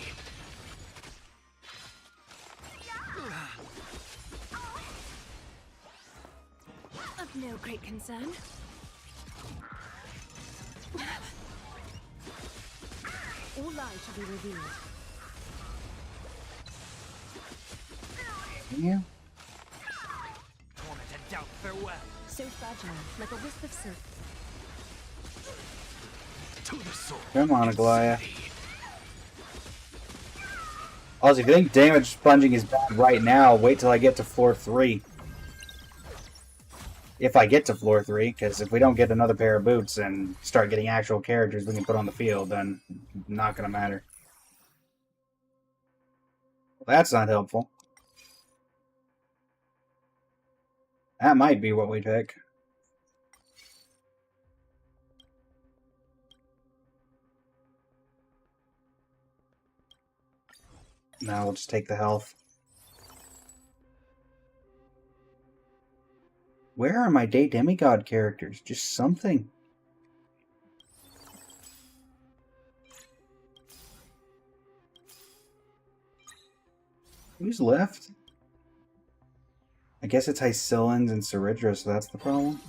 Of no great concern. All lies shall be revealed. Yeah. torment and doubt. Farewell. So fragile, like a wisp of silk. To the soul. Come on, Aglaya. Also, if you think damage sponging is bad right now, wait till I get to floor 3. If I get to floor 3, because if we don't get another pair of boots and start getting actual characters we can put on the field, then not gonna matter. Well, that's not helpful. That might be what we pick. Now we'll just take the health. Where are my Day Demigod characters? Just something. Who's left? I guess it's Hycillans and Ceridra, so that's the problem.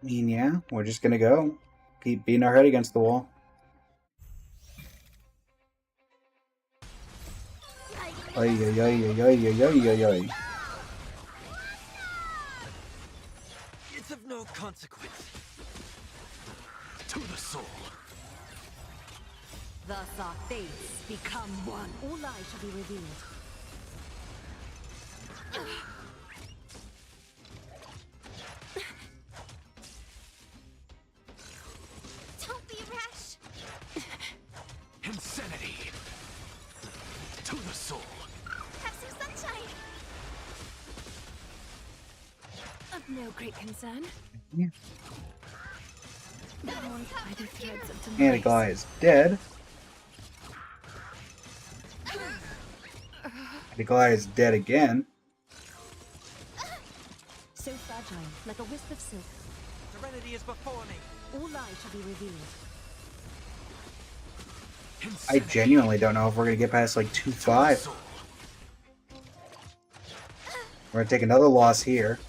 I mean, yeah, we're just gonna go. Keep beating our head against the wall. Ay, ay, ay, ay, ay, ay, ay, ay, ay. It's of no consequence. To the soul. Thus our fates become one. All lies shall be revealed. Don't be rash. Insanity. To the soul. Have some sunshine. No great concern. Yeah. Bound by the threads of And demise. Goliath is dead. And Goliath is dead again. So fragile, like a wisp of silk. Serenity is before me. All lies shall be revealed. I genuinely don't know if we're gonna get past like 2-5. We're gonna take another loss here.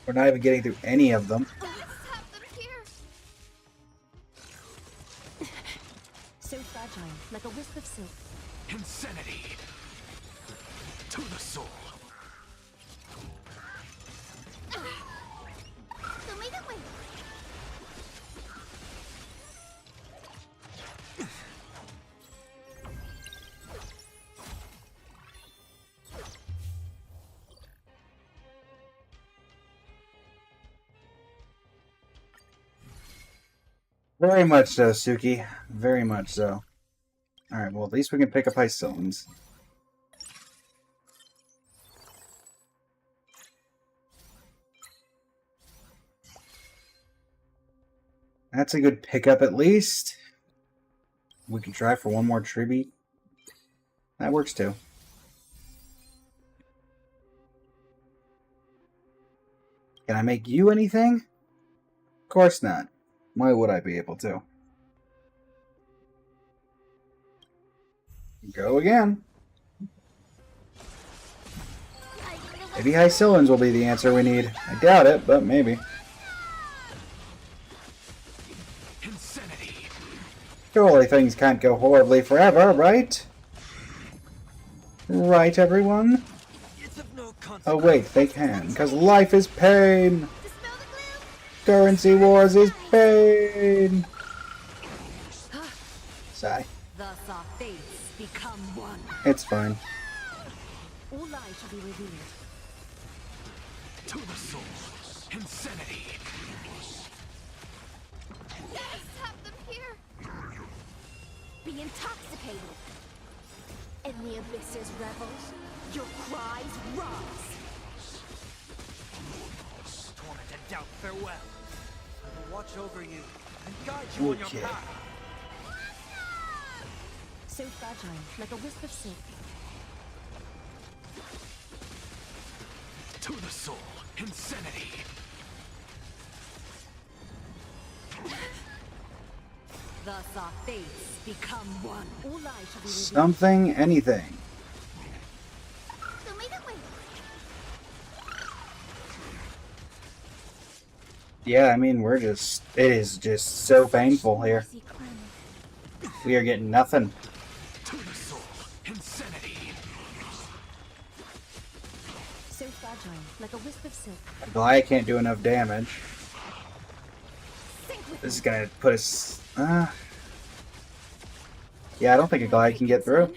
We're not even getting through any of them. Let's have them here. So fragile, like a wisp of silk. Insanity. To the soul. Show me the way. Very much so, Suki. Very much so. Alright, well, at least we can pick up Hysilians. That's a good pickup, at least. We can try for one more tribute. That works, too. Can I make you anything? Of course not. Why would I be able to? Go again. Maybe Hysilians will be the answer we need. I doubt it, but maybe. Insanity. Surely things can't go horribly forever, right? Right, everyone? It's of no consequence. Oh wait, they can, because life is pain! Dispel the gloom. Currency wars is pain! Sigh. Thus our fates become one. It's fine. All lies shall be revealed. To the soul. Insanity. Let's have them here. Be intoxicated. In the abyss's revels, your cries rise. Torment and doubt, farewell. I will watch over you and guide you on your Okay. path. So fragile, like a wisp of silk. To the soul. Insanity. Thus our fates become one. All lies shall be revealed. Something, anything. Show me the way. Yeah, I mean, it is just so painful here. Easy climate. We are getting nothing. To the soul. Insanity. So fragile, like a wisp of silk. Goliath can't do enough damage. Sink with This is gonna put us... yeah, I don't think a Goliath can get through.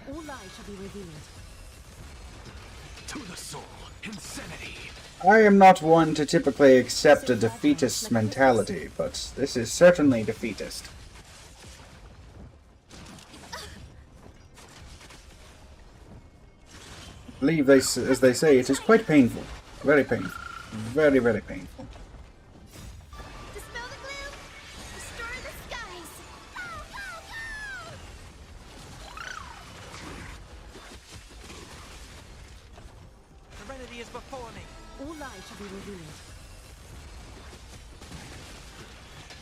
All lies shall be revealed. To the soul. Insanity. I am not one to typically accept a defeatist mentality, but this is certainly defeatist. I believe, as they say, it is quite painful. Very painful. Very, very painful. Dispel the gloom. Restore the skies. Pow, pow, pow. Serenity is before me. All lies shall be revealed.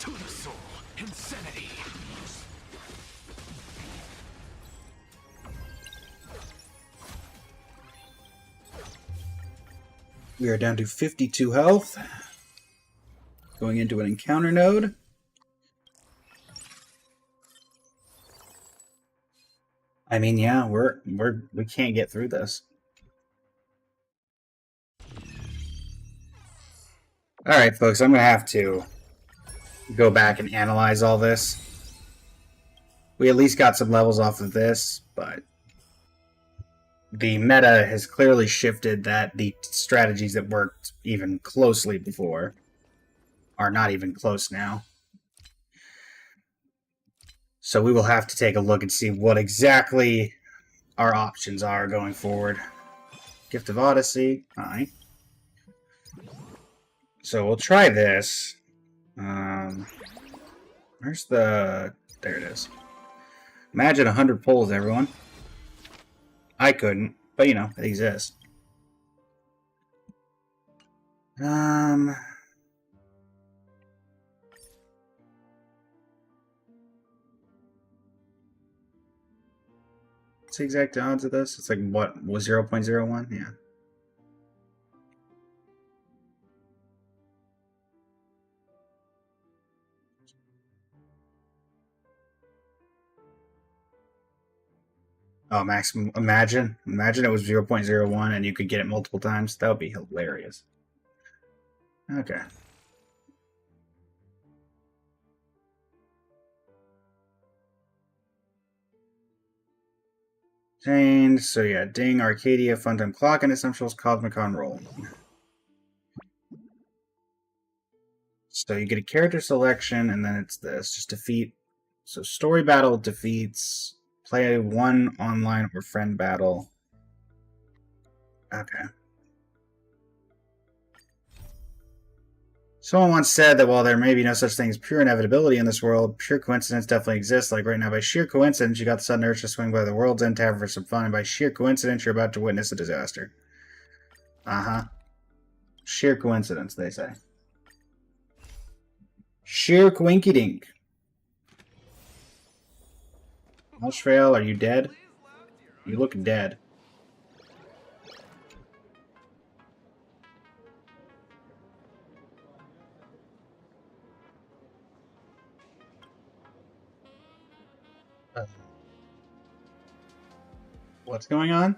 To the soul. Insanity. We are down to 52 health. Going into an encounter node. I mean, yeah, we can't get through this. Alright, folks, I'm gonna have to go back and analyze all this. We at least got some levels off of this, but the meta has clearly shifted that the strategies that worked even closely before are not even close now. So we will have to take a look and see what exactly our options are going forward. Gift of Odyssey, aye. So we'll try this. Where's the... There it is. Imagine 100 pulls, everyone. I couldn't, but you know, it exists. What's the exact odds of this? It's like, what, was 0.01? Yeah. Oh, maximum. Imagine it was 0.01 and you could get it multiple times. That would be hilarious. Okay. Change. So yeah, Ding, Arcadia, Funtime Clock, and Essentials Cosmicon Roll. So you get a character selection, and then it's this. Just defeat. So story battle defeats. Play one online or friend battle. Okay. Someone once said that while there may be no such thing as pure inevitability in this world, pure coincidence definitely exists. Like right now, by sheer coincidence, you got the sudden urge to swing by the World's End Tavern for some fun, and by sheer coincidence, you're about to witness a disaster. Uh-huh. Sheer coincidence, they say. Sheer coinkydink. Mushvale, are you dead? You look dead. What's going on?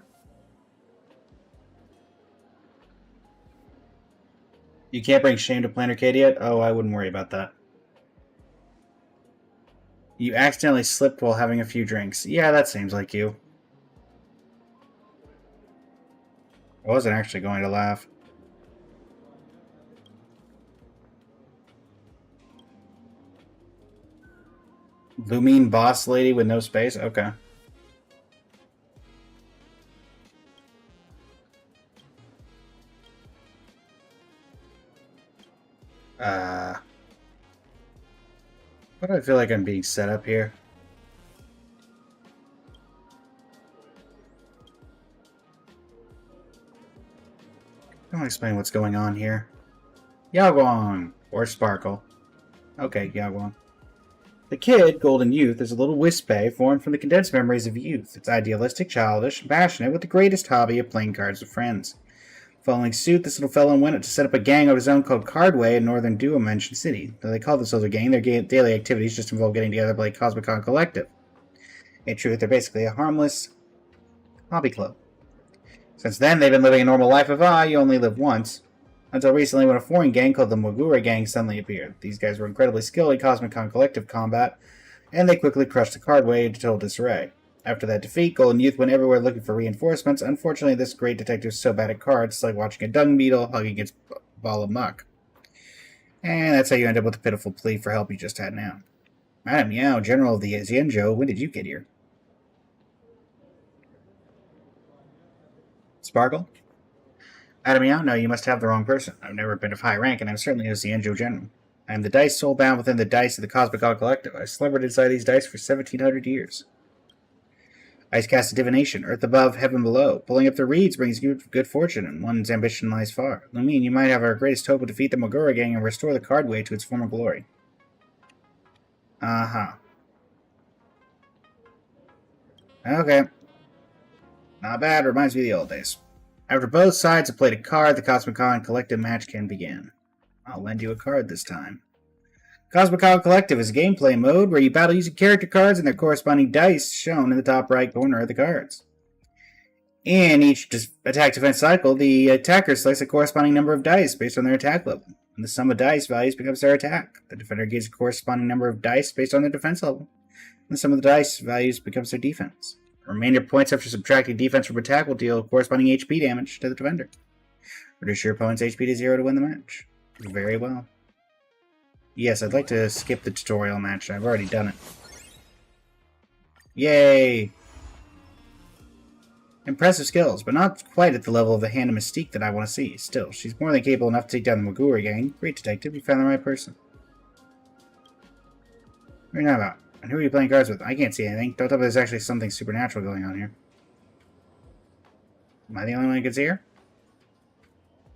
You can't bring shame to Planet Arcadia yet? Oh, I wouldn't worry about that. You accidentally slipped while having a few drinks. Yeah, that seems like you. I wasn't actually going to laugh. Lumine boss lady with no space? Okay. Why do I feel like I'm being set up here? Don't explain what's going on here. Yaoguang! Or Sparkle. Okay, Yaoguang. The kid, Golden Youth, is a little wispy formed from the condensed memories of youth. It's idealistic, childish, and passionate, with the greatest hobby of playing cards with friends. Following suit, this little fellow went to set up a gang of his own called Cardway in northern Duo Mansion City. Though they call themselves a gang, their daily activities just involve getting together to play Cosmicon Collective. In truth, they're basically a harmless hobby club. Since then, they've been living a normal life of, you only live once. Until recently, when a foreign gang called the Mogura Gang suddenly appeared. These guys were incredibly skilled in Cosmicon Collective combat, and they quickly crushed the Cardway into total disarray. After that defeat, Golden Youth went everywhere looking for reinforcements. Unfortunately, this great detective is so bad at cards, it's like watching a dung beetle hugging its ball of muck. And that's how you end up with the pitiful plea for help you just had now. Madam Yao, General of the Xianzhou, when did you get here? Sparkle? Madam Yao, no, you must have the wrong person. I've never been of high rank, and I'm certainly a Xianzhou General. I am the dice soul bound within the dice of the Cosmicon Collective. I've slumbered inside these dice for 1,700 years. Ice cast a divination, earth above, heaven below. Pulling up the reeds brings you good fortune, and one's ambition lies far. Lumine, you might have our greatest hope to defeat the Mogura Gang and restore the Cardway to its former glory. Uh-huh. Okay. Not bad, reminds me of the old days. After both sides have played a card, the Cosmicon Collective match can begin. I'll lend you a card this time. Cosmicon Collective is a gameplay mode where you battle using character cards and their corresponding dice shown in the top right corner of the cards. In each attack-defense cycle, the attacker selects a corresponding number of dice based on their attack level, and the sum of dice values becomes their attack. The defender gains a corresponding number of dice based on their defense level, and the sum of the dice values becomes their defense. The remainder points after subtracting defense from attack will deal corresponding HP damage to the defender. Reduce your opponent's HP to 0 to win the match. Very well. Yes, I'd like to skip the tutorial match. I've already done it. Yay! Impressive skills, but not quite at the level of the hand of mystique that I want to see. Still, she's more than capable enough to take down the Magura gang. Great detective, you found the right person. What are you not about? And who are you playing cards with? I can't see anything. Don't tell me there's actually something supernatural going on here. Am I the only one who can see her?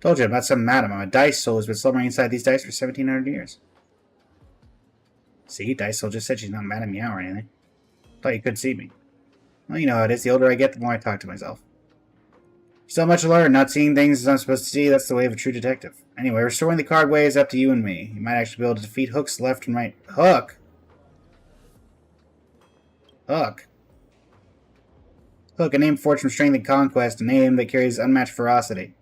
Told you, I'm not some madam. I'm a dice soul who's been slumbering inside these dice for 1700 years. See, Dice Soul just said she's not Madame Meow or anything. Thought you couldn't see me. Well, you know how it is. The older I get, the more I talk to myself. Still much to learn. Not seeing things as I'm supposed to see, that's the way of a true detective. Anyway, restoring the card way is up to you and me. You might actually be able to defeat Hook's left and right. Hook? Hook. Hook, a name forged from strength and conquest, a name that carries unmatched ferocity.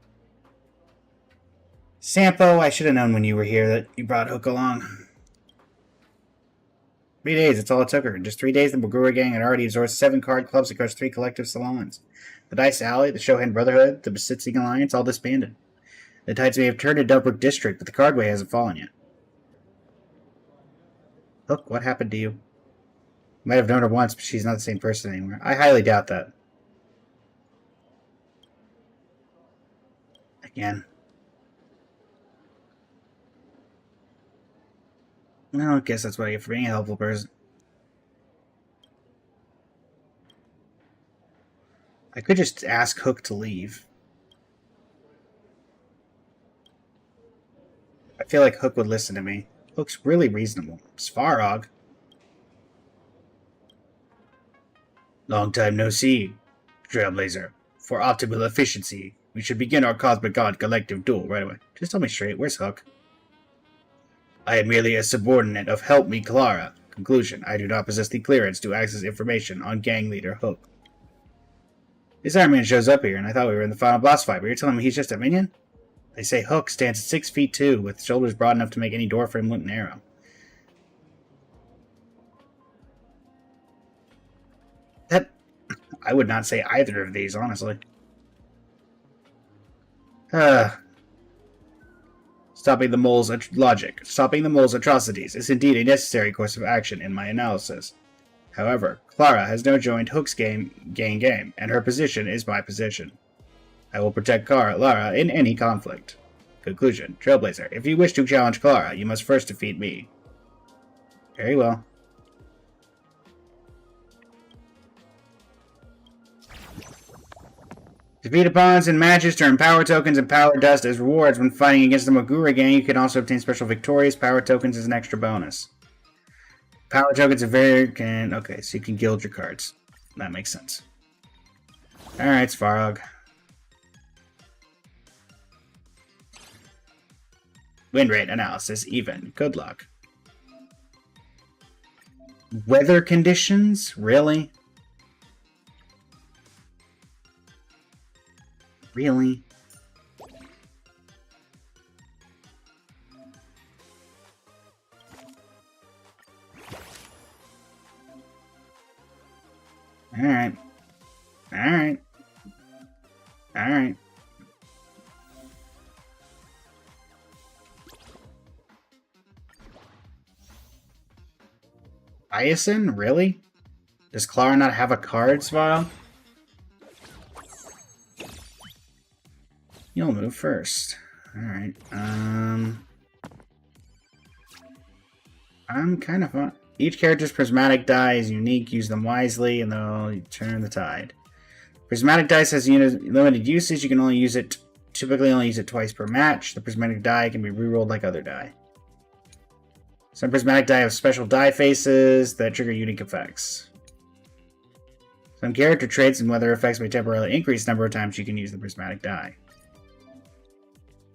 Sampo, I should have known when you were here that you brought Hook along. 3 days, that's all it took her. In just 3 days, the Magura gang had already absorbed 7 card clubs across 3 collective salons. The Dice Alley, the Shohan Brotherhood, the Besitzing Alliance, all disbanded. The tides may have turned to Delbrook District, but the Cardway hasn't fallen yet. Hook, what happened to you? You might have known her once, but she's not the same person anymore. I highly doubt that. Again. Well, I guess that's what I get for being a helpful person. I could just ask Hook to leave. I feel like Hook would listen to me. Hook's really reasonable. Svarog. Long time no see, Trailblazer. For optimal efficiency, we should begin our Cosmic God collective duel right away. Just tell me straight, where's Hook? I am merely a subordinate of Help Me Clara. Conclusion, I do not possess the clearance to access information on gang leader Hook. This Iron Man shows up here, and I thought we were in the final boss fight, but you're telling me he's just a minion? They say Hook stands at 6'2", with shoulders broad enough to make any door frame look narrow. That... I would not say either of these, honestly. Stopping the mole's logic. Stopping the mole's atrocities is indeed a necessary course of action in my analysis. However, Clara has now joined Hook's game, and her position is my position. I will protect Clara in any conflict. Conclusion, Trailblazer, if you wish to challenge Clara, you must first defeat me. Very well. Defeat opponents in matches to earn power tokens and power dust as rewards. When fighting against the Magura gang, you can also obtain special victorious power tokens as an extra bonus. Power tokens are very... Okay, so you can guild your cards. That makes sense. Alright, Svarog. Win rate analysis, even. Good luck. Weather conditions? Really? Really? Alright. Alright. Alright. Iason? Really? Does Clara not have a cards file? You'll move first. Alright. I'm kind of fun. Each character's prismatic die is unique. Use them wisely, and they'll turn the tide. Prismatic dice has limited usage. You can only use it, typically only use it twice per match. The prismatic die can be rerolled like other die. Some prismatic die have special die faces that trigger unique effects. Some character traits and weather effects may temporarily increase the number of times you can use the prismatic die.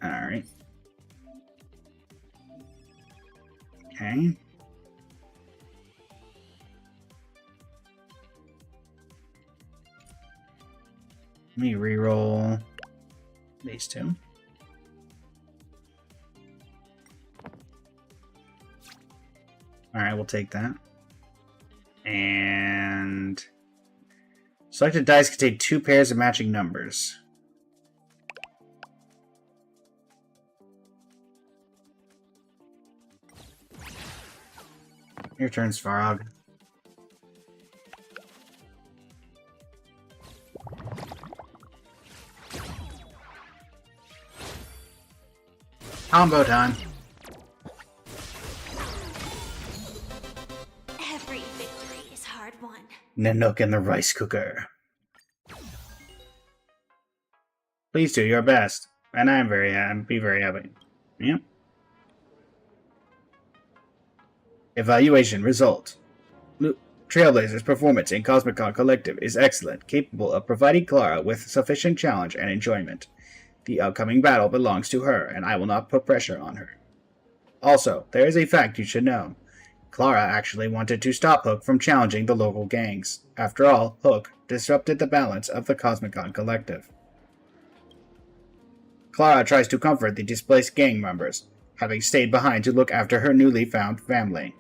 Alright. Okay. Let me reroll these two. Alright, we'll take that. And selected dice contain 2 pairs of matching numbers. Your turn, Svarog. Combo time. Every victory is hard won. Nanook and the rice cooker. Please do your best. And I'm be very happy. Yep. Evaluation result. Trailblazer's performance in Cosmicon Collective is excellent, capable of providing Clara with sufficient challenge and enjoyment. The upcoming battle belongs to her, and I will not put pressure on her. Also, there is a fact you should know. Clara actually wanted to stop Hook from challenging the local gangs. After all, Hook disrupted the balance of the Cosmicon Collective. Clara tries to comfort the displaced gang members, having stayed behind to look after her newly found family.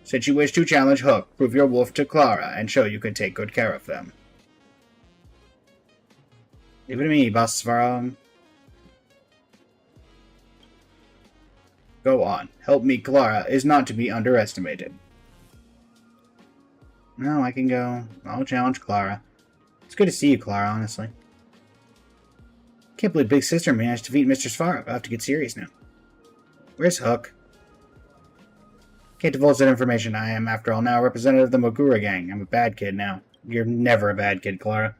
Since you wish to challenge Hook, prove your wolf to Clara and show you can take good care of them. Leave it to me, Boss Svarog. Go on. Help me, Clara is not to be underestimated. No, I can go. I'll challenge Clara. It's good to see you, Clara, honestly. Can't believe Big Sister managed to defeat Mr. Svarog. I'll have to get serious now. Where's Hook? Can't divulge that information. I am, after all, now a representative of the Mogura gang. I'm a bad kid now. You're never a bad kid, Clara.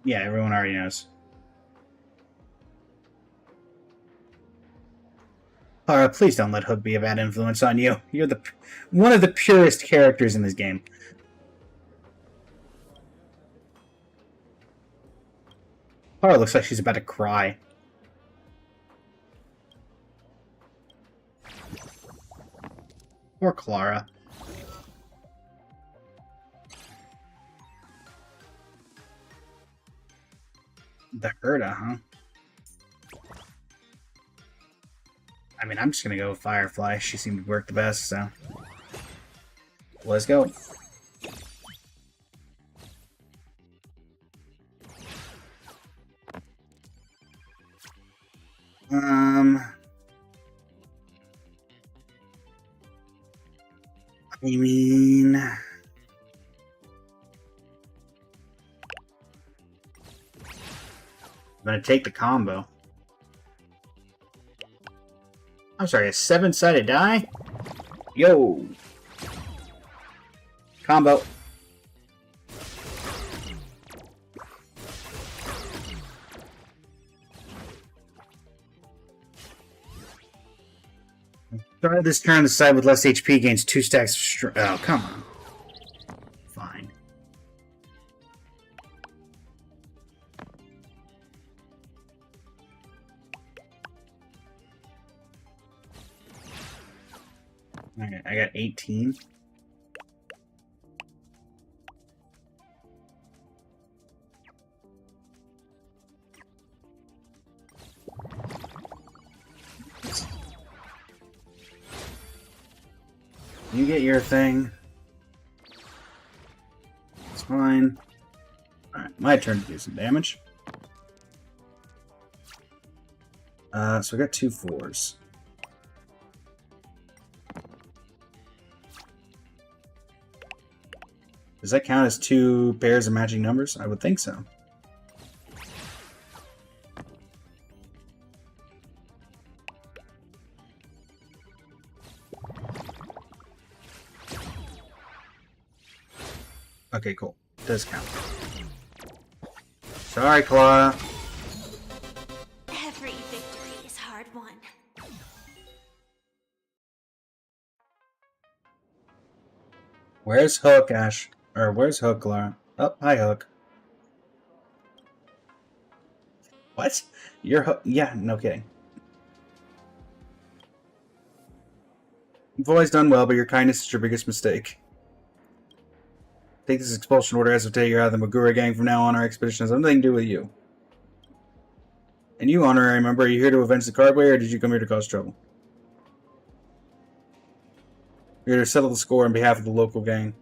Yeah, everyone already knows. Clara, please don't let Hook be a bad influence on you. You're one of the purest characters in this game. Clara looks like she's about to cry. Poor Clara. The Herda, huh? I mean, I'm just gonna go with Firefly. She seemed to work the best, so... Let's go. I mean... I'm gonna take the combo. I'm sorry, a 7-sided die? Yo! Combo. Try this turn on the side with less HP gains 2 stacks of strength. Oh, come on. Fine. Okay, I got 18. You get your thing. It's fine. Alright, my turn to do some damage. So I got 2 4s. Does that count as 2 pairs of matching numbers? I would think so. Okay, cool. Does count. Sorry, Claw. Every victory is hard won. Where's Hook, Ash? Or where's Hook, Laura? Oh, hi, Hook. What? You're Hook? Yeah, no kidding. You've always done well, but your kindness is your biggest mistake. Take this expulsion order as of today. You're out of the Mogura gang from now on. Our expedition has nothing to do with you. And you, honorary member, are you here to avenge the Cardway, or did you come here to cause trouble? You're here to settle the score on behalf of the local gang.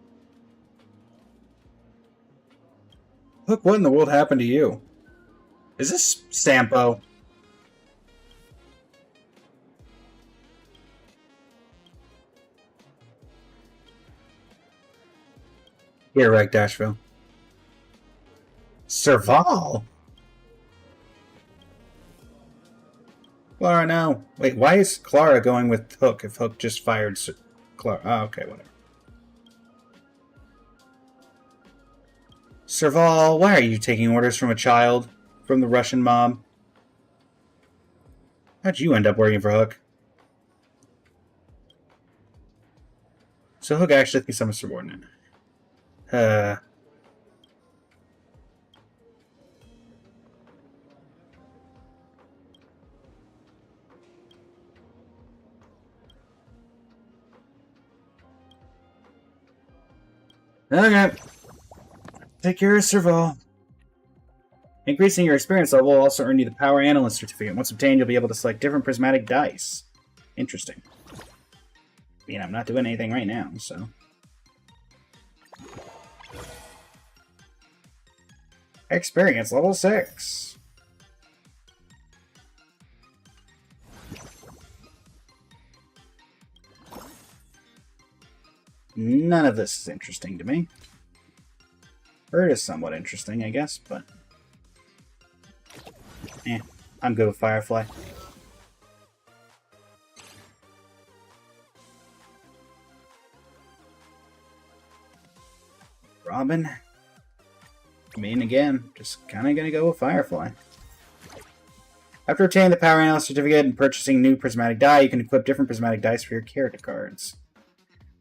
Look, what in the world happened to you? Is this Stampo? You're right, Dashville. Serval? Clara, no. Wait, why is Clara going with Hook if Hook just fired Clara? Oh, okay, whatever. Serval, why are you taking orders from a child? From the Russian mob? How'd you end up working for Hook? So Hook actually thinks I'm a subordinate. Okay. Take care of Serval. Increasing your experience level will also earn you the Power Analyst certificate. Once obtained, you'll be able to select different prismatic dice. Interesting. I mean, I'm not doing anything right now, so... Experience level 6. None of this is interesting to me. Bird is somewhat interesting, I guess, but... I'm good with Firefly. Robin? I mean, again, just kind of gonna go with Firefly. After obtaining the Power Analyst certificate and purchasing new prismatic die, you can equip different prismatic dice for your character cards.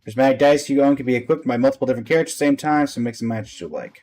Prismatic dice you own can be equipped by multiple different characters at the same time, so mix and match as you like.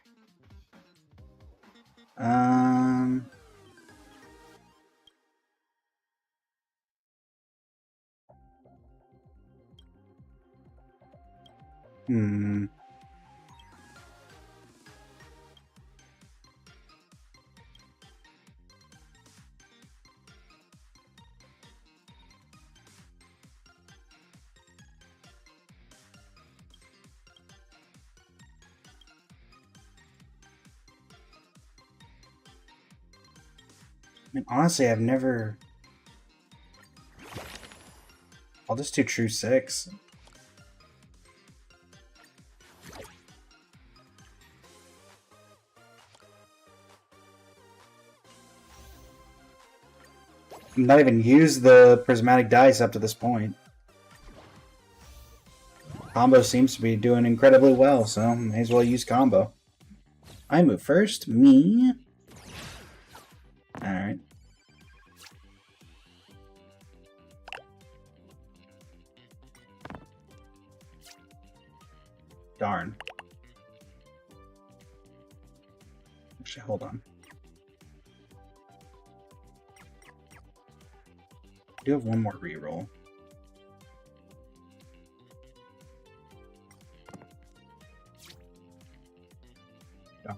I mean, honestly, I've never... I'll just do True 6. I've not even used the prismatic dice up to this point. Combo seems to be doing incredibly well, so may as well use combo. I move first. Me. Alright. Darn. Actually, hold on. I do have one more reroll. Yeah.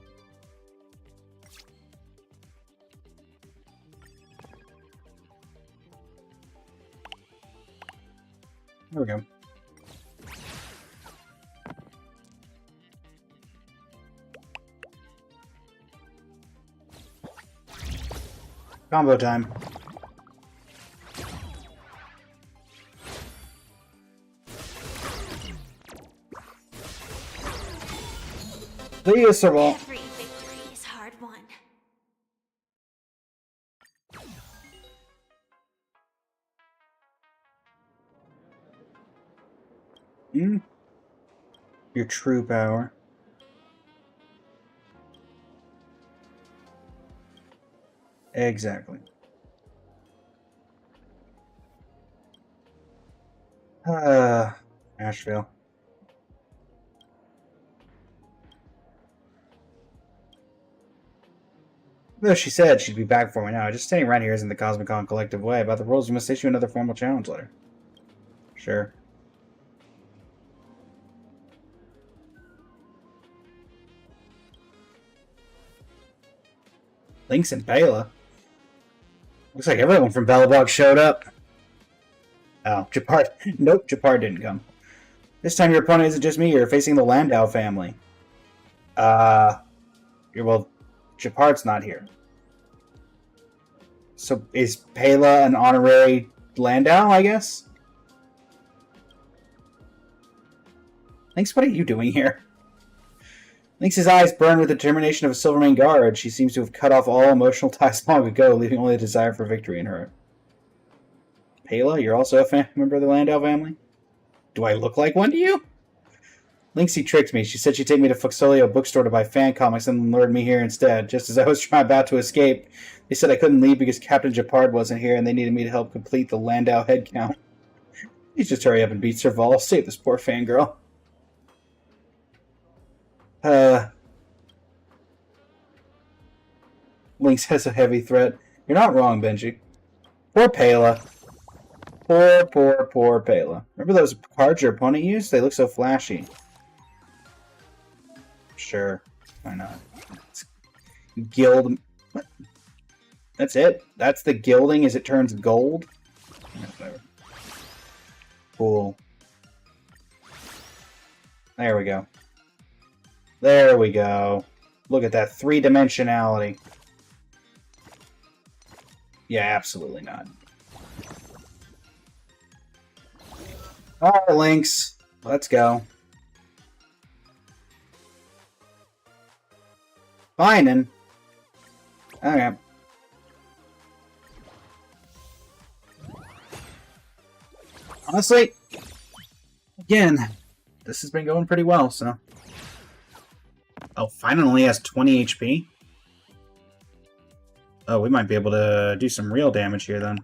There we go. Combo time. Please, Serval. Every victory is hard won. Your true power. Exactly. Asheville. Though she said she'd be back for me now, just standing right here isn't the Cosmicon collective way. About the rules, we must issue another formal challenge letter. Sure. Lynx and Bela. Looks like everyone from Belobog showed up. Oh, Japar. Nope, Japar didn't come. This time your opponent isn't just me, you're facing the Landau family. Well, Japart's not here. So is Pela an honorary Landau, I guess? Lynx, what are you doing here? Lynx's eyes burn with the determination of a Silvermane guard. She seems to have cut off all emotional ties long ago, leaving only a desire for victory in her. Pela, you're also a member of the Landau family? Do I look like one to you? Lynxie tricked me. She said she'd take me to Foxolio bookstore to buy fan comics and then lured me here instead. Just as I was about to escape, they said I couldn't leave because Captain Japard wasn't here and they needed me to help complete the Landau headcount. Please just hurry up and beat Serval. Save this poor fangirl. Lynx has a heavy threat. You're not wrong, Benji. Poor Pela. Poor Pela. Remember those cards your opponent used? They look so flashy. Sure. Why not? Gild... What? That's it? That's the gilding as it turns gold? Whatever. Cool. There we go. There we go. Look at that three-dimensionality. Yeah, absolutely not. Alright, Lynx. Let's go. Fine. Okay. Honestly, again, this has been going pretty well, so... Oh, Fine only has 20 HP? Oh, we might be able to do some real damage here, then.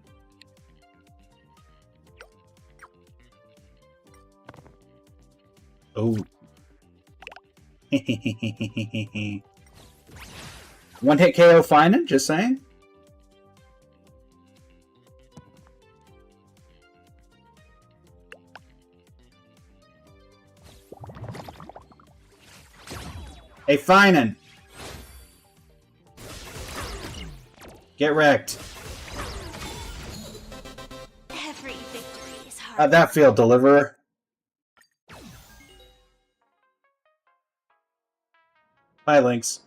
Oh. One hit KO Finan, just saying. Hey, Finan! Get wrecked. Every victory is hard. How'd that feel, Deliverer? Bye, Lynx.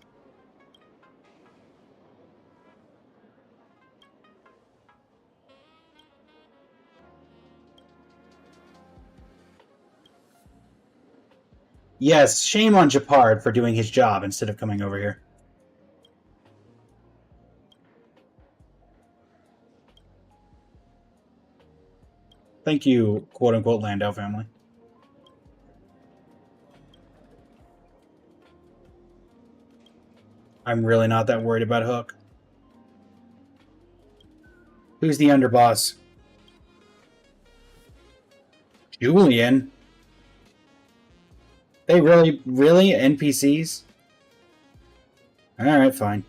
Yes, shame on Japard for doing his job instead of coming over here. Thank you, quote-unquote, Landau family. I'm really not that worried about Hook. Who's the underboss? Julian? They really NPCs? Alright, fine.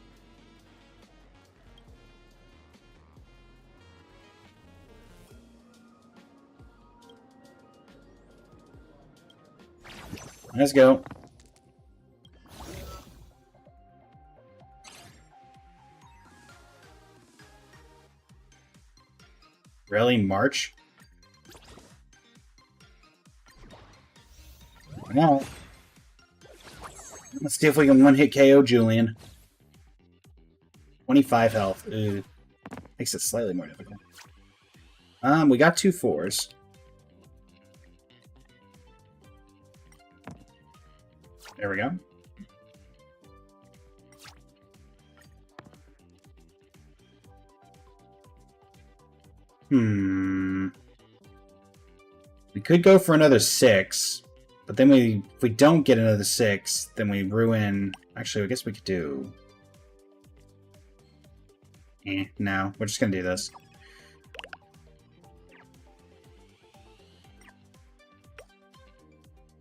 Let's go. Really? March? No. Let's see if we can one-hit KO Julian. 25 health. Ooh. Makes it slightly more difficult. We got 2 4s. There we go. We could go for another 6, but then if we don't get another 6, then we ruin... Actually, I guess we could do... no. We're just gonna do this.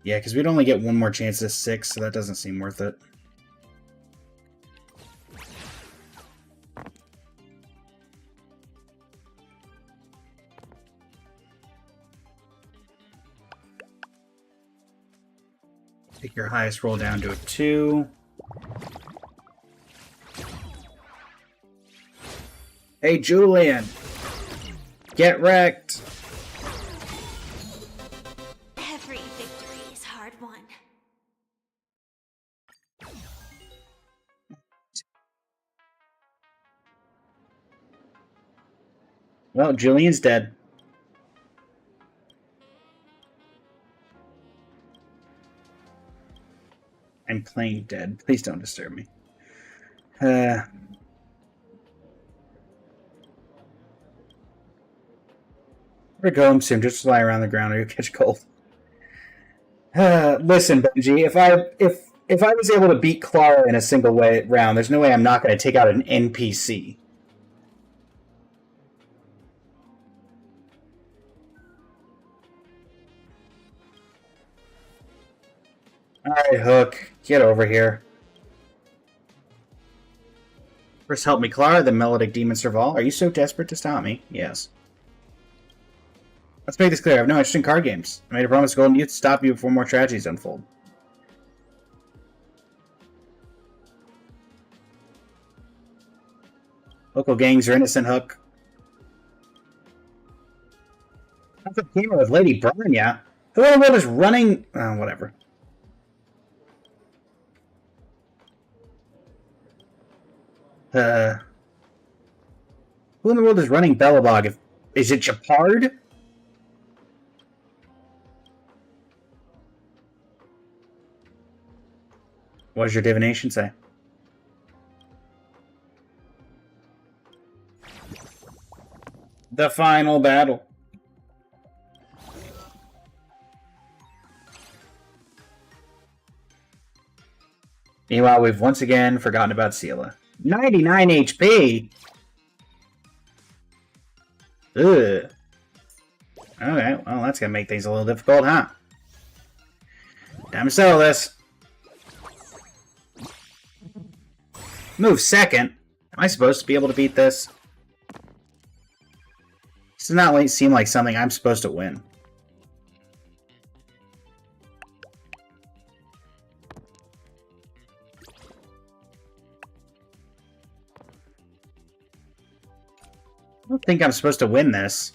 Yeah, because we'd only get one more chance at 6, so that doesn't seem worth it. Take your highest roll down to a 2. Hey, Julian! Get wrecked! Every victory is hard won. Well, Julian's dead. I'm playing dead. Please don't disturb me. We're going soon. Just lie around the ground or you'll catch cold. Listen, Benji, if I was able to beat Clara in a single round, there's no way I'm not going to take out an NPC. Alright, Hook. Get over here. First help me, Clara, then Melodic Demon Serval. Are you so desperate to stop me? Yes. Let's make this clear. I have no interest in card games. I made a promise to Golden Youth to stop you before more tragedies unfold. Local gangs are innocent, Hook. I thought came with Lady Branya. Who in the world is running... whatever. Who in the world is running Belobog? Is it Japard? What does your divination say? The final battle. Meanwhile, we've once again forgotten about Seela. 99 HP? Ugh. Okay, well, that's gonna make things a little difficult, huh? Time to settle this. Move second. Am I supposed to be able to beat this? This does not seem like something I'm supposed to win. I don't think I'm supposed to win this.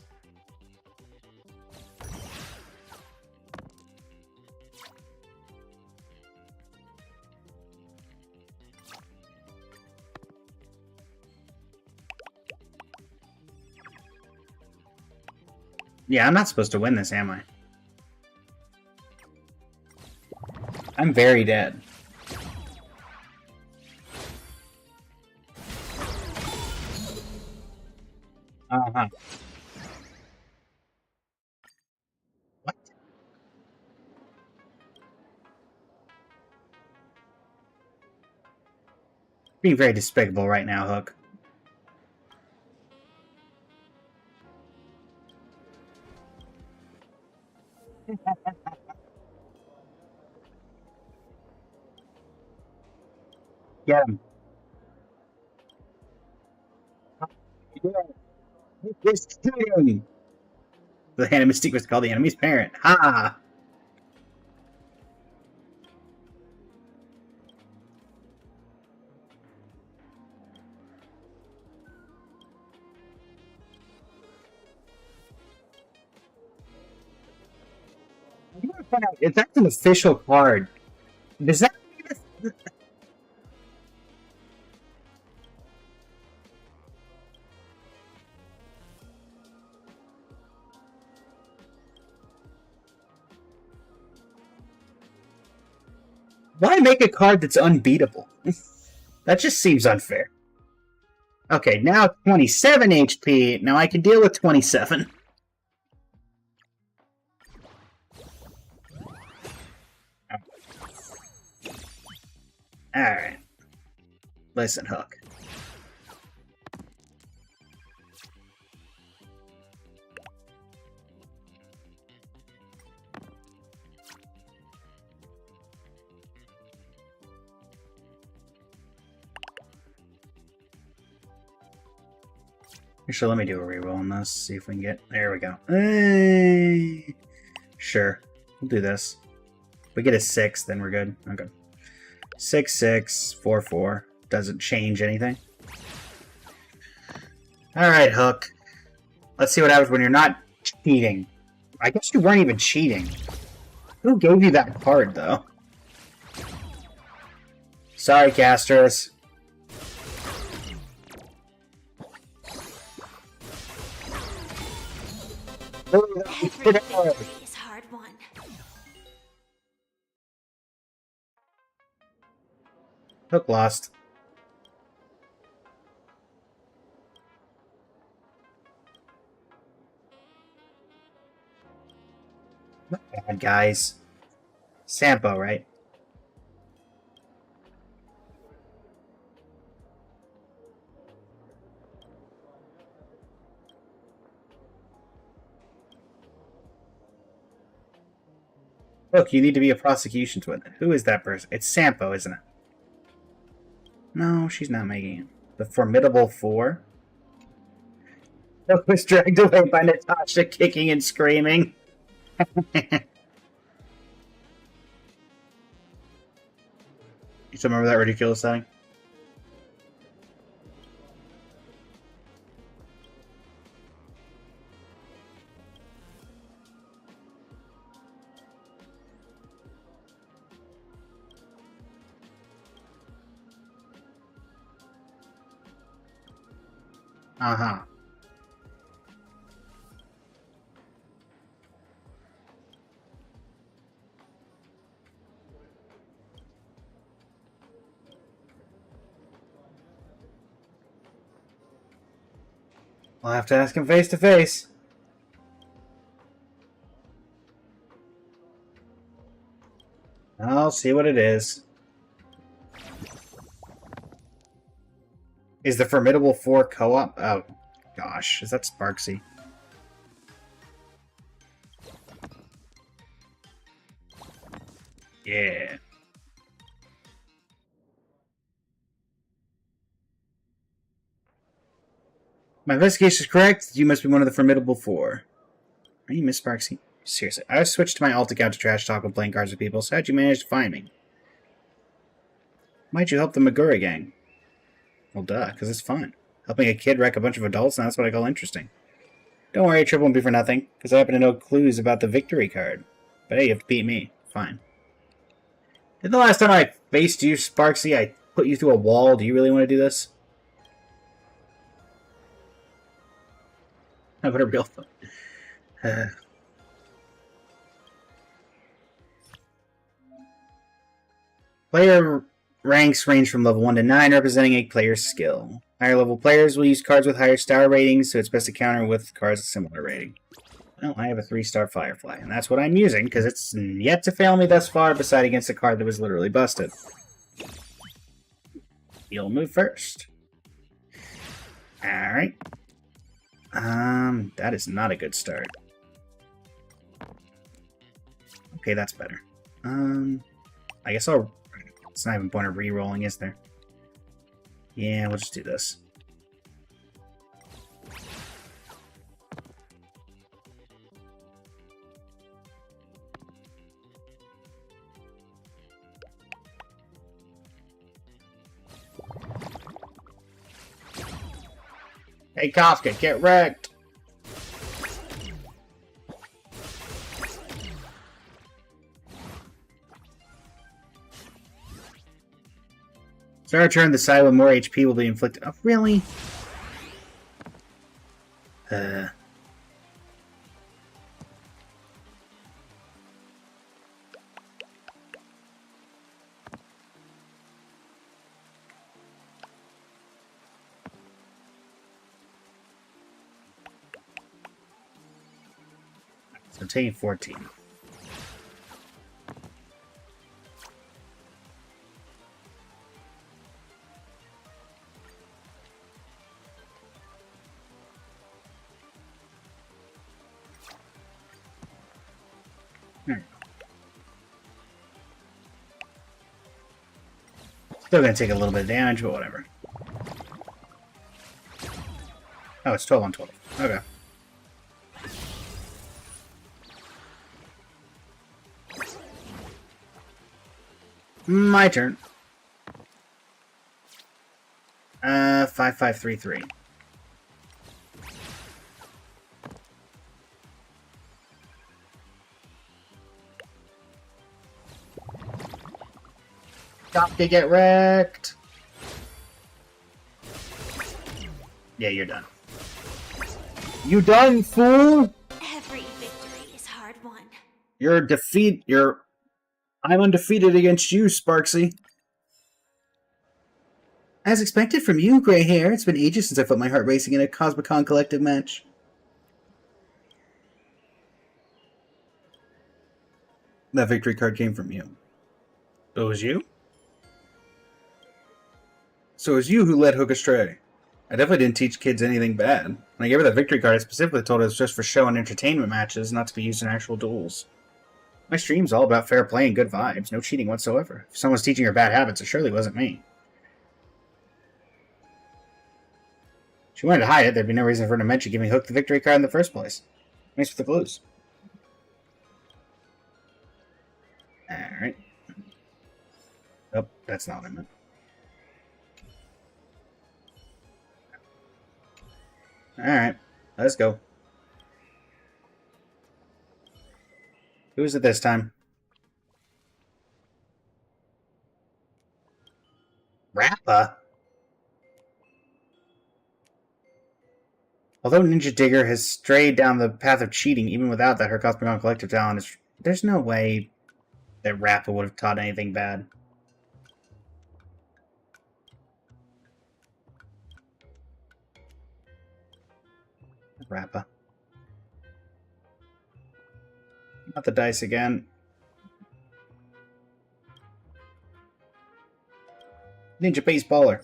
Yeah, I'm not supposed to win this, am I? I'm very dead. Uh-huh. What? Being very despicable right now, Hook. Get him. This cheating. The Hand of Mystique was called the enemy's parent. Ha! I want to find out if that's an official card. Does that mean why make a card that's unbeatable? That just seems unfair. Okay, now 27 HP. Now I can deal with 27. Alright. Listen, Hook. Actually, let me do a reroll on this, see if we can get... There we go. Hey. Sure. We'll do this. If we get a 6, then we're good. Okay. 6, 6, 4, 4. Doesn't change anything. Alright, Hook. Let's see what happens when you're not cheating. I guess you weren't even cheating. Who gave you that card, though? Sorry, Casters. Every victory is hard won. Hook lost. Not bad, guys. Sampo, right? Look, you need to be a prosecution twin. Who is that person? It's Sampo, isn't it? No, she's not making it. The Formidable Four? Hook was dragged away by Natasha, kicking and screaming. You still remember that ridiculous setting? Uh-huh. We'll have to ask him face to face. I'll see what it is. Is the Formidable Four co-op? Oh, gosh. Is that Sparksy? Yeah. My investigation is correct. You must be one of the Formidable Four. Are you Miss Sparksy? Seriously, I switched to my alt account to trash talk when playing cards with people, so how'd you manage to find me? Why'd you help the Magura gang? Well, duh, because it's fun. Helping a kid wreck a bunch of adults, and that's what I call interesting. Don't worry, trip won't be for nothing, because I happen to know clues about the victory card. But hey, you have to beat me. Fine. Did the last time I faced you, Sparksy, I put you through a wall? Do you really want to do this? How about a real fun? Player ranks range from level 1 to 9, representing a player's skill. Higher level players will use cards with higher star ratings, so it's best to counter with cards with similar rating. Well, I have a 3-star Firefly, and that's what I'm using, because it's yet to fail me thus far, beside against a card that was literally busted. You'll move first. Alright. That is not a good start. Okay, that's better. I guess I'll... It's not even point of re-rolling, is there? Yeah, we'll just do this. Hey, Kafka, get wrecked! Start turn, the side with more HP will be inflicted. Oh, really? So I'm taking 14. Still gonna take a little bit of damage, but whatever. Oh, it's 12 on 12. Okay. My turn. 5-5-3-3. Stop to get wrecked. Yeah, you're done. You done, fool? Every victory is hard won. I'm undefeated against you, Sparksy. As expected from you, gray hair. It's been ages since I felt my heart racing in a Cosmicon collective match. That victory card came from you. It was you? So it was you who led Hook astray. I definitely didn't teach kids anything bad. When I gave her that victory card, I specifically told her it was just for show and entertainment matches, not to be used in actual duels. My stream's all about fair play and good vibes, no cheating whatsoever. If someone's teaching her bad habits, it surely wasn't me. If she wanted to hide it, there'd be no reason for her to mention giving Hook the victory card in the first place. Thanks for the clues. Alright. Oh, that's not what I meant. Alright, let's go. Who is it this time? Rappa? Although Ninja Digger has strayed down the path of cheating, even without that, her Cosmicon collective talent is... There's no way that Rappa would have taught anything bad. Rappa. Not the dice again. Ninja Baseballer.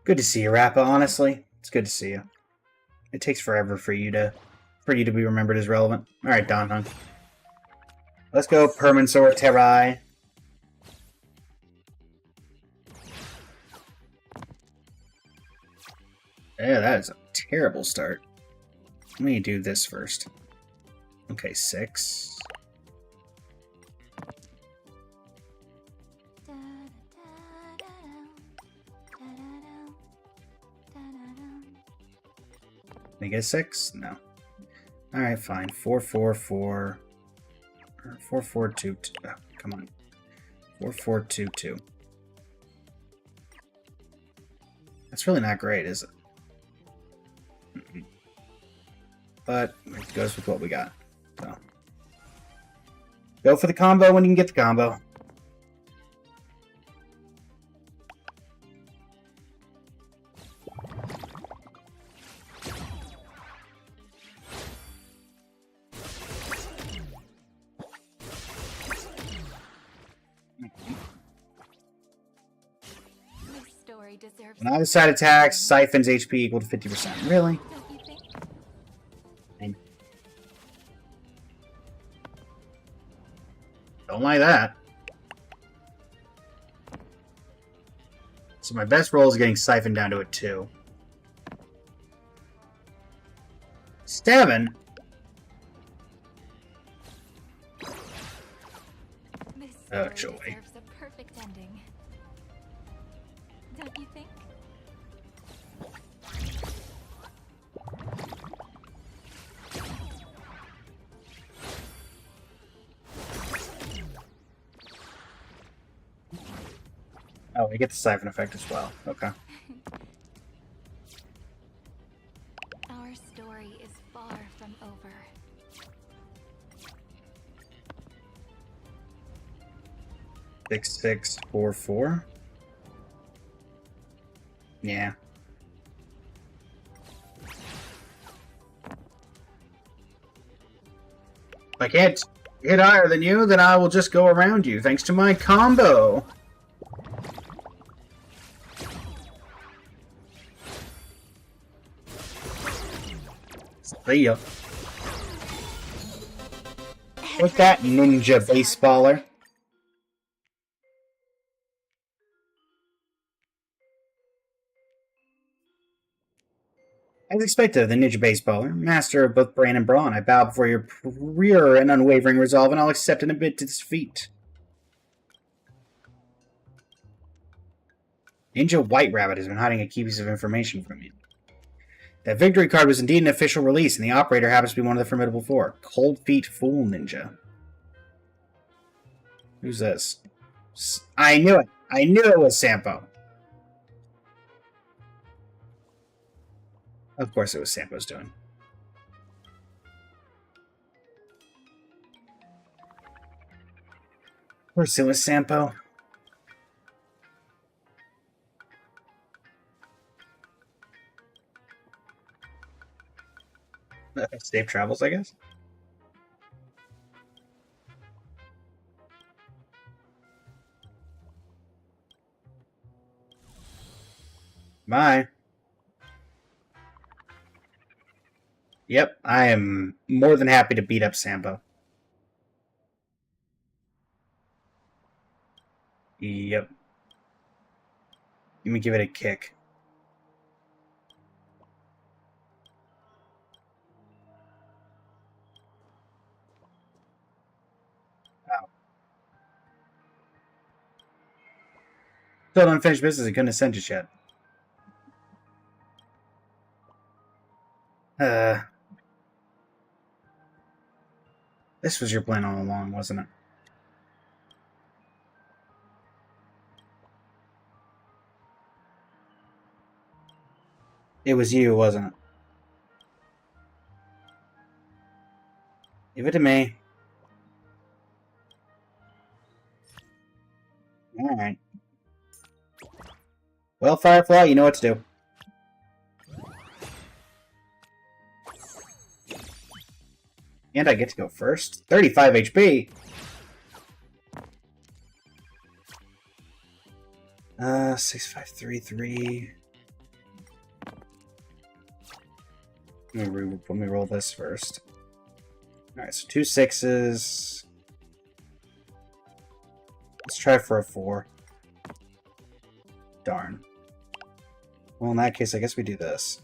Good to see you, Rappa, honestly. It's good to see you. It takes forever for you to be remembered as relevant. Alright, Don Hung. Let's go, Permansor Terrai. Yeah, that is a terrible start. Let me do this first. Okay, 6. Did I get a 6? No. Alright, fine. 4, 4, 4. 4, 4, 2, 2. Oh, come on. 4, 4, 2, 2. That's really not great, is it? But it goes with what we got. So go for the combo when you can get the combo. This story deserves. When either side attacks, Siphon's HP equal to 50%. Really? Don't you think? Don't like that. So my best roll is getting Siphon down to a 2. 7? This Oh, story joy. deserves a perfect ending. Don't you think? Oh, we get the Siphon effect as well. Okay. Our story is far from over. 6, 6, 4, 4. Yeah. If I can't hit higher than you, then I will just go around you, thanks to my combo. See ya. With that, Ninja Baseballer. As expected of the Ninja Baseballer, master of both brain and brawn, I bow before your pure and unwavering resolve, and I'll accept and admit to defeat. Ninja White Rabbit has been hiding a key piece of information from you. That victory card was indeed an official release, and the operator happens to be one of the Formidable Four. Cold Feet Fool Ninja. Who's this? I knew it! I knew it was Sampo! Of course it was Sampo's doing. Of course it was Sampo. Safe travels, I guess. Bye. Yep, I am more than happy to beat up Sambo. Yep. Let me give it a kick. Wow. Still unfinished business. I couldn't have sent it yet. This was your plan all along, wasn't it? It was you, wasn't it? Give it to me. Alright. Well, Firefly, you know what to do. And I get to go first. 35 HP! 6533. Let me roll this first. Alright, so 2 6s. Let's try for a 4. Darn. Well, in that case, I guess we do this.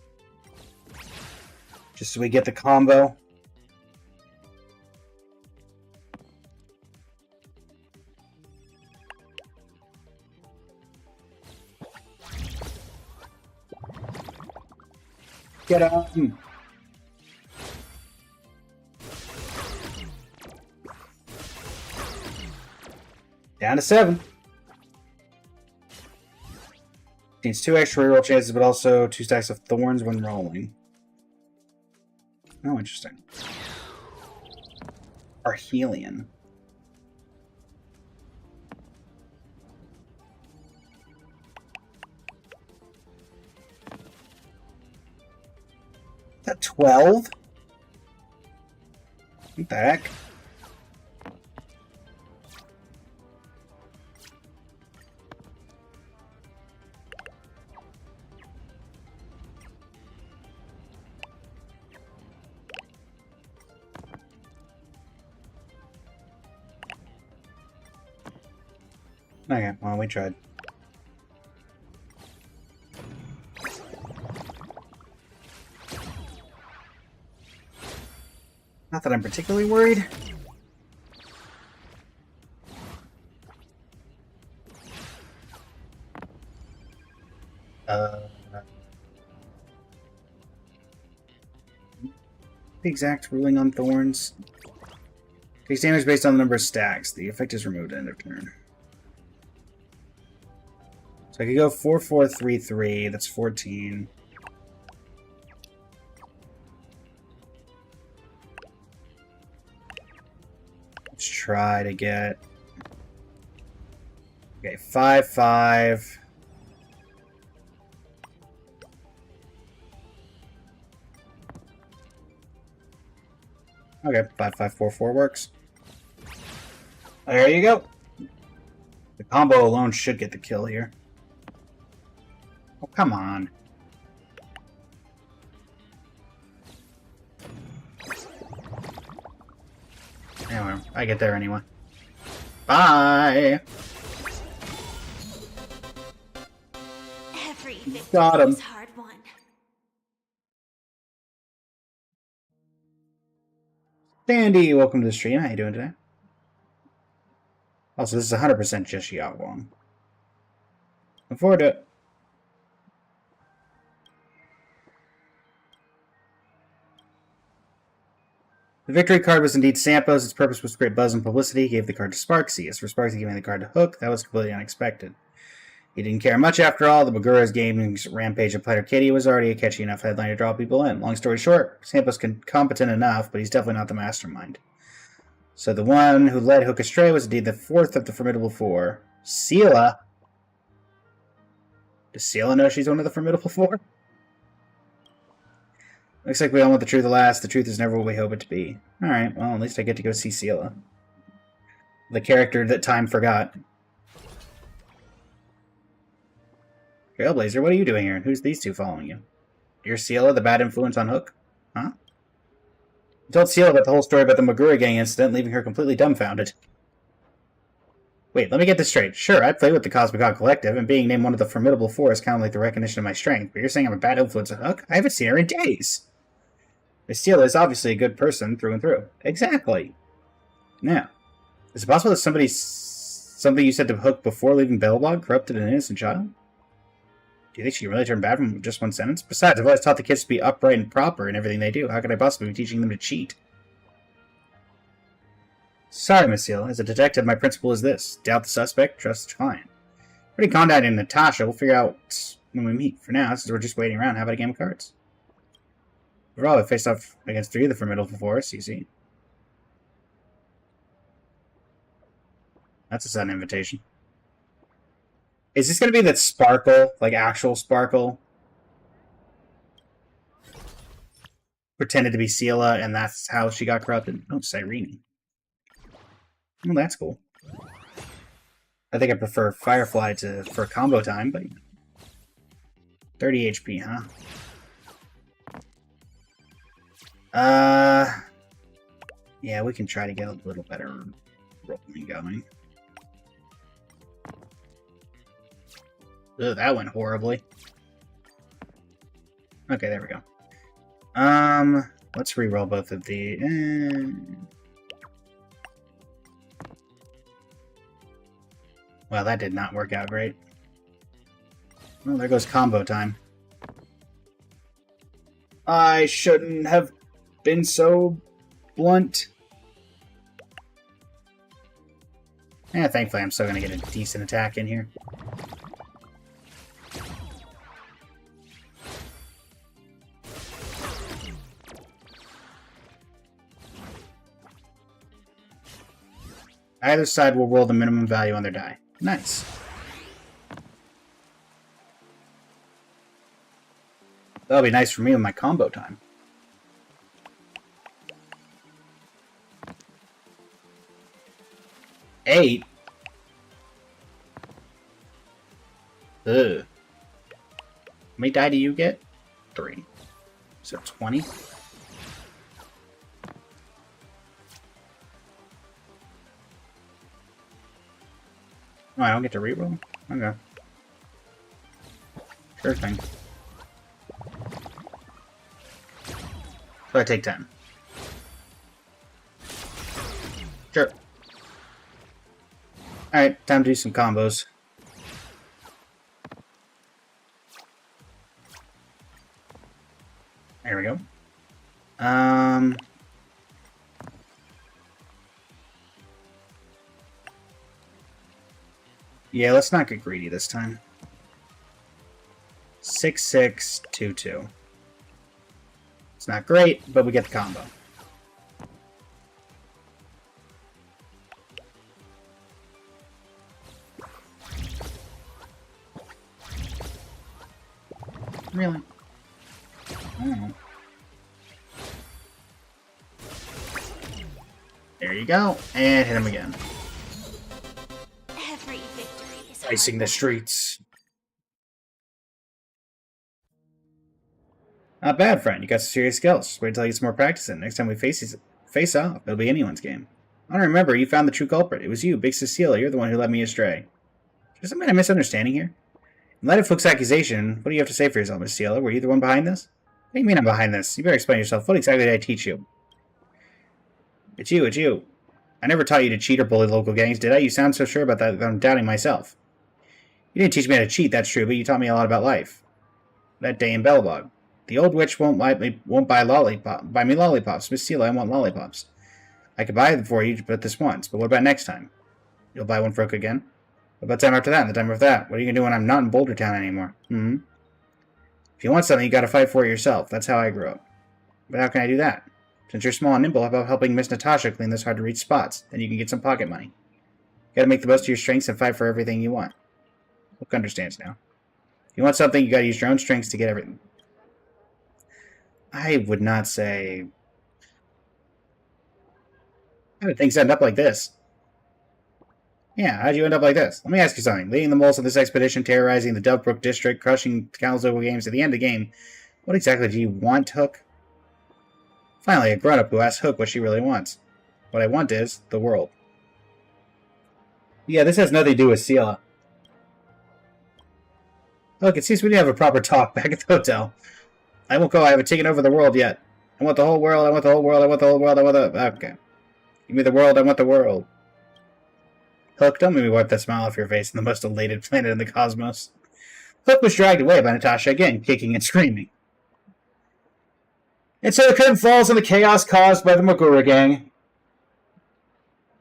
Just so we get the combo. Get him! Down to 7. Needs 2 extra reroll chances, but also 2 stacks of thorns when rolling. Oh, interesting. Arhelion. Is that 12? What the heck? Okay, well, we tried. Not that I'm particularly worried. The exact ruling on thorns. Takes damage based on the number of stacks. The effect is removed at end of turn. So I could go 4-4-3-3. That's 14. Let's try to get... Okay, 5-5. Okay, 5-5-4-4 works. There you go. The combo alone should get the kill here. Oh, come on. Anyway, I get there anyway. Bye! Every victory Got him. is hard won. Sandy, welcome to the stream. How you doing today? Also, this is 100% just Yawong. Look forward to it. The victory card was indeed Sampo's. Its purpose was to create buzz and publicity. He gave the card to Sparksy. As for Sparksy giving the card to Hook, that was completely unexpected. He didn't care much after all. The Bagura's gaming rampage of Platter Kitty was already a catchy enough headline to draw people in. Long story short, Sampo's competent enough, but he's definitely not the mastermind. So the one who led Hook astray was indeed the fourth of the Formidable Four. Seela. Does Seela know she's one of the Formidable Four? Looks like we all want the truth at last. The truth is never what we hope it to be. Alright, well, at least I get to go see Seele. The character that time forgot. Trailblazer, what are you doing here? And who's these two following you? You're Seele, the bad influence on Hook? Huh? You told Seele about the whole story about the Magura gang incident, leaving her completely dumbfounded. Wait, let me get this straight. Sure, I play with the Cosmic God Collective, and being named one of the formidable four is kind of like the recognition of my strength, but you're saying I'm a bad influence on Hook? I haven't seen her in days! Miss Seele is obviously a good person through and through. Exactly. Now, is it possible that something you said to Hook before leaving Belobog corrupted an innocent child? Do you think she can really turn bad from just one sentence? Besides, I've always taught the kids to be upright and proper in everything they do. How could I possibly be teaching them to cheat? Sorry, Miss Seele. As a detective, my principle is this. Doubt the suspect, trust the client. Pretty contacting Natasha. We'll figure out when we meet. For now, since we're just waiting around, how about a game of cards? Overall, I've faced off against 3 of the formidable force, you see. That's a sudden invitation. Is this going to be that Sparkle, like actual Sparkle, pretended to be Seele, and that's how she got corrupted? Oh, Cyrene. Well, that's cool. I think I prefer Firefly for combo time, but 30 HP, huh? Yeah, we can try to get a little better rolling going. Ugh, that went horribly. Okay, there we go. Let's re-roll both of the. Well, that did not work out great. Well, there goes combo time. I shouldn't have been so blunt. Yeah, thankfully I'm still going to get a decent attack in here. Either side will roll the minimum value on their die. Nice. That'll be nice for me with my combo time. Eight? Ugh. How many die do you get? 3. So 20? Oh, I don't get to reroll? Okay. Sure thing. So I take 10. Sure. Alright, time to do some combos. There we go. Yeah, let's not get greedy this time. 6-6-2-2. It's not great, but we get the combo. Really? I don't know. There you go, and hit him again. Every victory is Icing the streets. Not bad, friend. You got some serious skills. Wait till you get some more practice in. Next time we face off, it'll be anyone's game. I don't remember. You found the true culprit. It was you, Big Cecilia. You're the one who led me astray. Is there some misunderstanding here? In light of Hook's accusation, what do you have to say for yourself, Miss Seele? Were you the one behind this? What do you mean I'm behind this? You better explain yourself. What exactly did I teach you? It's you. I never taught you to cheat or bully local gangs, did I? You sound so sure about that I'm doubting myself. You didn't teach me how to cheat, that's true, but you taught me a lot about life. That day in Belobog. The old witch won't buy me lollipops. Miss Seele, I want lollipops. I could buy them for you, but this once. But what about next time? You'll buy one for Hook again? What about time after that and the time after that? What are you going to do when I'm not in Boulder Town anymore? If you want something, you got to fight for it yourself. That's how I grew up. But how can I do that? Since you're small and nimble, how about helping Miss Natasha clean those hard-to-reach spots? Then you can get some pocket money. You got to make the most of your strengths and fight for everything you want. Hook understands now. If you want something, you got to use your own strengths to get everything. I would not say... How did things end up like this? Yeah, how'd you end up like this? Let me ask you something. Leading the moles of this expedition, terrorizing the Dovebrook district, crushing Calzo games at the end of the game, what exactly do you want, Hook? Finally, a grown-up who asks Hook what she really wants. What I want is the world. Yeah, this has nothing to do with Sela. Look, it seems we didn't have a proper talk back at the hotel. I won't go, I haven't taken over the world yet. I want the whole world, I want the whole world, I want the whole world, I want the... Okay. Give me the world, I want the world. Hook, don't make me wipe that smile off your face in the most elated planet in the cosmos. Hook was dragged away by Natasha again, kicking and screaming. And so the curtain falls on the chaos caused by the Magura gang.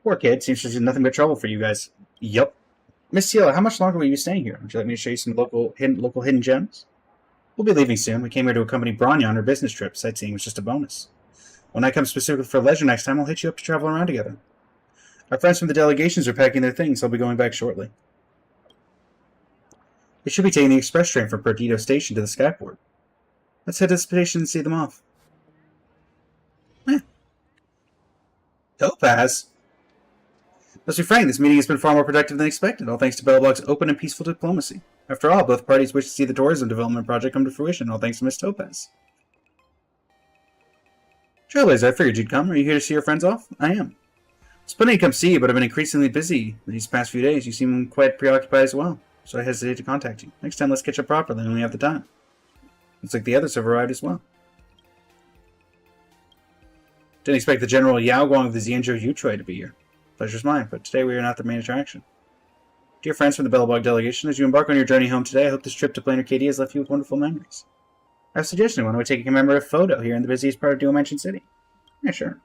Poor kid, seems to do nothing but trouble for you guys. Yup. Miss Sela, how much longer will you be staying here? Would you like me to show you some local hidden gems? We'll be leaving soon. We came here to accompany Bronya on her business trip. Sightseeing was just a bonus. When I come specifically for leisure next time, I'll hit you up to travel around together. Our friends from the delegations are packing their things. They'll be going back shortly. They should be taking the express train from Perdido Station to the Skyport. Let's head to the station and see them off. Topaz? Let's be frank, this meeting has been far more productive than expected, all thanks to Belobog's open and peaceful diplomacy. After all, both parties wish to see the tourism development project come to fruition, all thanks to Miss Topaz. Trailblazer, I figured you'd come. Are you here to see your friends off? I am. It's plenty to come see you, but I've been increasingly busy these past few days. You seem quite preoccupied as well, so I hesitate to contact you. Next time, let's catch up properly when we have the time. Looks like the others have arrived as well. Didn't expect the General Yaoguang of the Xianzhou Yutrui to be here. Pleasure's mine, but today we are not the main attraction. Dear friends from the Belobog delegation, as you embark on your journey home today, I hope this trip to Plain Arcadia has left you with wonderful memories. I have a suggestion. Why don't we take a commemorative photo here in the busiest part of Dual Mansion City? Yeah, sure.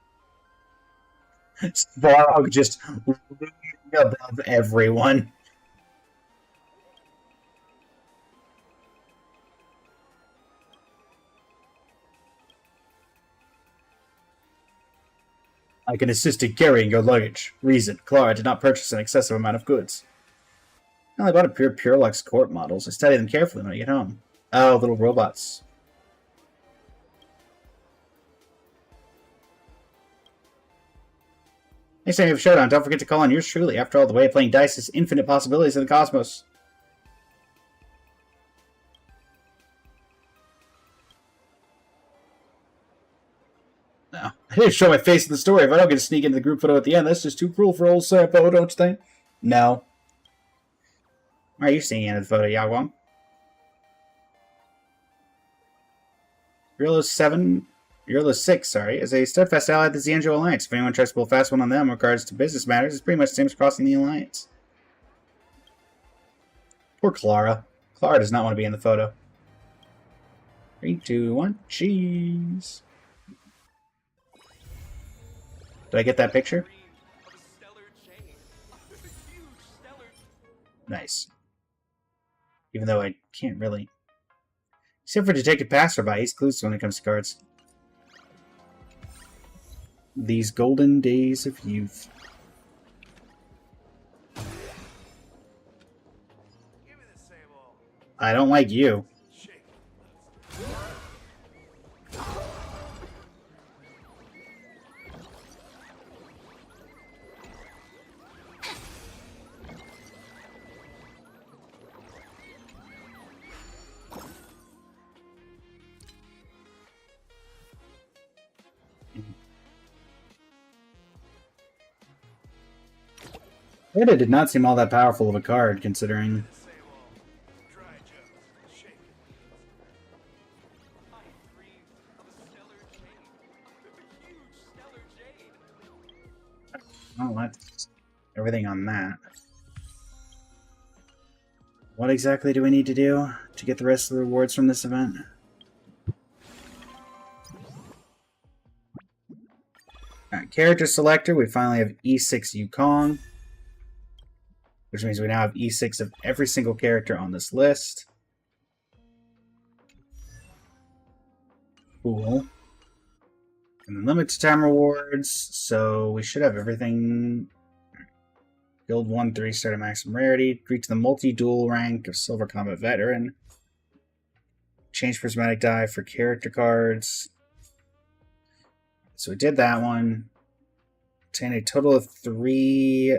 Svarog just above everyone. I can assist in carrying your luggage. Reason: Clara did not purchase an excessive amount of goods. I only bought a pure Purelux court models. I study them carefully when I get home. Oh, little robots. Next time you have a showdown, don't forget to call on yours truly. After all, the way of playing dice is infinite possibilities in the cosmos. No, I didn't show my face in the story. If I don't get to sneak into the group photo at the end, that's just too cruel for old Sampo, don't you think? No. Why are you seeing into the photo, Yaoguang? Yurlo 6, sorry, is a steadfast ally of the Xianzhou Alliance. If anyone tries to pull a fast one on them in regards to business matters, it's pretty much the same as crossing the Alliance. Poor Clara. Clara does not want to be in the photo. 3, 2, 1, cheese. Did I get that picture? Nice. Even though I can't really... Except for Detective Passerby, he's clueless when it comes to cards. These golden days of youth. I don't like you. It did not seem all that powerful of a card, considering... Oh, that's everything on that. What exactly do we need to do to get the rest of the rewards from this event? Alright, character selector, we finally have E6 Yukong. Which means we now have E6 of every single character on this list. Cool. And then limited time rewards, so we should have everything. Guild 1 3-star to maximum rarity. Reach the multi-dual rank of Silver Combat Veteran. Change prismatic die for character cards. So we did that one. Obtain a total of 3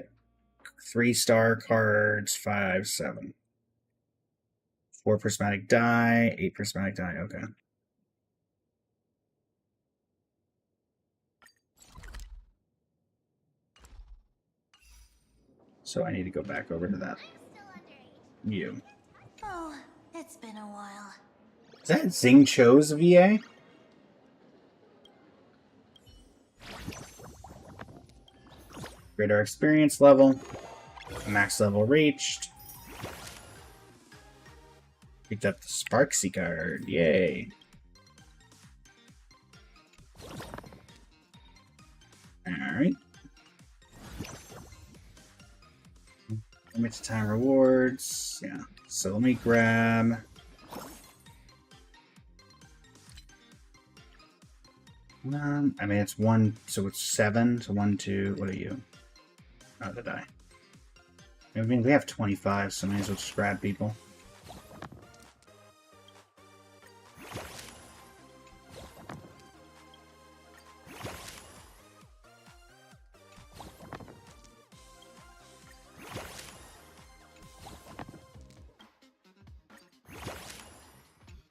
3-star cards, 5, 7. 4 prismatic die, 8 prismatic die, okay. So I need to go back over to that. You. Oh, it's been a while. Is that Xing Cho's VA? Greater experience level. Max level reached. Picked up the Sparksy card. Yay. Alright. Limited time rewards. Yeah. So let me grab. I mean, it's 1, so it's 7. So 1, 2. What are you? Oh, the die. I mean, we have 25, so I may as well just grab people.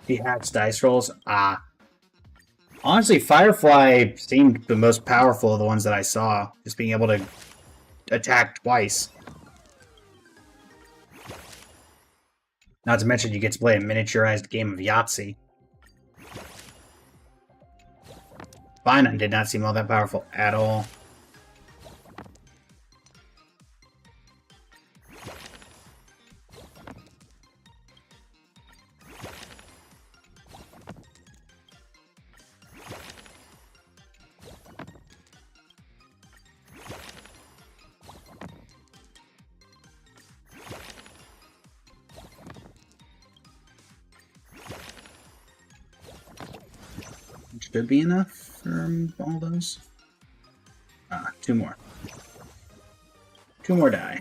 He hacks dice rolls. Ah. Honestly, Firefly seemed the most powerful of the ones that I saw. Just being able to attack twice. Not to mention you get to play a miniaturized game of Yahtzee. Finon did not seem all that powerful at all. Should be enough for all those. 2 more. 2 more die.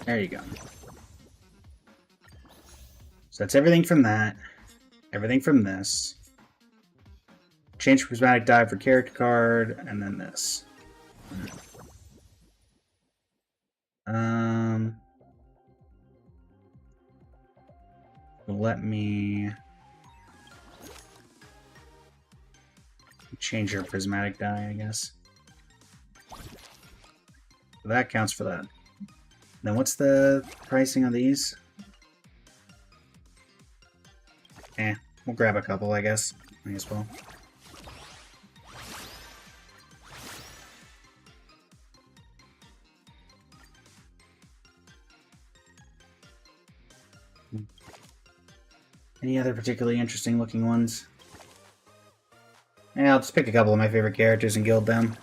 There you go. So that's everything from that. Everything from this. Change prismatic die for character card, and then this. Let me change your prismatic die, I guess. So that counts for that. Then what's the pricing on these? We'll grab a couple, I guess. May as well. Any other particularly interesting looking ones? Yeah, I'll just pick a couple of my favorite characters and guild them.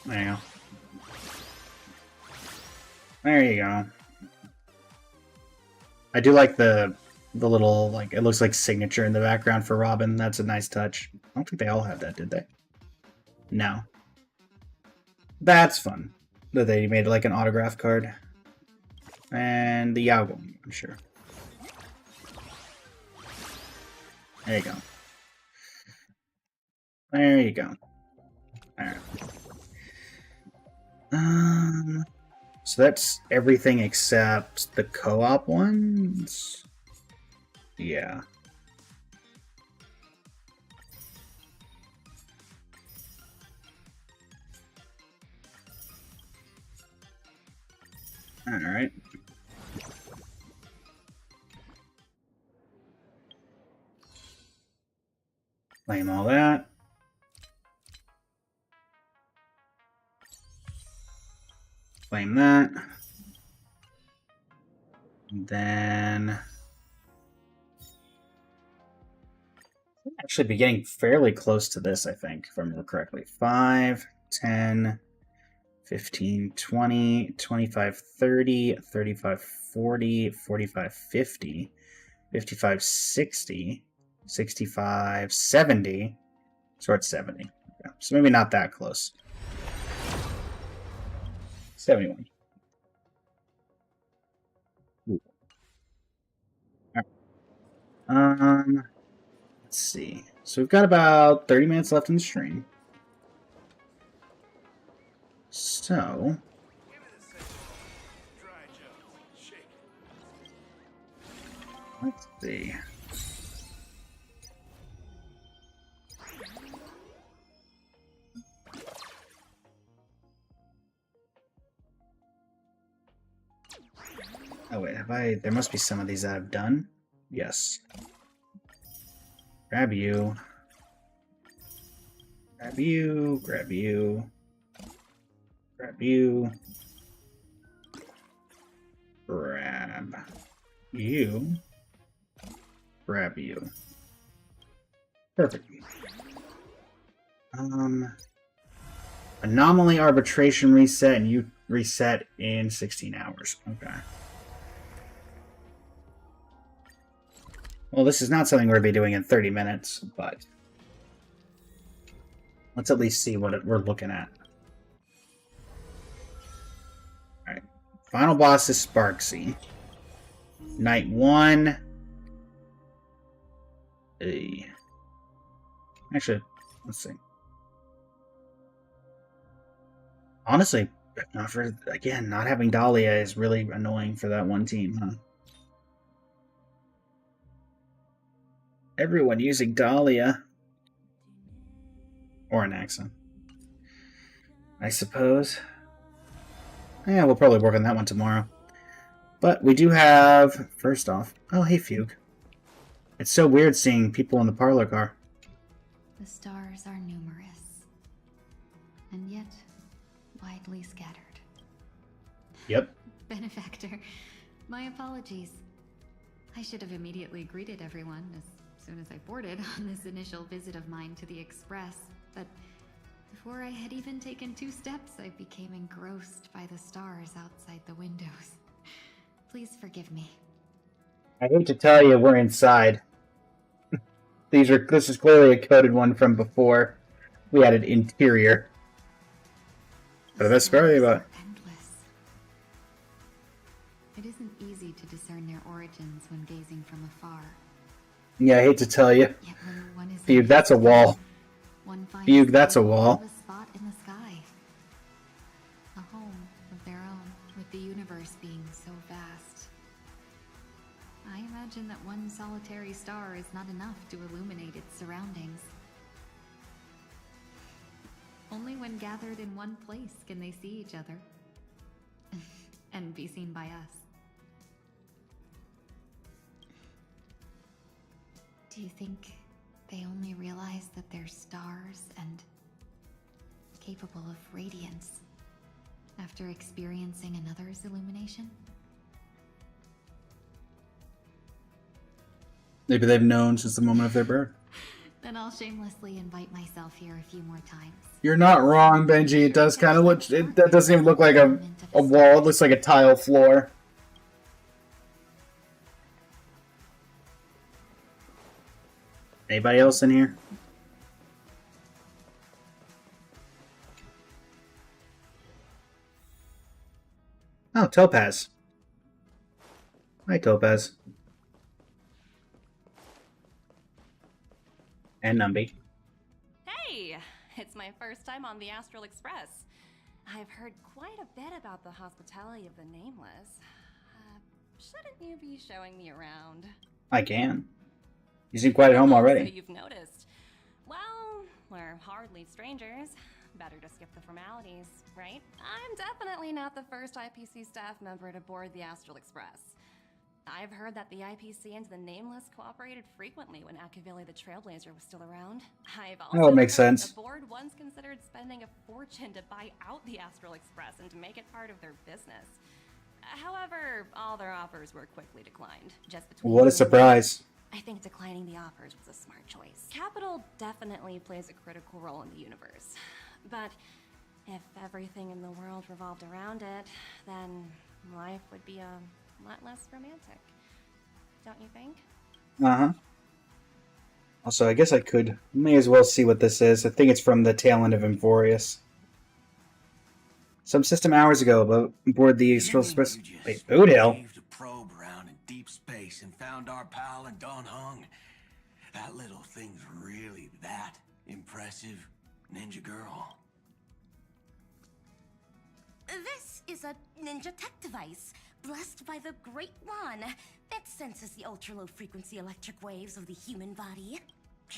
There you go. There you go. I do like the little, like, it looks like signature in the background for Robin. That's a nice touch. I don't think they all have that, did they? No. That's fun. That they made like an autograph card. And the Yago, I'm sure. There you go. There you go. Alright. So that's everything except the co-op ones? Yeah. Alright. Claim all that. Claim that. And then actually be getting fairly close to this, I think, if I remember correctly. 5, 10, 15, 20, 25, 30, 35, 40, 45, 50, 55, 60, 65, 70. So we're at 70. Okay. So maybe not that close. 71. Ooh. All right. Let's see. So we've got about 30 minutes left in the stream. So let's see. Oh wait, have I? There must be some of these that I've done. Yes. Grab you. Grab you. Grab you. Grab you. Grab you. Grab you. Perfect. Anomaly arbitration reset, and you reset in 16 hours. Okay. Well, this is not something we're going to be doing in 30 minutes, but let's at least see what we're looking at. Alright. Final boss is Sparksy. Night 1. Actually, let's see. Honestly, not for, again, not having Dahlia is really annoying for that one team, huh? Everyone using Dahlia. Or Anaxa, I suppose. Yeah, we'll probably work on that one tomorrow. But we do have, first off, oh hey Fugue. It's so weird seeing people in the parlor car. The stars are numerous, and yet widely scattered. Yep. Benefactor, my apologies. I should have immediately greeted everyone as soon as I boarded on this initial visit of mine to the Express, but before I had even taken 2 steps, I became engrossed by the stars outside the windows. Please forgive me. I hate to tell you, we're inside. This is clearly a coded one from before. We added interior. But the best part about endless. It isn't easy to discern their origins when gazing from afar. Yeah, I hate to tell you. Yet when one is Fugue, that's a wall. one finds Fugue, that's a wall. a spot in the sky. A home of their own, with the universe being so vast. I imagine that one solitary star is not enough to illuminate its surroundings. Only when gathered in one place can they see each other. And be seen by us. Do you think they only realize that they're stars and capable of radiance after experiencing another's illumination? Maybe they've known since the moment of their birth. Then I'll shamelessly invite myself here a few more times. You're not wrong, Benji. It does kind of look... that doesn't even look like a wall. It looks like a tile floor. Anybody else in here? Oh, Topaz. Hi, Topaz. And Numby. Hey! It's my first time on the Astral Express. I've heard quite a bit about the hospitality of the Nameless. Shouldn't you be showing me around? I can. You seem quite at home already. So you've noticed. Well, we're hardly strangers. Better to skip the formalities, right? I'm definitely not the first IPC staff member to board the Astral Express. I've heard that the IPC and the Nameless cooperated frequently when Akavili the Trailblazer was still around. I've also it makes heard sense. the board once considered spending a fortune to buy out the Astral Express and to make it part of their business. However, all their offers were quickly declined. Just between What a surprise. I think declining the offers was a smart choice. Capital definitely plays a critical role in the universe. But if everything in the world revolved around it, then life would be a lot less romantic. Don't you think? Uh-huh. Also, I guess I may as well see what this is. I think it's from the tail end of Emphorius. Some system hours ago, aboard the Astral Express. Wait, Boot Hill? Waved a probe around in deep space and found our pal and Don Hung. That little thing's really that impressive, Ninja Girl. This is a ninja tech device, blessed by the Great One. It senses the ultra-low frequency electric waves of the human body.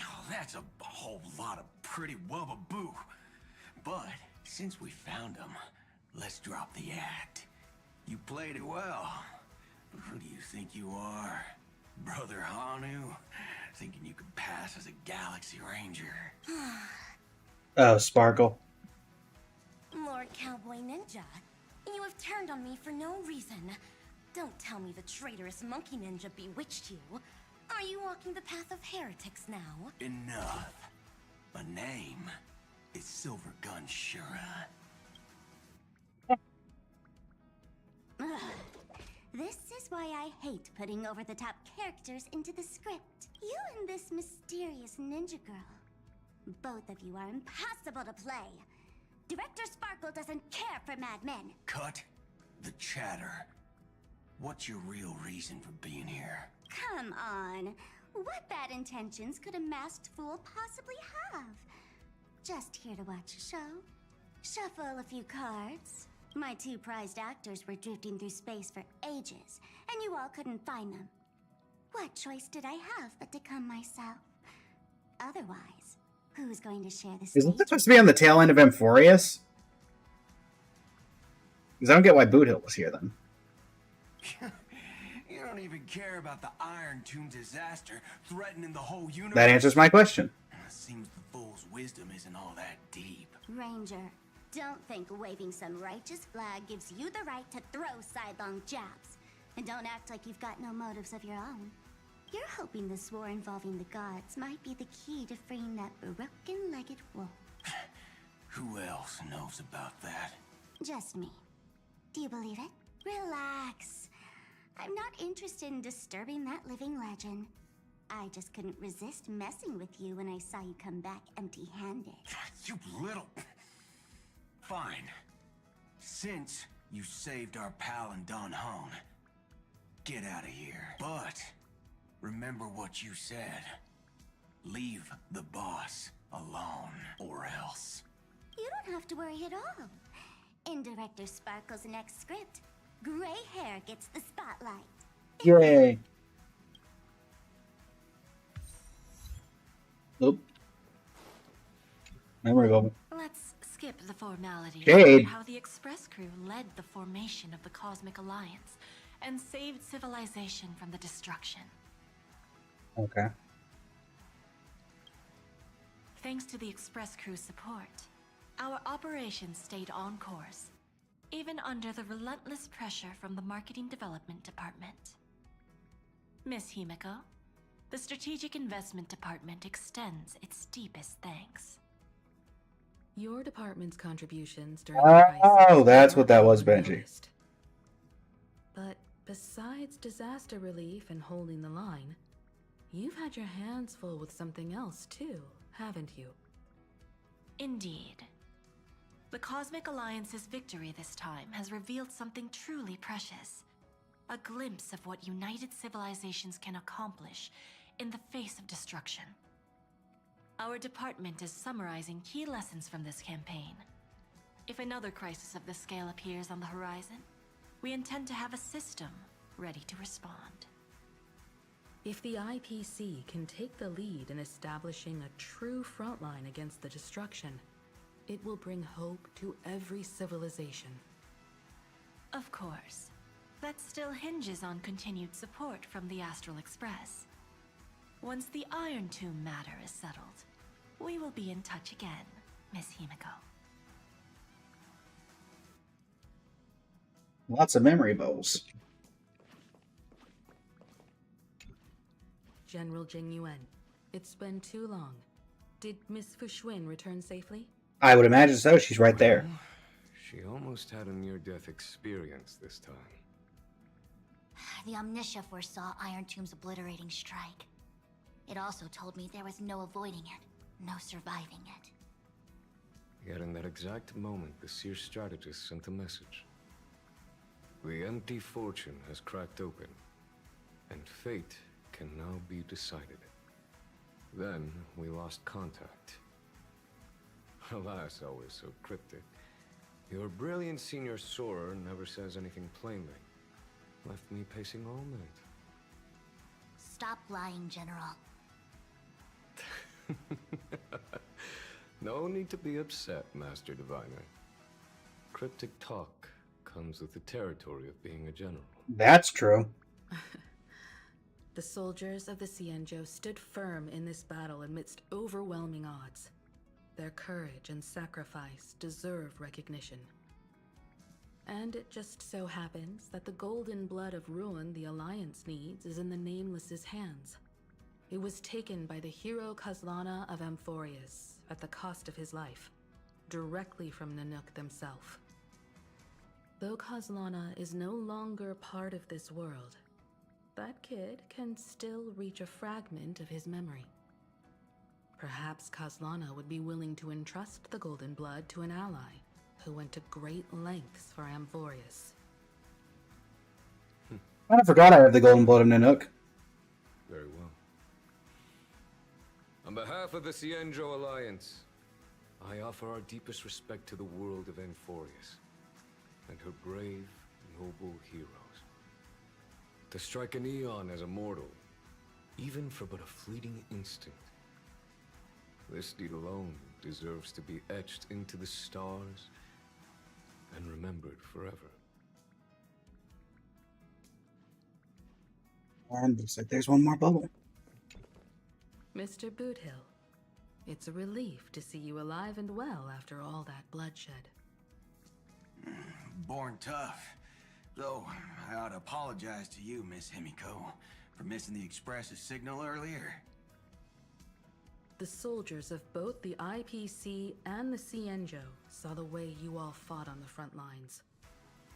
Oh, that's a whole lot of pretty wubbaboo. But since we found him, let's drop the act. You played it well. But who do you think you are? Brother Hanu? Thinking you could pass as a Galaxy Ranger? Oh, Sparkle. Lord Cowboy Ninja, you have turned on me for no reason. Don't tell me the traitorous monkey ninja bewitched you. Are you walking the path of heretics now? Enough. My name is Silver Gun Shura. This is why I hate putting over-the-top characters into the script. You and this mysterious ninja girl. Both of you are impossible to play. Director Sparkle doesn't care for madmen. Cut the chatter. What's your real reason for being here? Come on. What bad intentions could a masked fool possibly have? Just here to watch a show. Shuffle a few cards. My two prized actors were drifting through space for ages, and you all couldn't find them. What choice did I have but to come myself? Otherwise, who's going to share the stage? Isn't this supposed to be on the tail end of Emphorius? Because I don't get why Boot Hill was here then. You don't even care about the Iron Tomb disaster threatening the whole universe. That answers my question. Seems the fool's wisdom isn't all that deep. Ranger, don't think waving some righteous flag gives you the right to throw sidelong jabs. And don't act like you've got no motives of your own. You're hoping this war involving the gods might be the key to freeing that broken-legged wolf. Who else knows about that? Just me. Do you believe it? Relax. I'm not interested in disturbing that living legend. I just couldn't resist messing with you when I saw you come back empty-handed. You little... Fine. Since you saved our pal and Don Hung, get out of here. But remember what you said. Leave the boss alone, or else. You don't have to worry at all. In Director Sparkle's next script, gray hair gets the spotlight. Yay. Oop. Memory moment. Let's skip the formality Jade. of how the Express crew led the formation of the Cosmic Alliance and saved civilization from the destruction. Okay. Thanks to the Express crew's support, our operations stayed on course, even under the relentless pressure from the Marketing Development Department. Miss Himiko, the Strategic Investment Department extends its deepest thanks. Your department's contributions during the crisis. Oh, that's what that was, Benji. noticed. But besides disaster relief and holding the line, you've had your hands full with something else too, haven't you? Indeed. The Cosmic Alliance's victory this time has revealed something truly precious. A glimpse of what united civilizations can accomplish in the face of destruction. Our department is summarizing key lessons from this campaign. If another crisis of this scale appears on the horizon, we intend to have a system ready to respond. If the IPC can take the lead in establishing a true frontline against the destruction, it will bring hope to every civilization. Of course, that still hinges on continued support from the Astral Express. Once the Iron Tomb matter is settled, we will be in touch again, Miss Himiko. Lots of memory bowls. General Jing Yuan, it's been too long. Did Miss Fuxuan return safely? I would imagine so. She's right there. She almost had a near-death experience this time. The Omniscia foresaw Iron Tomb's obliterating strike. It also told me there was no avoiding it, no surviving it. Yet in that exact moment, the Seer strategist sent a message. The empty fortune has cracked open, and fate can now be decided. Then we lost contact. Alas, always so cryptic. Your brilliant senior soarer never says anything plainly. Left me pacing all night. Stop lying, General. No need to be upset, Master Diviner. Cryptic talk comes with the territory of being a general. That's true. The soldiers of the Xianzhou stood firm in this battle amidst overwhelming odds. Their courage and sacrifice deserve recognition. And it just so happens that the golden blood of ruin the Alliance needs is in the Nameless's hands. It was taken by the hero Kazlana of Amphorius at the cost of his life, directly from Nanook themselves. Though Kazlana is no longer part of this world, that kid can still reach a fragment of his memory. Perhaps Kazlana would be willing to entrust the golden blood to an ally who went to great lengths for Amphorius. I forgot I have the golden blood of Nanook. Very well. On behalf of the Xianzhou Alliance, I offer our deepest respect to the world of Amphorius and her brave, noble heroes. To strike an eon as a mortal, even for but a fleeting instant, this deed alone deserves to be etched into the stars and remembered forever. And looks like there's one more bubble. Mr. Boothill, it's a relief to see you alive and well after all that bloodshed. Born tough. Though, I ought to apologize to you, Miss Himiko, for missing the Express's signal earlier. The soldiers of both the IPC and the Xianzhou saw the way you all fought on the front lines.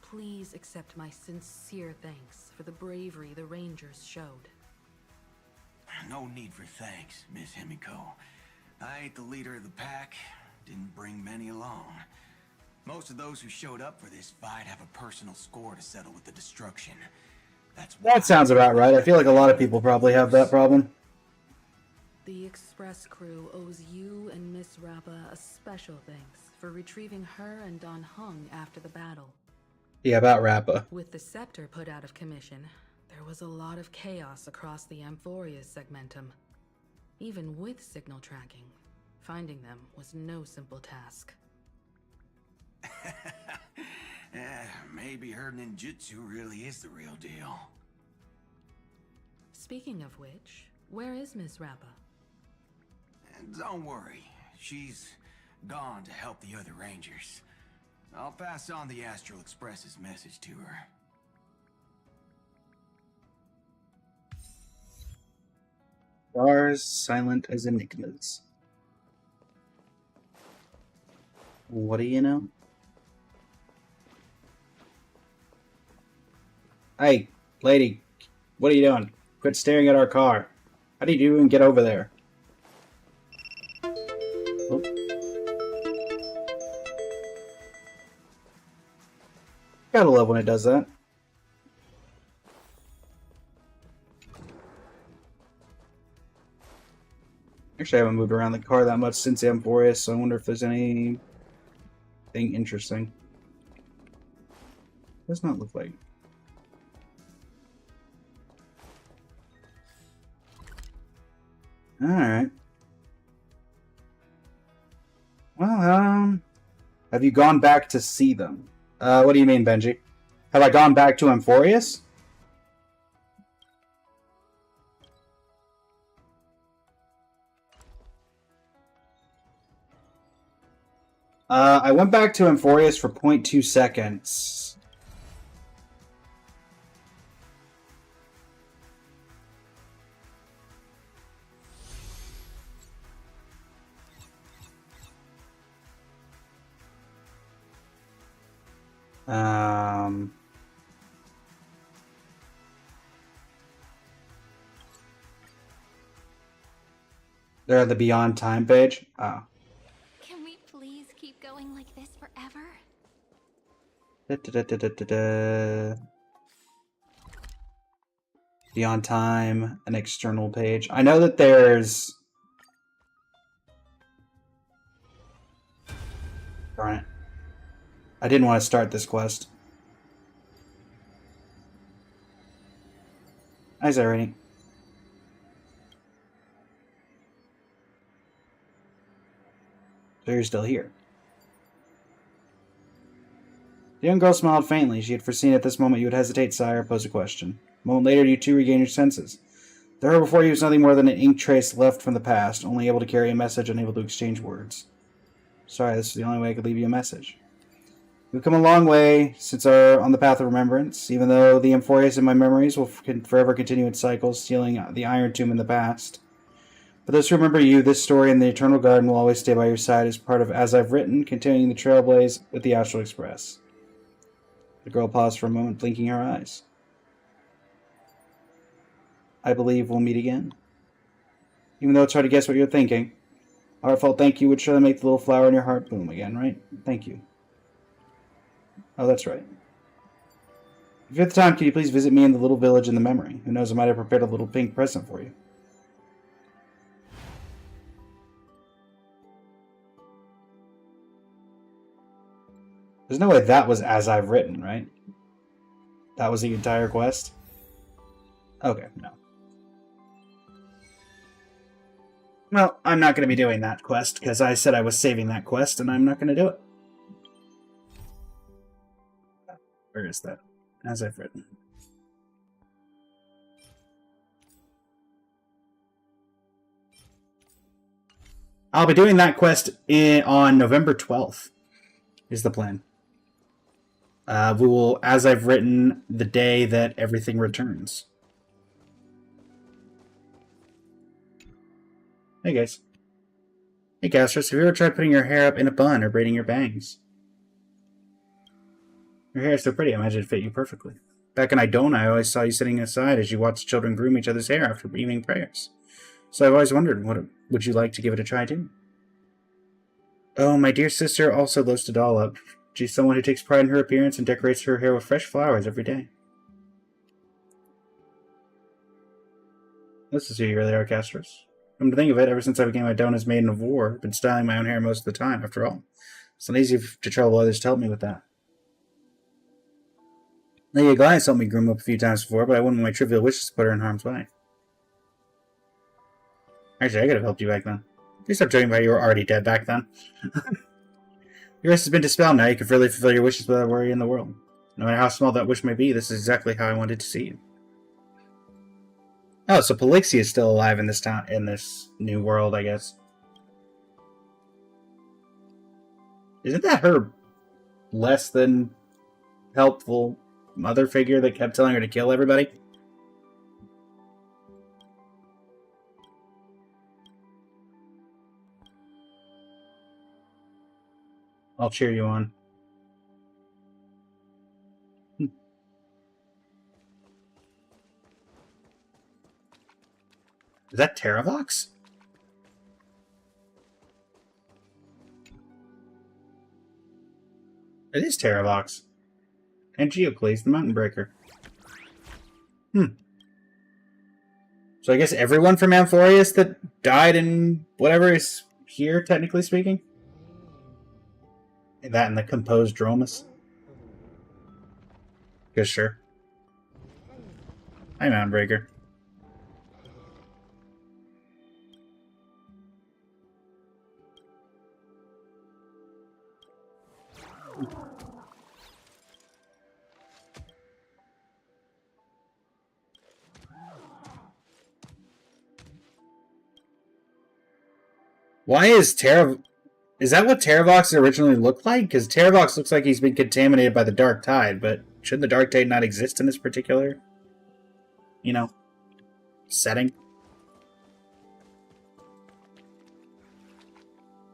Please accept my sincere thanks for the bravery the Rangers showed. No need for thanks, Miss Himiko. I ain't the leader of the pack, didn't bring many along. Most of those who showed up for this fight have a personal score to settle with the destruction. That's why. That sounds about right. I feel like a lot of people probably have that problem. The Express crew owes you and Miss Rappa a special thanks for retrieving her and Don Hung after the battle. Yeah, about Rappa. With the Scepter put out of commission, there was a lot of chaos across the Amphorius segmentum. Even with signal tracking, finding them was no simple task. Maybe her ninjutsu really is the real deal. Speaking of which, where is Miss Rappa? Don't worry, she's gone to help the other Rangers. I'll pass on the Astral Express's message to her. Stars silent as enigmas. What do you know? Hey, lady, what are you doing? Quit staring at our car. How did you even get over there? Oh. Gotta love when it does that. Actually, I haven't moved around the car that much since Amphorius, so I wonder if there's anything interesting. Does not look like. Alright. Well, have you gone back to see them? What do you mean, Benji? Have I gone back to Amphorius? I went back to Amphorius for 0.2 seconds. They're on the Beyond Time page. Oh. Can we please keep going like this forever? Beyond Time, an external page. I know that there's... Darn it. I didn't want to start this quest. How's that rating? So you're still here. The young girl smiled faintly. She had foreseen at this moment you would hesitate, sigh, or pose a question. A moment later, you two regained your senses. There before you was nothing more than an ink trace left from the past, only able to carry a message, unable to exchange words. Sorry, this is the only way I could leave you a message. We've come a long way since our on the path of remembrance, even though the Amphorius in my memories will forever continue its cycles, stealing the Iron Tomb in the past. For those who remember you, this story in the Eternal Garden will always stay by your side as part of As I've Written, continuing the trailblaze with the Astral Express. The girl paused for a moment, blinking her eyes. I believe we'll meet again. Even though it's hard to guess what you're thinking, a heartfelt thank you would surely make the little flower in your heart bloom again, right? Thank you. Oh, that's right. If you have the time, can you please visit me in the little village in the memory? Who knows, I might have prepared a little pink present for you. There's no way that was As I've Written, right? That was the entire quest? Okay, no. Well, I'm not going to be doing that quest, because I said I was saving that quest, and I'm not going to do it. Where is that? As I've Written. I'll be doing that quest on November 12th, is the plan. We will, As I've Written, the day that everything returns. Hey guys. Hey Castros, have you ever tried putting your hair up in a bun or braiding your bangs? Your hair is so pretty, I imagine it fit you perfectly. Back in Idona, I always saw you sitting aside as you watched children groom each other's hair after evening prayers. So I've always wondered, would you like to give it a try too? Oh, my dear sister also loves to doll up. She's someone who takes pride in her appearance and decorates her hair with fresh flowers every day. This is who you really are, Castros. Come to think of it, ever since I became Idona's Maiden of War, I've been styling my own hair most of the time, after all. It's not easy to trouble others to help me with that. Lady Gladys helped me groom up a few times before, but I wouldn't want my trivial wishes to put her in harm's way. Actually, I could have helped you back then. Please stop joking about you were already dead back then. Your wish has been dispelled now. You can freely fulfill your wishes without worry in the world. No matter how small that wish may be, this is exactly how I wanted to see you. Oh, so Polixia is still alive in this town, in this new world, I guess. Isn't that her less than helpful mother figure that kept telling her to kill everybody? I'll cheer you on. Is that Terravox? It is Terravox. And Geocles, the Mountain Breaker. So I guess everyone from Amphorius that died in whatever is here, technically speaking? That and the composed Dromus. Guess sure. Hi, Mountain Breaker. Why is Is that what Terravox originally looked like? Because Terravox looks like he's been contaminated by the Dark Tide, but shouldn't the Dark Tide not exist in this particular, setting?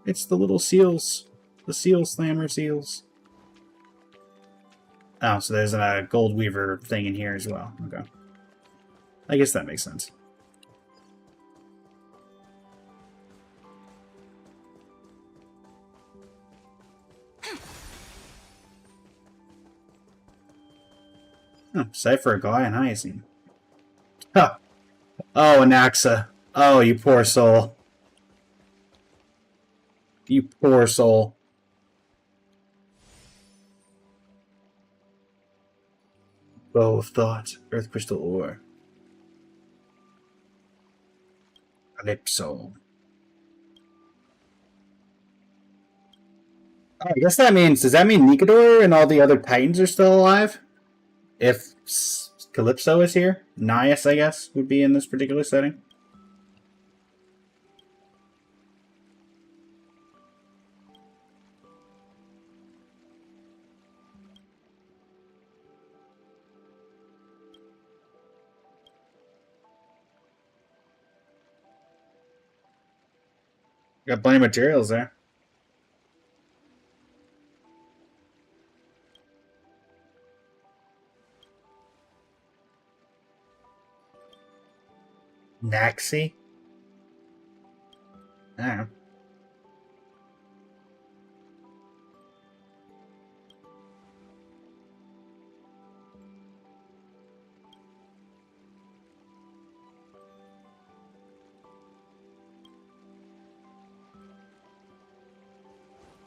It's the little seals. The seal slammer seals. Oh, so there's a Gold Weaver thing in here as well. Okay. I guess that makes sense. Oh, Cypher, Gaia, and Hyacinth. Huh. Oh, Anaxa. Oh, you poor soul. You poor soul. Bow of Thought, Earth Crystal Ore. Calypso. Oh, I guess that means, does that mean Nikador and all the other Titans are still alive? If Calypso is here? Nias, I guess, would be in this particular setting. Got plenty of materials there. Naxi? I don't know.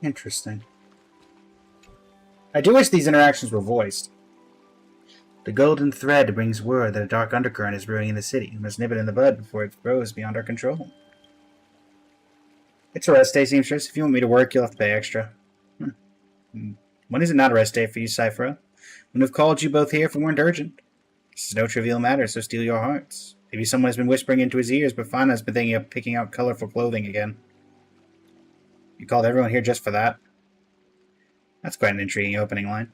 Interesting. I do wish these interactions were voiced. The golden thread brings word that a dark undercurrent is brewing in the city. We must nip it in the bud before it grows beyond our control. It's a rest day, seamstress. If you want me to work, you'll have to pay extra. When is it not a rest day for you, Cyphra? Wouldn't have called you both here if it weren't urgent. This is no trivial matter, so steel your hearts. Maybe someone has been whispering into his ears, but Fana has been thinking of picking out colorful clothing again. You called everyone here just for that? That's quite an intriguing opening line.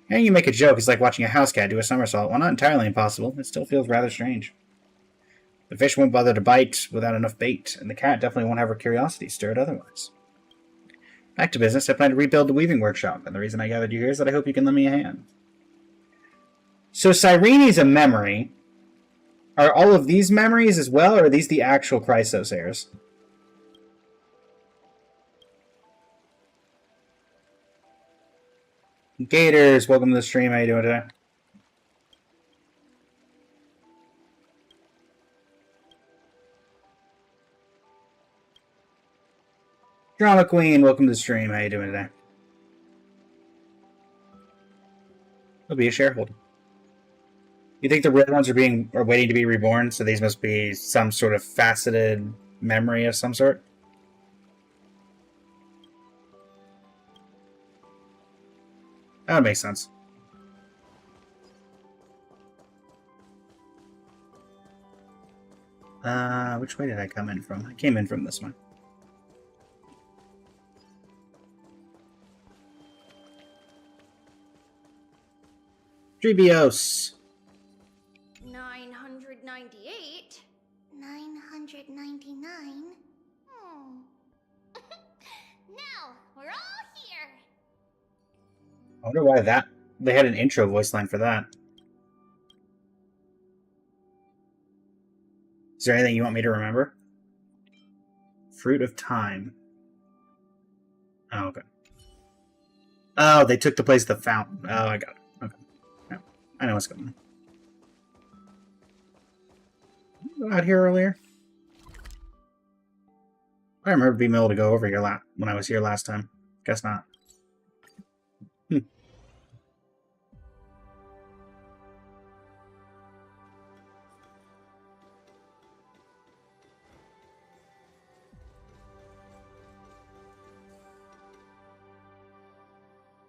Hearing you make a joke is like watching a house cat do a somersault. While not entirely impossible, it still feels rather strange. The fish won't bother to bite without enough bait, and the cat definitely won't have her curiosity stirred otherwise. Back to business, I plan to rebuild the weaving workshop, and the reason I gathered you here is that I hope you can lend me a hand. So Cyrene's a memory. Are all of these memories as well, or are these the actual Chrysos heirs? Gators, welcome to the stream. How you doing today? Drama Queen, welcome to the stream. How you doing today? I'll be a shareholder. You think the real ones are waiting to be reborn, so these must be some sort of faceted memory of some sort? That would make sense. Which way did I come in from? I came in from this one. Trebios. 998? 999? Oh. Now, we're all here. I wonder why they had an intro voice line for that. Is there anything you want me to remember? Fruit of Time. Oh, okay. Oh, they took the place of the fountain. Oh, I got it. Okay. Yeah, I know what's going on. Did you go out here earlier? I remember being able to go over here when I was here last time. Guess not.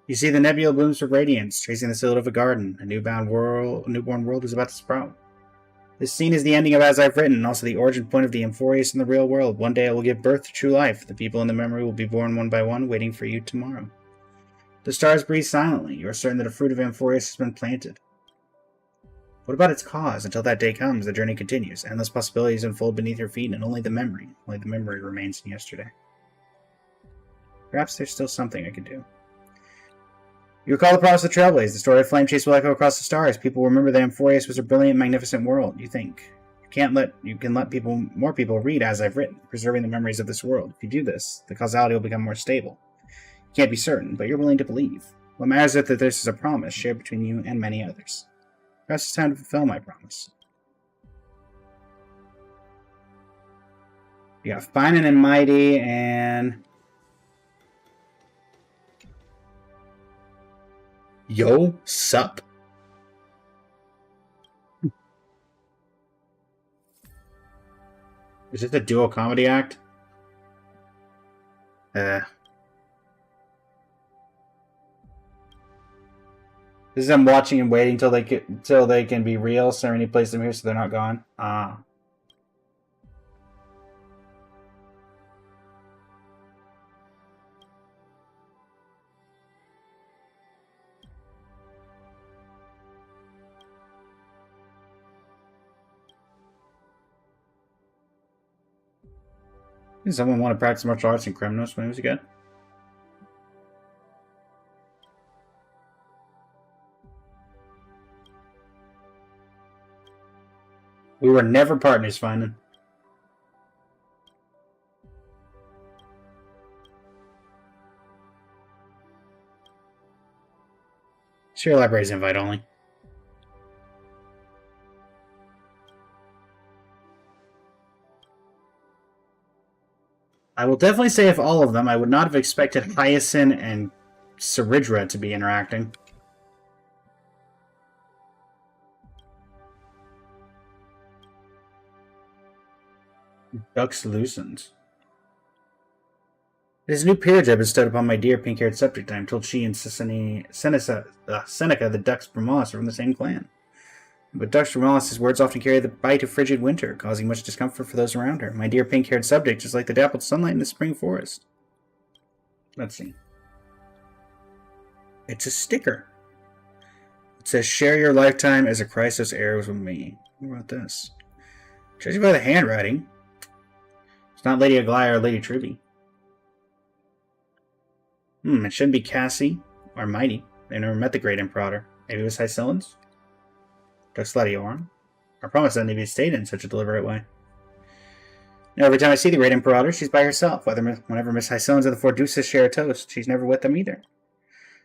You see the nebula blooms for radiance, tracing the silhouette of a garden. A newborn world is about to sprout. This scene is the ending of As I've Written, and also the origin point of the Amphorius in the real world. One day it will give birth to true life. The people in the memory will be born one by one, waiting for you tomorrow. The stars breathe silently. You are certain that a fruit of Amphorius has been planted. What about its cause? Until that day comes, the journey continues. Endless possibilities unfold beneath your feet, and only the memory remains in yesterday. Perhaps there's still something I could do. You recall the promise of the Trailblaze. The story of Flame Chase will echo across the stars. People will remember that Amphorius was a brilliant, magnificent world. You think. You can let more people read As I've Written, preserving the memories of this world. If you do this, the causality will become more stable. You can't be certain, but you're willing to believe. What matters is that this is a promise shared between you and many others. Perhaps it's time to fulfill my promise. We got Finin and Mighty and... Yo, sup? Is this a duo comedy act? This is them watching and waiting till they can be real. Serenity placed them here so they're not gone. Ah. Did someone want to practice martial arts in Kremnos when he was a kid? We were never partners, Finding. Share libraries invite only. I will definitely say of all of them, I would not have expected Hyacinth and Saridra to be interacting. Ducks loosened. It is a new peerage I bestowed upon my dear pink-haired subject. I am told she and Seneca, the Dux Bramalis, are from the same clan. But Dux Bramalis' words often carry the bite of frigid winter, causing much discomfort for those around her. My dear pink-haired subject is like the dappled sunlight in the spring forest. Let's see. It's a sticker. It says, share your lifetime as a Chrysos heir with me. What about this? Judging by the handwriting, it's not Lady Aglaya or Lady Trivy. It shouldn't be Cassie or Mighty. They never met the Great Imperator. Maybe it was Hycillans? Dux Ladiorum? Our promise doesn't need to be stated in such a deliberate way. Now, every time I see the Great Imperator, she's by herself. Whenever Miss Hycillans and the four Deuces share a toast, she's never with them either.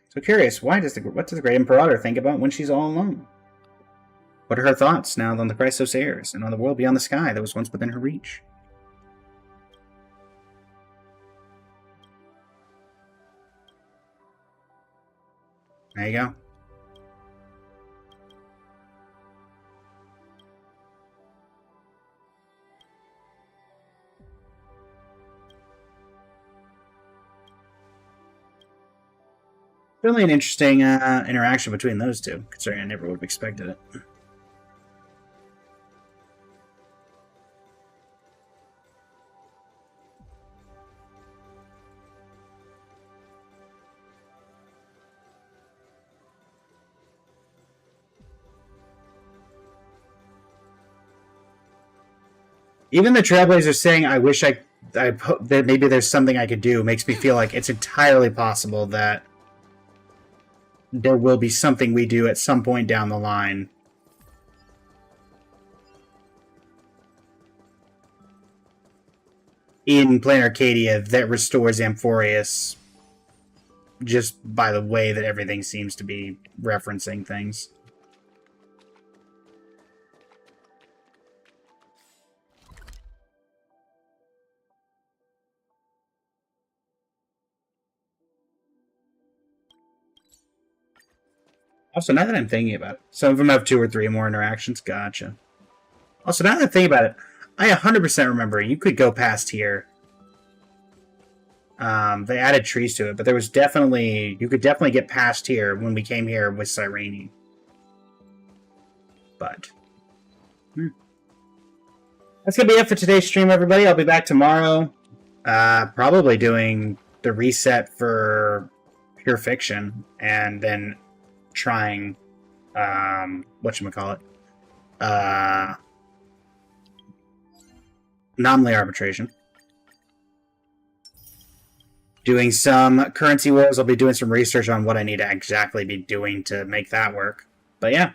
So curious, what does the Great Imperator think about when she's all alone? What are her thoughts now on the Chrysos heirs and on the world beyond the sky that was once within her reach? There you go. Really an interesting interaction between those two, considering I never would have expected it. Even the Trailblazers saying, I wish that maybe there's something I could do, makes me feel like it's entirely possible that there will be something we do at some point down the line. In Planar Arcadia that restores Amphorius just by the way that everything seems to be referencing things. Also, now that I'm thinking about it, some of them have 2 or 3 more interactions. Gotcha. Also, now that I'm thinking about it, I 100% remember you could go past here. They added trees to it, but there was definitely... You could definitely get past here when we came here with Cyrene. But... That's going to be it for today's stream, everybody. I'll be back tomorrow. Probably doing the reset for Pure Fiction, and then... trying whatchamacallit, anomaly arbitration, doing some currency wars. I'll be doing some research on what I need to exactly be doing to make that work. But yeah,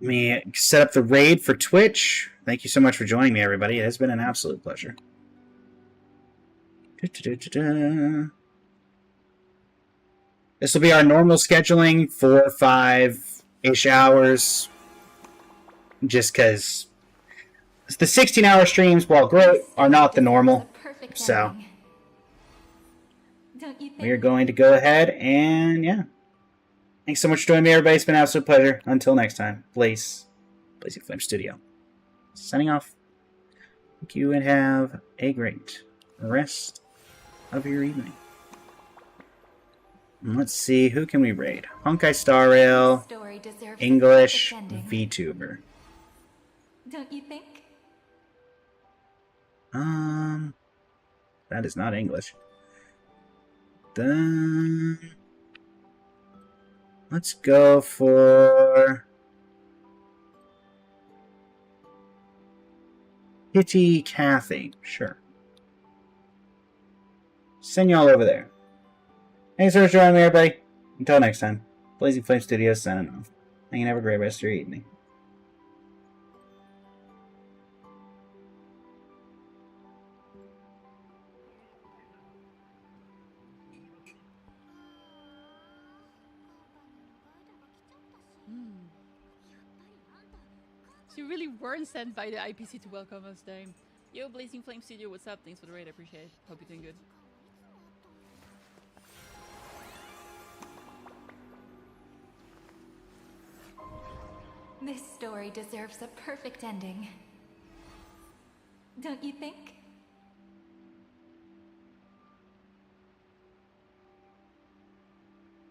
let me set up the raid for Twitch. Thank you so much for joining me, everybody. It has been an absolute pleasure. This will be our normal scheduling, 4, 5, ish hours, just because the 16-hour streams, while great, are not the normal. So we are going to go ahead and, yeah. Thanks so much for joining me, everybody. It's been an absolute pleasure. Until next time, Blazing Flame Studio. Signing off. Thank you, and have a great rest of your evening. Let's see, who can we raid? Honkai Star Rail, English, VTuber. Don't you think? That is not English. Then let's go for Hitty Cathy. Sure. Send y'all over there. Thanks for joining me, everybody. Until next time, Blazing Flame Studios signing off. And you have a great rest of your evening. So you really weren't sent by the IPC to welcome us, damn. Yo, Blazing Flame Studio, what's up? Thanks for the raid, I appreciate it. Hope you're doing good. This story deserves a perfect ending. Don't you think?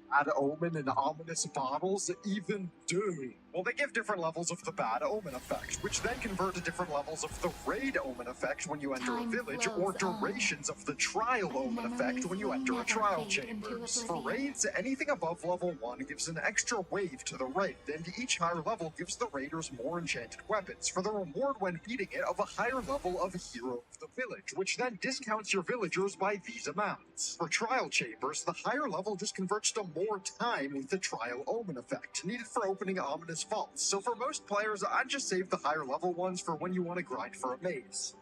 Bad Omen and Ominous Bottles even do. Well, they give different levels of the Bad Omen effect, which then convert to different levels of the Raid Omen effect when you enter a village, or durations of the Trial Omen effect when you enter a Trial Chambers. For raids, anything above level 1 gives an extra wave to the raid, and each higher level gives the raiders more enchanted weapons, for the reward when beating it of a higher level of Hero of the Village, which then discounts your villagers by these amounts. For Trial Chambers, the higher level just converts to more time with the Trial Omen effect, needed for opening Ominous Vaults, so for most players, I'd just save the higher level ones for when you want to grind for a maze.